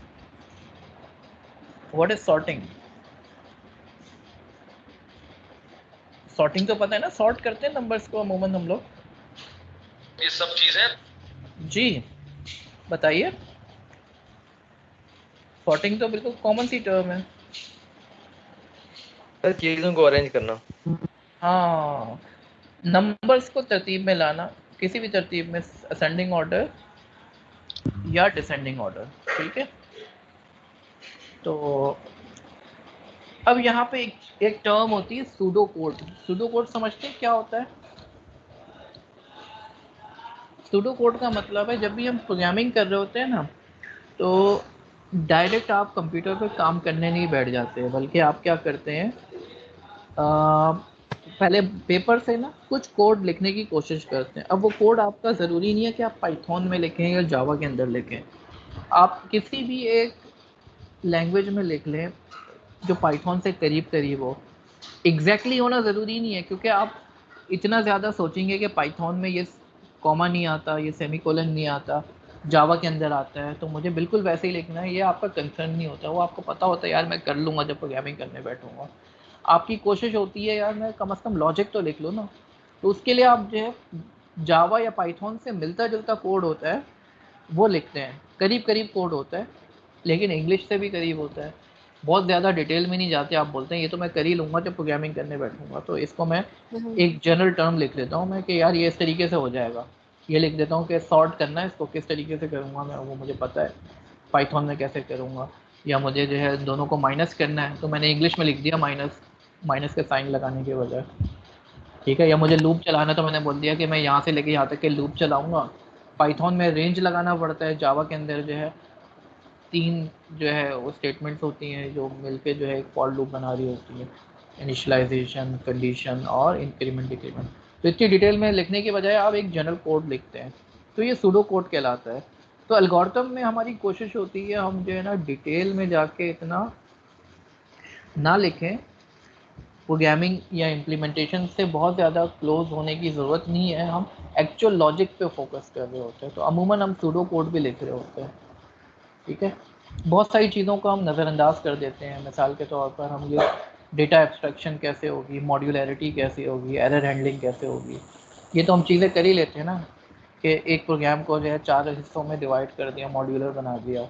S1: what is sorting? Sorting तो पता है ना, सॉर्ट करते हैं नंबर्स को अमूमन हम लोग,
S4: ये सब चीजें।
S1: जी बताइए। सॉर्टिंग तो बिल्कुल कॉमन सी टर्म है।
S4: सर चीजों को अरेंज करना।
S1: हाँ, नंबर्स को तरतीब में लाना, किसी भी तरतीब में, असेंडिंग ऑर्डर या डिसेंडिंग ऑर्डर, ठीक है। तो अब यहाँ पे एक टर्म होती है सूडो कोड। सूडो कोड समझते हैं क्या होता है? सूडो कोड का मतलब है जब भी हम प्रोग्रामिंग कर रहे होते हैं ना, तो डायरेक्ट आप कंप्यूटर पे काम करने नहीं बैठ जाते, बल्कि आप क्या करते हैं, पहले पेपर से ना कुछ कोड लिखने की कोशिश करते हैं। अब वो कोड आपका ज़रूरी नहीं है कि आप पाइथन में लिखें या जावा के अंदर लिखें, आप किसी भी एक लैंग्वेज में लिख लें जो पाइथन से करीब करीब हो। एग्जैक्टली होना ज़रूरी नहीं है, क्योंकि आप इतना ज़्यादा सोचेंगे कि पाइथन में ये कॉमा नहीं आता, ये सेमीकोलन नहीं आता, जावा के अंदर आता है, तो मुझे बिल्कुल वैसे ही लिखना है, ये आपका कंसर्न नहीं होता। वो आपको पता होता है यार मैं कर लूँगा जब प्रोग्रामिंग करने बैठूँगा। आपकी कोशिश होती है यार मैं कम से कम लॉजिक तो लिख लूँ ना। तो उसके लिए आप जो है जावा या पाइथन से मिलता जुलता कोड होता है वो लिखते हैं, करीब करीब कोड होता है, लेकिन इंग्लिश से भी करीब होता है। बहुत ज़्यादा डिटेल में नहीं जाते, आप बोलते हैं ये तो मैं कर ही लूँगा जब प्रोग्रामिंग करने बैठूँगा। तो इसको मैं एक जनरल टर्म लिख लेता हूँ मैं कि यार ये इस तरीके से हो जाएगा। ये लिख देता हूँ कि सॉर्ट करना है इसको, किस तरीके से करूँगा मैं वो मुझे पता है, पाइथन में कैसे करूँगा। या मुझे जो है दोनों को माइनस करना है तो मैंने इंग्लिश में लिख दिया माइनस, माइनस के साइन लगाने के बजाय, ठीक है। या मुझे लूप चलाना है तो मैंने बोल दिया कि मैं यहाँ से लेके यहाँ तक के लूप चलाऊँगा। पाइथन में रेंज लगाना पड़ता है, जावा के अंदर जो है 3 जो है वो स्टेटमेंट्स होती हैं जो मिलके जो है एक फॉर लूप बना रही होती है, इनिशियलाइजेशन, कंडीशन और इंक्रीमेंट डिक्रीमेंट। तो इतनी डिटेल में लिखने के बजाय आप एक जनरल कोड लिखते हैं, तो ये सूडो कोड कहलाता है। तो एल्गोरिथम में हमारी कोशिश होती है हम जो है ना डिटेल में जाके इतना ना लिखें, प्रोग्रामिंग या इम्प्लीमेंटेशन से बहुत ज़्यादा क्लोज होने की ज़रूरत नहीं है, हम एक्चुअल लॉजिक पे फोकस कर रहे होते हैं। तो अमूमन हम सूडो कोड भी लिख रहे होते हैं, ठीक है। बहुत सारी चीज़ों को हम नज़रअंदाज कर देते हैं। मिसाल के तौर पर हम ये डेटा एब्स्ट्रैक्शन कैसे होगी, मॉड्यूलैरिटी कैसे होगी, एरर हैंडलिंग कैसे होगी, ये तो हम चीज़ें कर ही लेते हैं ना, कि एक प्रोग्राम को जो है 4 हिस्सों में डिवाइड कर दिया, मॉड्यूलर बना दिया।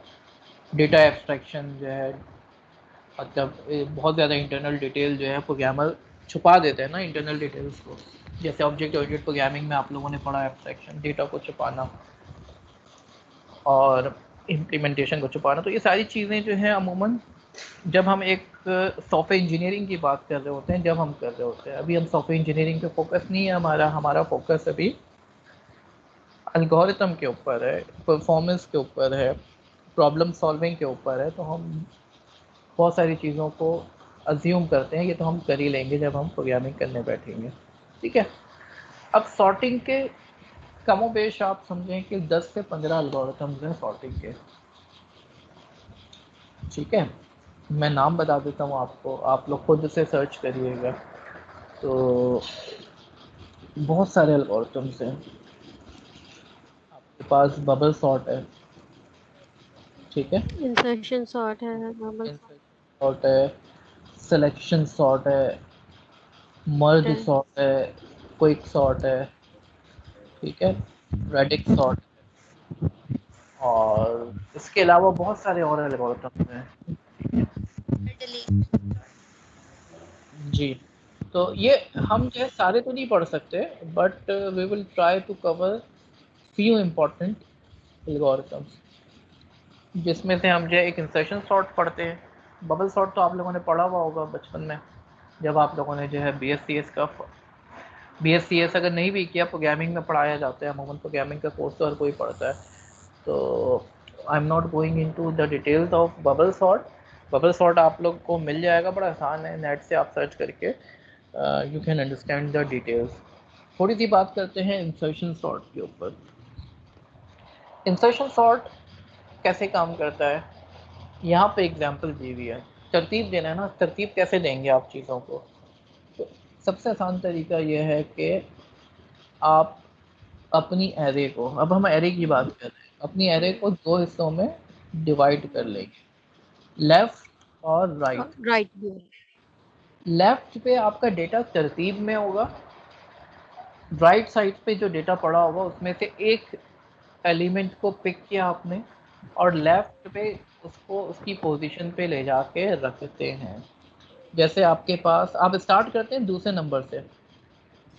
S1: डेटा एब्स्ट्रैक्शन जो है मतलब बहुत ज़्यादा इंटरनल डिटेल जो है प्रोग्रामर छुपा देते हैं ना इंटरनल डिटेल्स को। जैसे ऑब्जेक्ट ओरिएंटेड प्रोग्रामिंग में आप लोगों ने पढ़ा एब्स्ट्रैक्शन, डेटा को छुपाना और इम्प्लीमेंटेशन को छुपाना। तो ये सारी चीज़ें जो हैं अमूमन जब हम एक सॉफ्टवेयर इंजीनियरिंग की बात कर रहे होते हैं, जब हम कर रहे होते हैं, अभी हम सॉफ्टवेयर इंजीनियरिंग पे फोकस नहीं है हमारा, हमारा फोकस अभी एल्गोरिथम के ऊपर है, परफॉर्मेंस के ऊपर है, प्रॉब्लम सॉल्विंग के ऊपर है। तो हम बहुत सारी चीज़ों को अज्यूम करते हैं ये तो हम कर ही लेंगे जब हम प्रोग्रामिंग करने बैठेंगे, ठीक है। अब सॉर्टिंग के कमोबेश आप समझें कि 10 से 15 एल्गोरिथम्स हैं सॉर्टिंग के, ठीक है। मैं नाम बता देता हूँ आपको, आप लोग खुद से सर्च करिएगा। तो बहुत सारे एल्गोरिथम्स हैं। आपके पास बबल सॉर्ट है, ठीक है,
S2: इंसर्शन सॉर्ट है, नॉर्मल
S1: सॉर्ट है, सिलेक्शन सॉर्ट है, मर्ज
S2: सॉर्ट
S1: सॉर्ट है, क्विक सॉर्ट है, ठीक है, रेडिक्स सॉर्ट, और इसके अलावा बहुत सारे और एल्गोरिथम्स हैं, ठीक है जी। तो ये हम जो है सारे तो नहीं पढ़ सकते, but we will try to cover few important algorithms, जिसमें से हम जो है एक इंसर्शन सॉर्ट पढ़ते हैं। बबल सॉर्ट तो आप लोगों ने पढ़ा हुआ होगा बचपन में, जब आप लोगों ने जो है बी एस सी एस अगर नहीं भी किया, प्रोग्रामिंग में पढ़ाया जाता है अमूमन, प्रोग्रामिंग का कोर्स तो हर कोई पढ़ता है। तो I am not going into the details of bubble sort. Bubble sort आप लोग को मिल जाएगा, बड़ा आसान है, नेट से आप सर्च करके you can understand the details. थोड़ी सी बात करते हैं इंसर्शन सॉर्ट के ऊपर। इंसर्शन सॉर्ट कैसे काम करता है, यहाँ पे एग्जांपल दी हुई है। तरतीब देना है ना, तरतीब कैसे देंगे आप चीज़ों को। तो सबसे आसान तरीका यह है कि आप अपनी एरे को, अब हम एरे की बात कर रहे हैं, अपनी एरे को 2 हिस्सों में डिवाइड कर लेंगे, लेफ्ट और राइट।
S2: राइट।
S1: लेफ्ट पे आपका डेटा तरतीब में होगा, राइट साइड पे जो डेटा पड़ा होगा उसमें से एक एलिमेंट को पिक किया आपने और लेफ्ट पे उसको उसकी पोजीशन पे ले जाके रखते हैं। जैसे आपके पास, आप स्टार्ट करते हैं दूसरे नंबर से,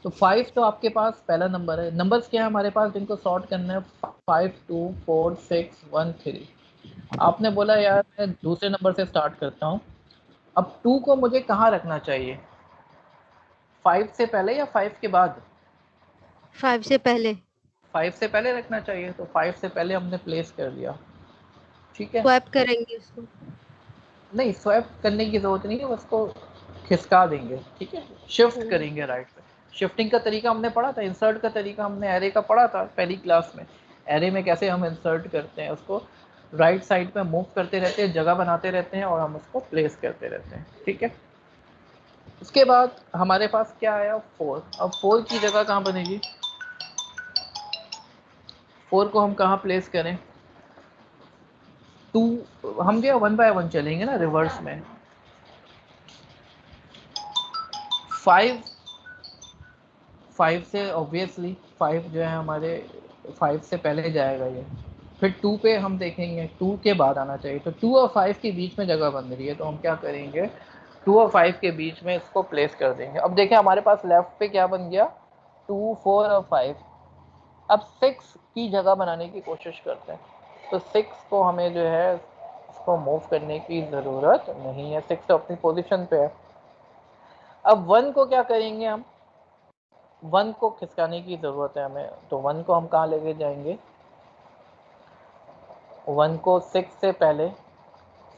S1: तो 5 तो आपके पास पहला नंबर है। नंबर्स क्या है हमारे पास जिनको सॉर्ट करना है, 5 2 4 6 1 3। आपने बोला यार मैं दूसरे नंबर से स्टार्ट करता हूँ, अब 2 को मुझे कहाँ रखना चाहिए, 5 से पहले या 5 के बाद?
S2: 5 से पहले।
S1: 5 से पहले रखना चाहिए, तो 5 से पहले हमने प्लेस कर दिया। ठीक है,
S2: स्वैप करेंगे उसको।
S1: नहीं स्वैप करने की जरूरत नहीं है, उसको खिसका देंगे। ठीक है, शिफ्ट करेंगे राइट पे। शिफ्टिंग का तरीका हमने पढ़ा था, इंसर्ट का तरीका हमने एरे का पढ़ा था पहली क्लास में। एरे में कैसे हम इंसर्ट करते हैं, उसको राइट साइड पे मूव करते रहते हैं, जगह बनाते रहते हैं और हम उसको प्लेस करते रहते हैं। ठीक है, उसके बाद हमारे पास क्या आया, 4। अब 4 की जगह कहाँ बनेगी, 4 को हम कहाँ प्लेस करें, 2, हम क्या 1 बाय 1 चलेंगे ना रिवर्स में। 5, 5 से ऑब्वियसली 5 जो है हमारे 5 से पहले जाएगा ये। फिर 2 पे हम देखेंगे, 2 के बाद आना चाहिए, तो 2 और 5 के बीच में जगह बन रही है, तो हम क्या करेंगे 2 और 5 के बीच में इसको प्लेस कर देंगे। अब देखें हमारे पास लेफ्ट पे क्या बन गया, 2, 4 और 5। अब 6 की जगह बनाने की कोशिश करते हैं, तो 6 को हमें जो है इसको मूव करने की ज़रूरत नहीं है, 6 तो अपनी पोजीशन पे है। अब 1 को क्या करेंगे हम, 1 को खिसकाने की ज़रूरत है हमें, तो 1 को हम कहाँ लेके जाएंगे, 1 को 6 से पहले,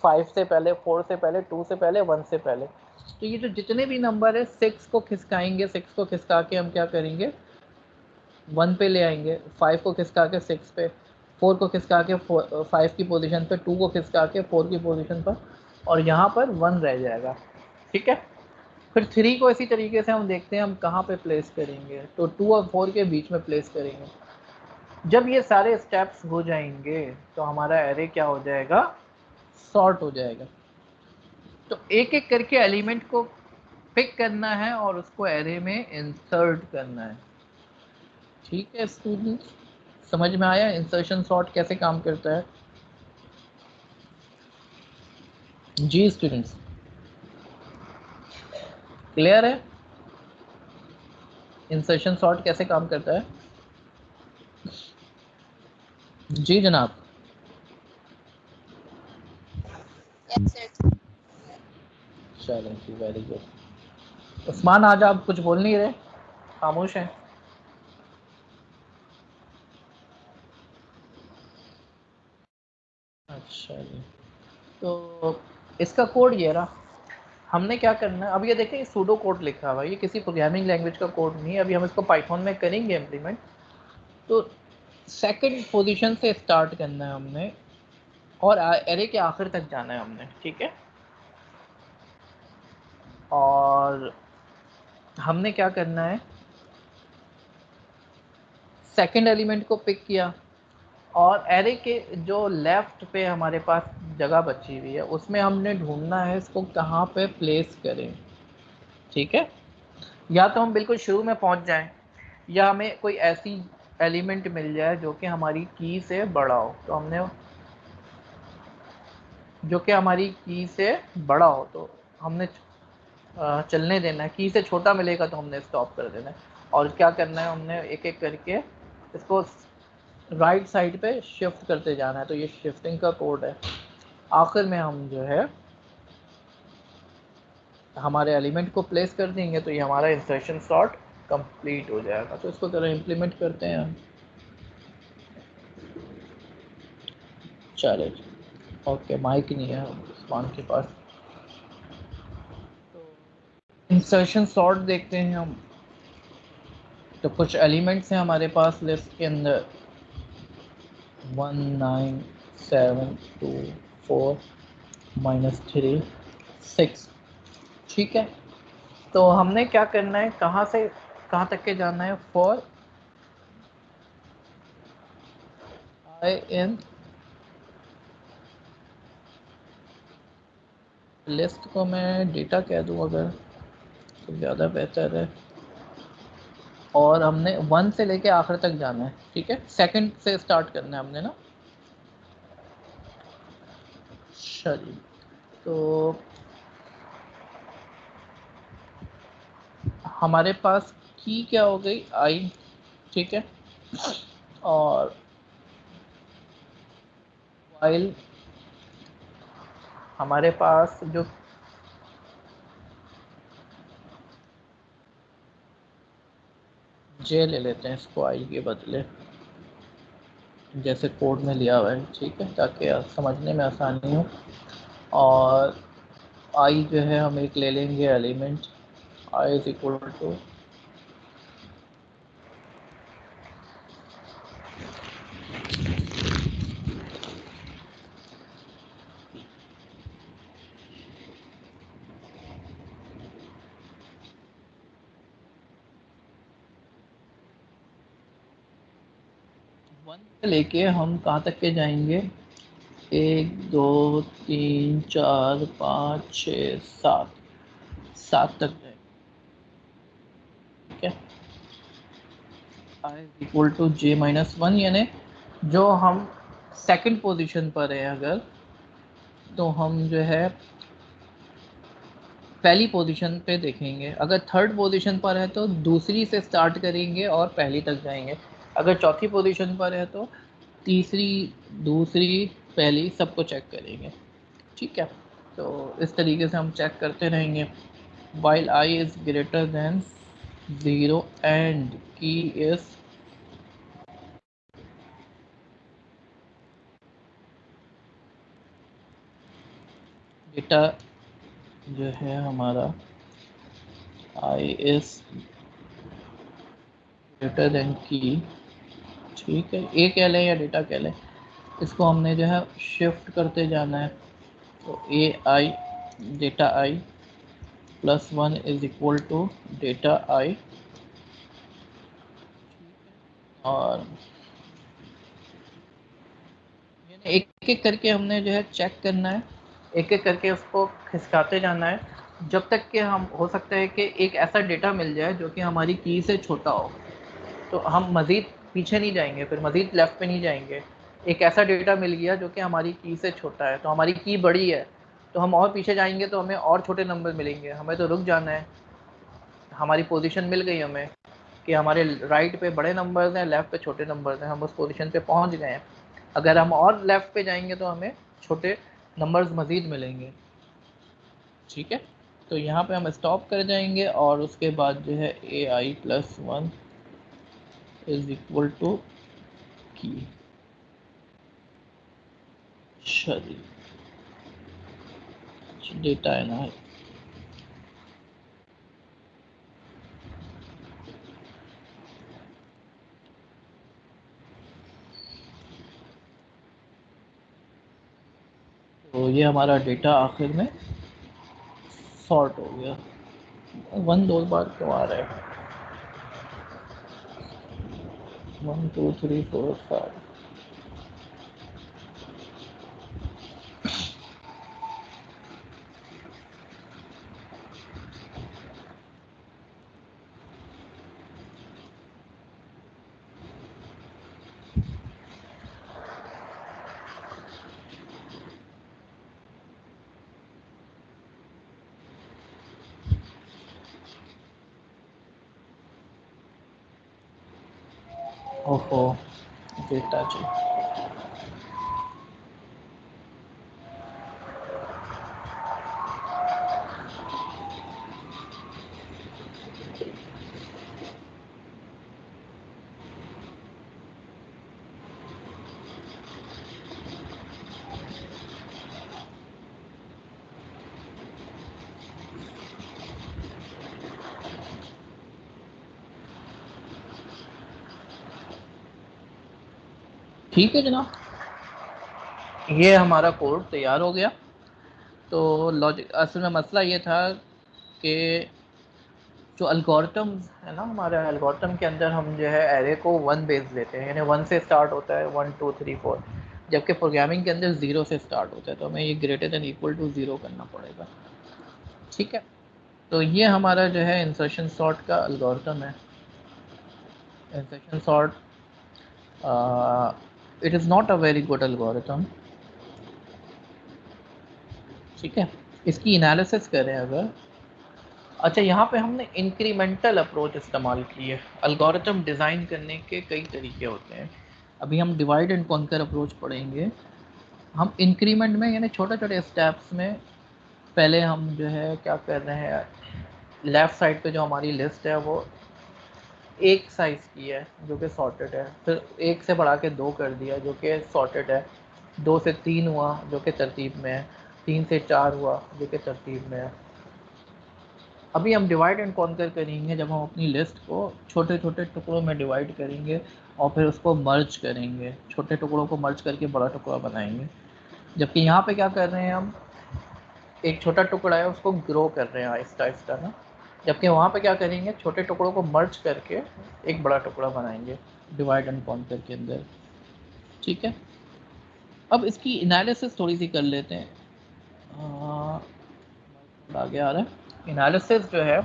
S1: 5 से पहले, 4 से पहले, 2 से पहले, 1 से पहले। तो ये जो जितने भी नंबर है 6 को खिसकाएंगे, 6 को खिसका के हम क्या करेंगे 1 पे ले आएंगे, 5 को खिसका के 6 पे, 4 को खिसका के 5 की पोजीशन पे, 2 को खिसका के 4 की पोजीशन पर, और यहाँ पर 1 रह जाएगा। ठीक है, फिर 3 को इसी तरीके से हम देखते हैं हम कहाँ पे प्लेस करेंगे, तो 2 और 4 के बीच में प्लेस करेंगे। जब ये सारे स्टेप्स हो जाएंगे तो हमारा एरे क्या हो जाएगा, सॉर्ट हो जाएगा। तो एक एक करके एलिमेंट को पिक करना है और उसको एरे में इंसर्ट करना है। ठीक है स्टूडेंट्स, समझ में आया इंसर्शन सॉर्ट कैसे काम करता है? जी स्टूडेंट्स, क्लियर है इंसर्शन सॉर्ट कैसे काम करता है? जी जनाब।
S3: Yes sir.
S1: चलो जी, वेरी गुड। उस्मान आज आप कुछ बोल नहीं रहे, खामोश हैं। अच्छा जी, तो इसका कोड ये रहा। हमने क्या करना है, अब ये देखें सूडो कोड लिखा हुआ है, ये किसी प्रोग्रामिंग लैंग्वेज का कोड नहीं है। अभी हम इसको पाइथन में करेंगे इम्प्लीमेंट। तो सेकंड पोजीशन से स्टार्ट करना है हमने और एरे के आखिर तक जाना है हमने। ठीक है, और हमने क्या करना है, सेकंड एलिमेंट को पिक किया और एरे के जो लेफ्ट पे हमारे पास जगह बची हुई है उसमें हमने ढूंढना है इसको कहाँ पे प्लेस करें। ठीक है, या तो हम बिल्कुल शुरू में पहुंच जाएं या हमें कोई ऐसी एलिमेंट मिल जाए जो कि हमारी की से बड़ा हो, तो हमने जो कि हमारी की से बड़ा हो तो हमने चलने देना है। की से छोटा मिलेगा तो हमने स्टॉप कर देना है। और क्या करना है, हमने एक एक करके इसको राइट साइड पे शिफ्ट करते जाना है। तो ये शिफ्टिंग का कोड है। आखिर में हम जो है हमारे एलिमेंट को प्लेस कर देंगे तो ये हमारा इंसर्शन सॉर्ट कंप्लीट हो जाएगा। तो इसको जरा इम्प्लीमेंट करते हैं हम। चले, ओके माइक नहीं है उस्मान के पास। इंसर्शन सॉर्ट देखते हैं हम। तो कुछ एलिमेंट्स हैं हमारे पास लिस्ट के अंदर, 1 9 7 2 4 -3 6। ठीक है, तो हमने क्या करना है, कहाँ से कहाँ तक के जाना है, फॉर आई इन लिस्ट को मैं डेटा कह दूँ अगर तो ज़्यादा बेहतर है। और हमने 1 से लेके आखिर तक जाना है। ठीक है, सेकंड से स्टार्ट करना है हमने ना। चलिए, तो हमारे पास की क्या हो गई, आई। ठीक है, और वाइल हमारे पास जो जे ले लेते हैं इसको आई के बदले। जैसे कोड में लिया हुआ है, ठीक है, ताकि समझने में आसानी हो। और आई जो है हम एक ले लेंगे element, I is equal to one से लेके हम कहाँ तक के जाएंगे, 1 2 3 4 5 6 7, 7 तक जाएंगे, ठीक है। आई इज इक्वल टू j-1, यानी जो हम सेकंड पोजीशन पर है अगर, तो हम जो है पहली पोजीशन पे देखेंगे। अगर थर्ड पोजीशन पर है तो दूसरी से स्टार्ट करेंगे और पहली तक जाएंगे। अगर चौथी पोजीशन पर है तो तीसरी, दूसरी, पहली सबको चेक करेंगे, ठीक है। तो इस तरीके से हम चेक करते रहेंगे। While I is greater than 0 and की इज डेटा जो है हमारा आई इज ग्रेटर देन की, ठीक है, ए कह लें या डेटा कह लें, इसको हमने जो है शिफ्ट करते जाना है। तो A I data I plus 1 is equal to data I, और एक एक करके हमने जो है चेक करना है, एक एक करके उसको खिसकाते जाना है, जब तक कि हम, हो सकता है कि एक ऐसा डेटा मिल जाए जो कि हमारी की से छोटा हो, तो हम मज़ीद पीछे नहीं जाएंगे, फिर मज़ीद लेफ़्ट पे नहीं जाएंगे। एक ऐसा डेटा मिल गया जो कि हमारी की से छोटा है, तो हमारी की बड़ी है, तो हम और पीछे जाएंगे तो हमें और छोटे नंबर मिलेंगे, हमें तो रुक जाना है। हमारी पोजीशन मिल गई हमें कि हमारे राइट पे बड़े नंबर्स हैं, लेफ़्ट पे छोटे नंबर्स हैं, हम उस पोजीशन पे पहुंच गए हैं। अगर हम और लेफ़्ट पे जाएंगे तो हमें छोटे नंबर्स मज़ीद मिलेंगे, ठीक है। तो यहाँ पे हम स्टॉप कर जाएंगे और उसके बाद जो है ए आई प्लस 1 इज इक्वल टू की, चलिए डेटा है ना, तो ये हमारा डेटा आखिर में सॉर्ट हो गया। 1 2 बार क्यों आ रहा है, 1 2 3 4 5, ओहो डेटा जी। ठीक है जनाब, ये हमारा कोड तैयार हो गया। तो लॉजिक, असल में मसला ये था कि जो अल्गोरिथम्स है ना, हमारे अल्गोरिथम के अंदर हम जो है एरे को 1 बेस लेते हैं, यानी 1 से स्टार्ट होता है, 1 2 3 4, जबकि प्रोग्रामिंग के अंदर 0 से स्टार्ट होता है, तो हमें ये ग्रेटर देन इक्वल टू 0 करना पड़ेगा, ठीक है। तो ये हमारा जो है इंसर्शन सॉर्ट का अल्गोरिथम है। Insertion sort, it is not a very good algorithm, ठीक है। इसकी एनालिसिस करें अगर, अच्छा यहाँ पे हमने इंक्रीमेंटल अप्रोच इस्तेमाल की है। अल्गोरिथम डिज़ाइन करने के कई तरीके होते हैं, अभी हम डिवाइड एंड कॉन्कर अप्रोच पढ़ेंगे। हम इंक्रीमेंट में, यानी छोटे छोटे स्टेप्स में, पहले हम जो है क्या कर रहे हैं, लेफ़्ट साइड पे जो हमारी लिस्ट है वो एक साइज की है जो कि सॉर्टेड है, फिर एक से बढ़ा के 2 कर दिया जो कि सॉर्टेड है, 2 से 3 हुआ जो कि तरतीब में है, 3 से 4 हुआ जो कि तरतीब में है। अभी हम डिवाइड एंड कॉन्कर करेंगे जब हम अपनी लिस्ट को छोटे छोटे टुकड़ों में डिवाइड करेंगे और फिर उसको मर्ज करेंगे, छोटे टुकड़ों को मर्ज करके बड़ा टुकड़ा बनाएंगे। जबकि यहाँ पे क्या कर रहे हैं हम, एक छोटा टुकड़ा है उसको ग्रो कर रहे हैं आहिस्ता आहिस्ता ना, जबकि वहाँ पे क्या करेंगे, छोटे टुकड़ों को मर्ज करके एक बड़ा टुकड़ा बनाएंगे डिवाइड एंड कॉन्कर के अंदर। ठीक है, अब इसकी एनालिसिस थोड़ी सी कर लेते हैं। आगे आ रहा है एनालिसिस जो है,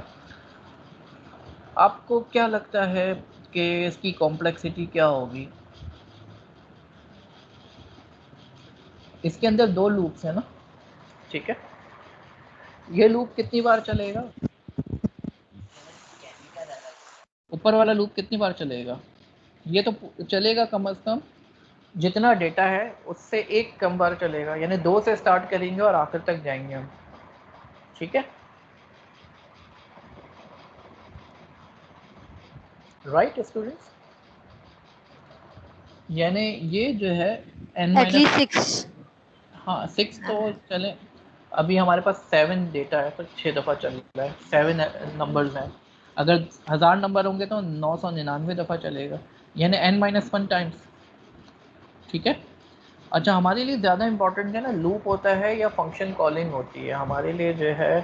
S1: आपको क्या लगता है कि इसकी कॉम्प्लेक्सिटी क्या होगी? इसके अंदर 2 लूप्स हैं ना, ठीक है, ये लूप कितनी बार चलेगा? ऊपर वाला लूप कितनी बार चलेगा? ये तो चलेगा कम से कम जितना डेटा है उससे एक कम बार चलेगा, यानी 2 से स्टार्ट करेंगे और आखिर तक जाएंगे हम। ठीक है, राइट स्टूडेंट्स? यानी ये जो है
S2: एटलीस्ट 6।
S1: हाँ 6 तो चले, अभी हमारे पास 7 डेटा है तो 6 दफ़ा चल रहा है, 7 नंबर्स हैं। अगर 1000 नंबर होंगे तो 999 दफ़ा चलेगा, यानी n-1 टाइम्स। ठीक है, अच्छा हमारे लिए ज़्यादा इम्पोर्टेंट है ना लूप होता है या फंक्शन कॉलिंग होती है? हमारे लिए जो है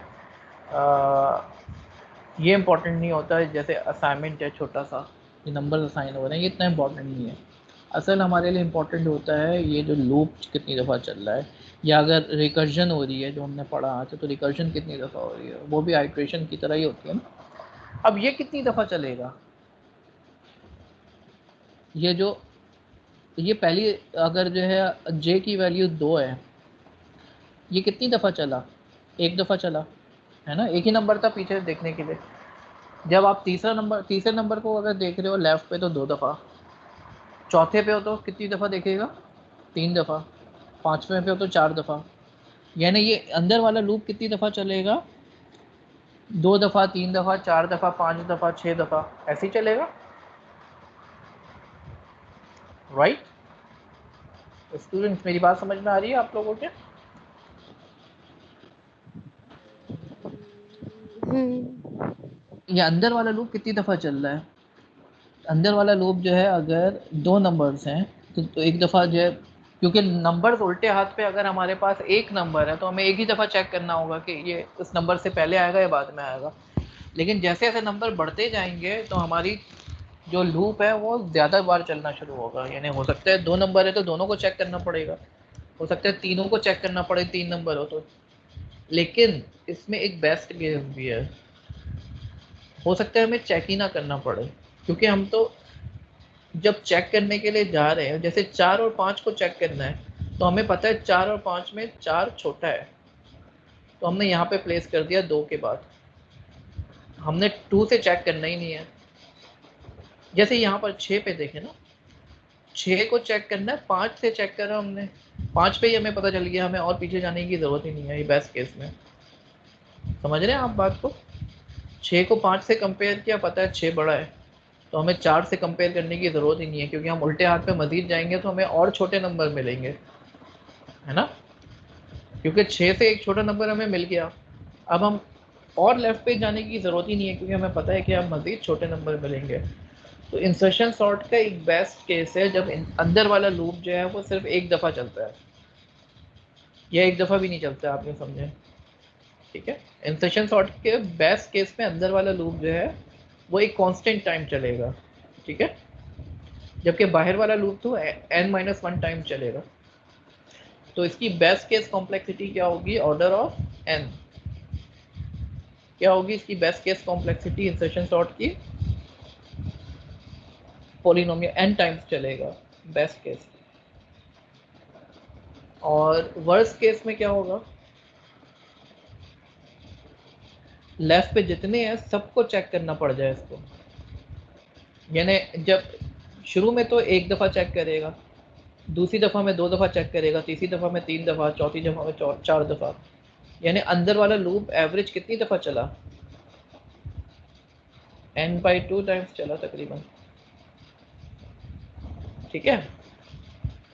S1: ये इम्पोर्टेंट नहीं होता है, जैसे असाइनमेंट है छोटा सा, ये नंबर असाइन हो रहे हैं, ये इतना इम्पोर्टेंट नहीं है। असल हमारे लिए इम्पोर्टेंट होता है ये जो लूप कितनी दफ़ा चल रहा है, या अगर रिकर्जन हो रही है जो हमने पढ़ा आज, तो रिकर्जन कितनी दफ़ा हो रही है, वो भी आइट्रेशन की तरह ही होती है ना। अब ये कितनी दफ़ा चलेगा, ये जो ये पहली अगर जो है जे की वैल्यू 2 है, ये कितनी दफ़ा चला? एक दफ़ा चला है ना, एक ही नंबर था पीछे देखने के लिए। जब आप तीसरे नंबर को अगर देख रहे हो लेफ़्ट पे तो 2 दफ़ा, चौथे पे हो तो कितनी दफ़ा देखेगा? 3 दफ़ा, पाँचवें पे हो तो 4 दफ़ा। यानी ये अंदर वाला लूप कितनी दफ़ा चलेगा? 2 दफ़ा, 3 दफ़ा, 4 दफ़ा, 5 दफ़ा, 6 दफ़ा, ऐसे ही चलेगा। राइट स्टूडेंट्स, मेरी बात समझ में आ रही है आप लोगों के? ये अंदर वाला लूप कितनी दफ़ा चल रहा है? अंदर वाला लूप जो है अगर 2 नंबर्स हैं तो एक दफ़ा जो है, क्योंकि नंबर्स उल्टे हाथ पे अगर हमारे पास एक नंबर है तो हमें एक ही दफ़ा चेक करना होगा कि ये उस नंबर से पहले आएगा या बाद में आएगा। लेकिन जैसे जैसे नंबर बढ़ते जाएंगे तो हमारी जो लूप है वो ज़्यादा बार चलना शुरू होगा। यानी हो सकता है 2 नंबर है तो दोनों को चेक करना पड़ेगा, हो सकता है तीनों को चेक करना पड़े 3 नंबर हो तो। लेकिन इसमें एक बेस्ट केस भी है, हो सकता है हमें चेक ही ना करना पड़े, क्योंकि हम तो जब चेक करने के लिए जा रहे हैं, जैसे 4 और 5 को चेक करना है तो हमें पता है 4 और 5 में 4 छोटा है, तो हमने यहाँ पे प्लेस कर दिया 2 के बाद, हमने 2 से चेक करना ही नहीं है। जैसे यहाँ पर 6 पे देखें ना, 6 को चेक करना है, 5 से चेक करा हमने, 5 पे ही हमें पता चल गया, हमें और पीछे जाने की ज़रूरत ही नहीं है। ये बेस्ट केस में समझ रहे हैं आप बात को? 6 को 5 से कंपेयर किया, पता है 6 बड़ा है, तो हमें 4 से कंपेयर करने की ज़रूरत ही नहीं है, क्योंकि हम उल्टे हाथ पे मज़ीद जाएंगे तो हमें और छोटे नंबर मिलेंगे, है ना, क्योंकि 6 से एक छोटा नंबर हमें मिल गया। अब हम और लेफ्ट पे जाने की ज़रूरत ही नहीं है, क्योंकि हमें पता है कि अब मज़ीद छोटे नंबर मिलेंगे। तो इंसर्शन सॉर्ट का एक बेस्ट केस है जब अंदर वाला लूप जो है वो सिर्फ एक दफ़ा चलता है, या एक दफ़ा भी नहीं चलता, आपने समझे? ठीक है, इंसर्शन सॉर्ट के बेस्ट केस में अंदर वाला लूप जो है वो एक कांस्टेंट टाइम चलेगा, ठीक है, जबकि बाहर वाला लूप तो n-1 टाइम चलेगा। तो इसकी बेस्ट केस कॉम्प्लेक्सिटी क्या होगी? Order of n। क्या होगी इसकी best case complexity insertion sort की? पॉलिनोमियल n टाइम्स चलेगा बेस्ट केस। और वर्स्ट केस में क्या होगा? लेफ्ट पे जितने हैं सबको चेक करना पड़ जाए इसको, यानी जब शुरू में तो एक दफ़ा चेक करेगा, दूसरी दफ़ा में 2 दफ़ा चेक करेगा, तीसरी दफ़ा में 3 दफ़ा, चौथी दफ़ा में 4 दफ़ा, यानी अंदर वाला लूप एवरेज कितनी दफ़ा चला? n/2 टाइम्स चला तकरीबन, ठीक है,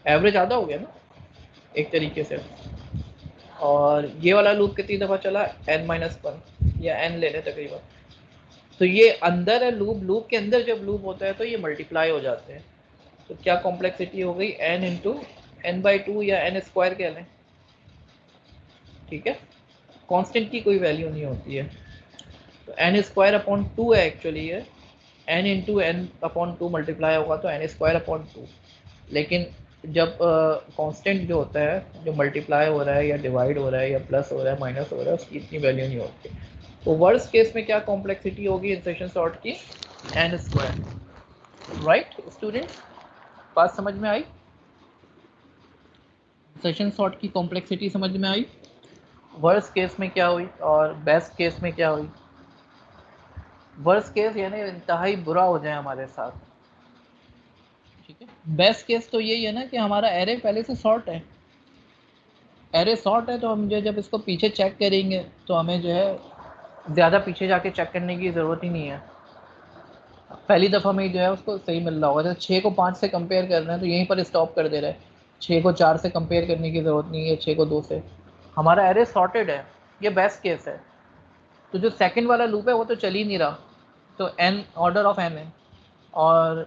S1: एवरेज आधा हो गया ना एक तरीके से। और ये वाला लूप कितनी दफ़ा चला, n-1 या n ले लें तकरीबन। तो ये अंदर है लूप, लूप के अंदर जब लूप होता है तो ये मल्टीप्लाई हो जाते हैं। तो क्या कॉम्प्लेक्सिटी हो गई, n इंटू n/2 या n² कह लें, ठीक है। कांस्टेंट की कोई वैल्यू नहीं होती है, तो n² है एक्चुअली ये, n इंटू n/2 मल्टीप्लाई होगा तो n²/2। लेकिन जब कांस्टेंट जो होता है, जो मल्टीप्लाई हो रहा है या डिवाइड हो रहा है या प्लस हो रहा है माइनस हो रहा है, उसकी इतनी वैल्यू नहीं होती। तो वर्स्ट केस में क्या कॉम्प्लेक्सिटी होगी इंसर्शन सॉर्ट की, n²। राइट स्टूडेंट्स, बात समझ में आई, इंसर्शन सॉर्ट की कॉम्प्लेक्सिटी समझ में आई। वर्स्ट केस में क्या हुई और बेस्ट केस में क्या हुई। वर्स्ट केस यानी इंतहाई बुरा हो जाए हमारे साथ, ठीक है। बेस्ट केस तो यही है ना कि हमारा एरे पहले से सॉर्ट है, एरे सॉर्ट है, तो हम जो जब इसको पीछे चेक करेंगे तो हमें जो है ज़्यादा पीछे जाके चेक करने की ज़रूरत ही नहीं है, पहली दफ़ा में जो है उसको सही मिल रहा होगा। जैसे 6 को 5 से कंपेयर कर रहे हैं तो यहीं पर स्टॉप कर दे रहे हैं, 6 को 4 से कंपेयर करने की ज़रूरत नहीं है, 6 को 2 से। हमारा एरे सॉर्टेड है, ये बेस्ट केस है। तो जो सेकंड वाला लूप है वो तो चल ही नहीं रहा, तो n ऑर्डर ऑफ n है। और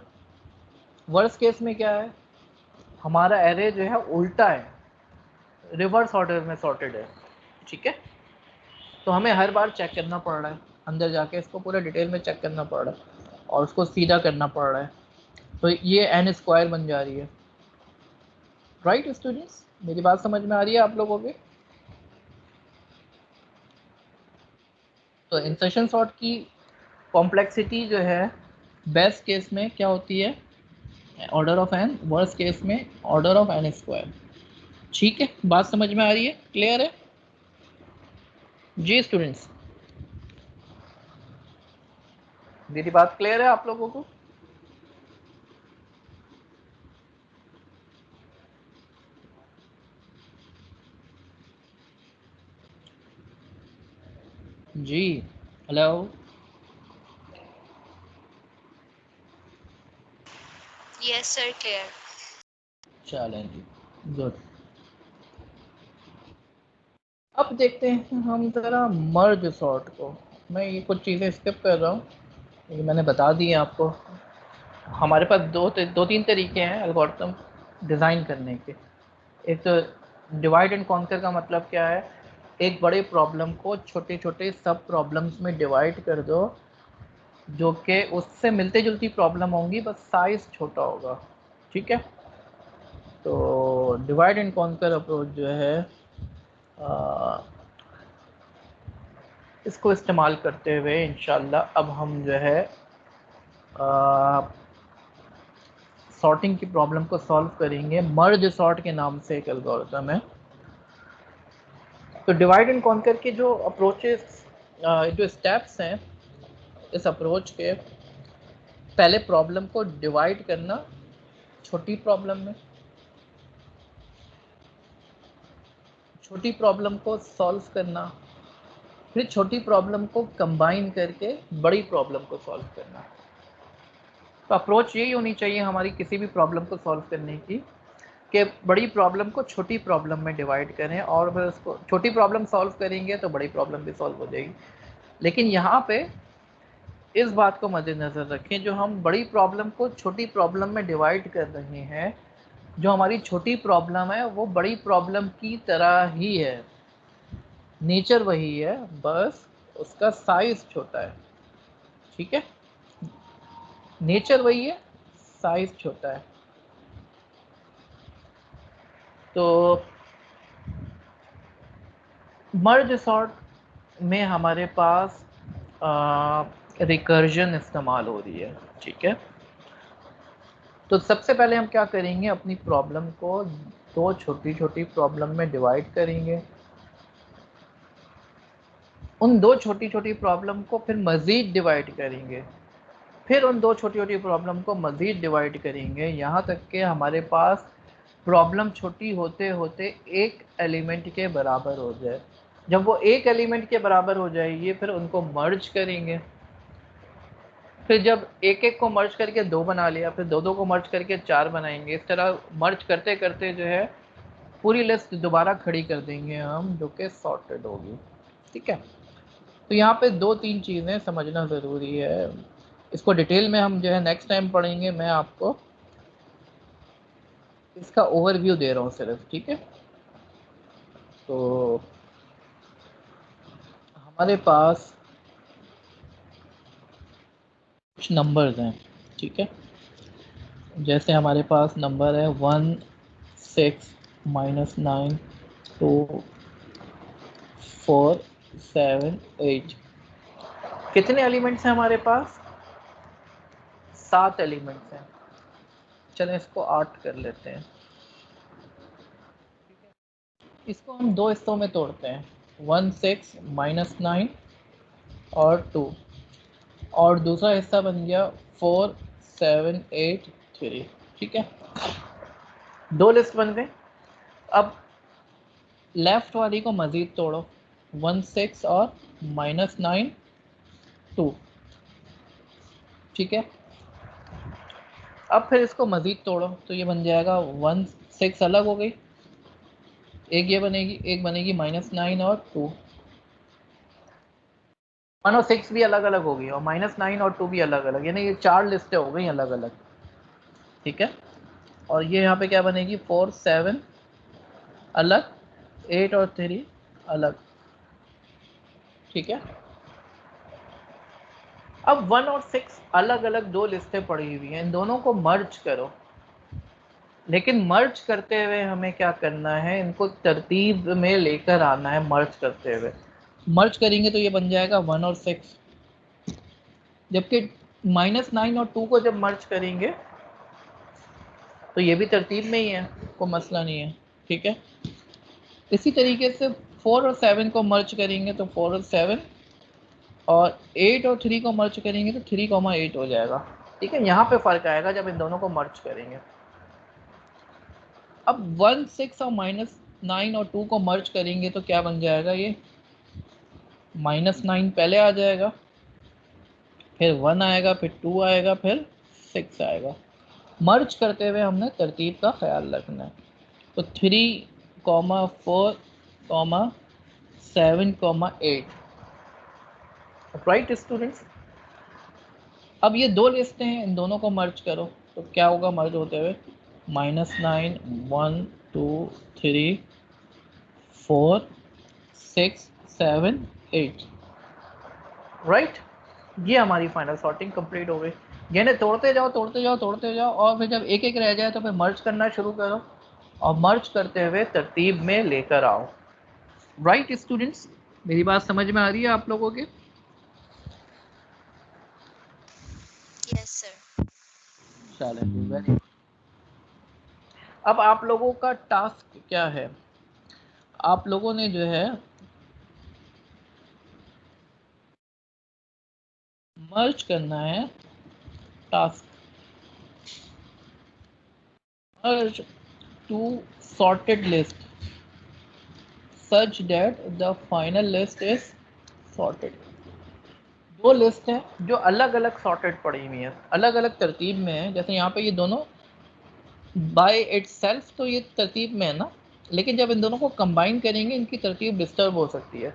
S1: वर्स्ट केस में क्या है, हमारा एरे जो है उल्टा है, रिवर्स ऑर्डर में सॉर्टेड है, ठीक है। तो हमें हर बार चेक करना पड़ रहा है, अंदर जाके इसको पूरा डिटेल में चेक करना पड़ रहा है और उसको सीधा करना पड़ रहा है, तो ये n² बन जा रही है। राइट स्टूडेंट्स, मेरी बात समझ में आ रही है आप लोगों के। तो इंसर्शन सॉर्ट की कॉम्प्लेक्सिटी जो है बेस्ट केस में क्या होती है, order of n, worst case में ऑर्डर ऑफ n²। ठीक है, बात समझ में आ रही है, क्लियर है जी स्टूडेंट्स, मेरी बात क्लियर है आप लोगों को। जी हेलो,
S3: यस सर, क्लियर।
S1: चलें जी, गुड। अब देखते हैं हम ज़रा मर्ज सॉर्ट को। मैं ये कुछ चीज़ें स्किप कर रहा हूँ, ये मैंने बता दी है आपको। हमारे पास दो तीन तरीके हैं एल्गोरिथम डिज़ाइन करने के। एक तो डिवाइड एंड कॉन्कर का मतलब क्या है, एक बड़े प्रॉब्लम को छोटे छोटे सब प्रॉब्लम्स में डिवाइड कर दो, जो कि उससे मिलते जुलती प्रॉब्लम होंगी, बस साइज़ छोटा होगा, ठीक है। तो डिवाइड एंड कॉन्कर अप्रोच जो है इसको इस्तेमाल करते हुए इंशाल्लाह अब हम जो है सॉर्टिंग की प्रॉब्लम को सॉल्व करेंगे। मर्ज सॉर्ट के नाम से एक एल्गोरिथम है। तो डिवाइड एंड कॉन्कर के जो अप्रोचेस, जो स्टेप्स हैं इस अप्रोच के, पहले प्रॉब्लम को डिवाइड करना छोटी प्रॉब्लम में, छोटी प्रॉब्लम को सॉल्व करना, फिर छोटी प्रॉब्लम को कंबाइन करके बड़ी प्रॉब्लम को सॉल्व करना। तो अप्रोच यही होनी चाहिए हमारी किसी भी प्रॉब्लम को सॉल्व करने की, कि बड़ी प्रॉब्लम को छोटी प्रॉब्लम में डिवाइड करें और फिर उसको छोटी प्रॉब्लम सॉल्व करेंगे तो बड़ी प्रॉब्लम भी सॉल्व हो जाएगी। लेकिन यहाँ पे इस बात को मद्देनज़र रखें, जो हम बड़ी प्रॉब्लम को छोटी प्रॉब्लम में डिवाइड कर रहे हैं, जो हमारी छोटी प्रॉब्लम है वो बड़ी प्रॉब्लम की तरह ही है, नेचर वही है, बस उसका साइज़ छोटा है, ठीक है। नेचर वही है, साइज़ छोटा है। तो मर्ज सॉर्ट में हमारे पास रिकर्जन इस्तेमाल हो रही है, ठीक है। तो सबसे पहले हम क्या करेंगे, अपनी प्रॉब्लम को दो छोटी छोटी प्रॉब्लम में डिवाइड करेंगे, उन दो छोटी छोटी प्रॉब्लम को फिर मज़ीद डिवाइड करेंगे, फिर उन दो छोटी छोटी प्रॉब्लम को मज़ीद डिवाइड करेंगे, यहाँ तक कि हमारे पास प्रॉब्लम छोटी होते होते एक एलिमेंट के बराबर हो जाए। जब वो एक एलिमेंट के बराबर हो जाएगी फिर उनको मर्ज करेंगे, फिर जब एक एक को मर्ज करके 2 बना लिया, फिर दो दो को मर्ज करके 4 बनाएंगे। इस तरह मर्ज करते करते जो है पूरी लिस्ट दोबारा खड़ी कर देंगे हम, जो कि सॉर्टेड होगी। ठीक है, तो यहाँ पे 2-3 चीज़ें समझना ज़रूरी है। इसको डिटेल में हम जो है नेक्स्ट टाइम पढ़ेंगे। मैं आपको इसका ओवरव्यू दे रहा हूँ सिर्फ। ठीक है, तो हमारे पास कुछ नंबर्स हैं। ठीक है, जैसे हमारे पास नंबर है 1 6 -9 2 4 7 8। कितने एलिमेंट्स हैं हमारे पास? 7 एलिमेंट्स हैं। चलें इसको 8 कर लेते हैं। इसको हम 2 हिस्सों में तोड़ते हैं, 1 6 -9 और 2, और दूसरा हिस्सा बन गया 4 7 8 3। ठीक है, 2 लिस्ट बन गई। अब लेफ्ट वाली को मज़ीद तोड़ो, 1 6 और -9 2। ठीक है, अब फिर इसको मज़ीद तोड़ो तो ये बन जाएगा 1 6 अलग हो गई, एक ये बनेगी, एक बनेगी -9 और 2। 1 और 6 भी अलग अलग हो गई और -9 और 2 भी अलग अलग, यानी ये 4 लिस्टें हो गई अलग अलग। ठीक है, और ये यहाँ पे क्या बनेगी, 4 7 अलग, 8 और 3 अलग। ठीक है, अब 1 और 6 अलग अलग 2 लिस्टें पड़ी हुई हैं, इन दोनों को मर्ज करो। लेकिन मर्ज करते हुए हमें क्या करना है, इनको तरतीब में लेकर आना है। मर्ज करते हुए मर्ज करेंगे तो ये बन जाएगा 1 और 6, जबकि -9 और 2 को जब मर्ज करेंगे तो ये भी तरतीब में ही है, कोई मसला नहीं है। ठीक है, इसी तरीके से 4 और 7 को मर्ज करेंगे तो 4 और 7, और 8 और 3 को मर्ज करेंगे तो 3,8 हो जाएगा। ठीक है, यहाँ पे फ़र्क आएगा जब इन दोनों को मर्ज करेंगे। अब 1 6 और -9 और 2 को मर्ज करेंगे तो क्या बन जाएगा, ये -9 पहले आ जाएगा, फिर 1 आएगा, फिर 2 आएगा, फिर 6 आएगा। मर्ज करते हुए हमने तरतीब का ख्याल रखना है। तो 3, 4, 7, 8। राइट स्टूडेंट्स, अब ये 2 लिस्टें हैं, इन दोनों को मर्ज करो तो क्या होगा मर्ज होते हुए, -9 1 2 3 4 6 7 8। राइट, ये हमारी फाइनल सॉर्टिंग कंप्लीट हो गई। यानी तोड़ते जाओ तोड़ते जाओ तोड़ते जाओ, और फिर जब एक एक रह जाए तो फिर मर्ज करना शुरू करो, और मर्ज करते हुए तरतीब में लेकर आओ। राइट स्टूडेंट्स, मेरी बात समझ में आ रही है आप लोगों के?
S3: Yes sir.
S1: चलिए, वेरी गुड। अब आप लोगों का टास्क क्या है, आप लोगों ने जो है मर्ज करना है task, merge two sorted list such that the final list is sorted. 2 list हैं जो अलग अलग सॉर्टेड पड़ी हुई हैं, अलग अलग तरतीब में है। जैसे यहाँ पे ये दोनों बाय इटसेल्फ तो ये तरतीब में है ना, लेकिन जब इन दोनों को कंबाइन करेंगे इनकी तरतीब डिस्टर्ब हो सकती है।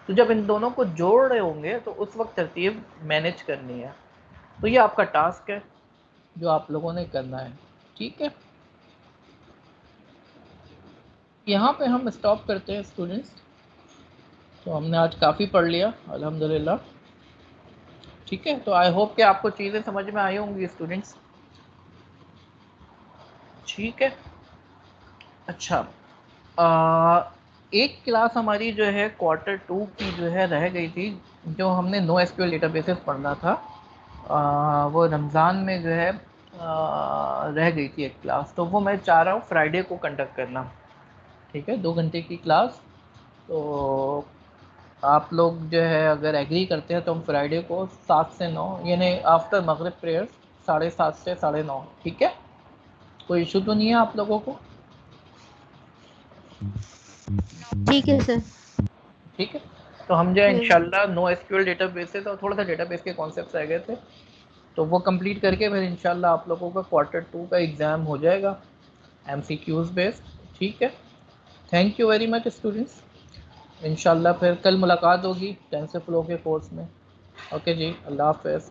S1: तो जब इन दोनों को जोड़ रहे होंगे तो उस वक्त तरतीब मैनेज करनी है। तो ये आपका टास्क है जो आप लोगों ने करना है। ठीक है, यहाँ पे हम स्टॉप करते हैं स्टूडेंट्स। तो हमने आज काफ़ी पढ़ लिया अल्हम्दुलिल्लाह। ठीक है, तो आई होप कि आपको चीज़ें समझ में आई होंगी स्टूडेंट्स। ठीक है, अच्छा, एक क्लास हमारी जो है Q2 की जो है रह गई थी, जो हमने नो एसक्यूएल डेटाबेसेस पढ़ना था। वो रमज़ान में जो है रह गई थी एक क्लास, तो वो मैं चाह रहा हूँ फ्राइडे को कंडक्ट करना। ठीक है, 2 घंटे की क्लास। तो आप लोग जो है अगर एग्री करते हैं तो हम फ्राइडे को 7 से 9, यानी आफ्टर मगरिब प्रेयर्स 7:30 से 9:30। ठीक है, कोई इशू तो नहीं है आप लोगों को?
S2: ठीक है सर।
S1: ठीक है, तो हम जो है इंशाल्लाह नो एसक्यूएल डेटाबेसेस और थोड़ा सा डेटाबेस के कॉन्सेप्ट्स रह गए थे, तो वो कंप्लीट करके फिर इंशाल्लाह आप लोगों का Q2 का एग्ज़ाम हो जाएगा MCQs बेस्ड। ठीक है, thank you very much students. इंशाल्लाह फिर कल मुलाकात होगी टेंसर फ्लो के कोर्स में। ओके जी, अल्लाह हाफ़िज़।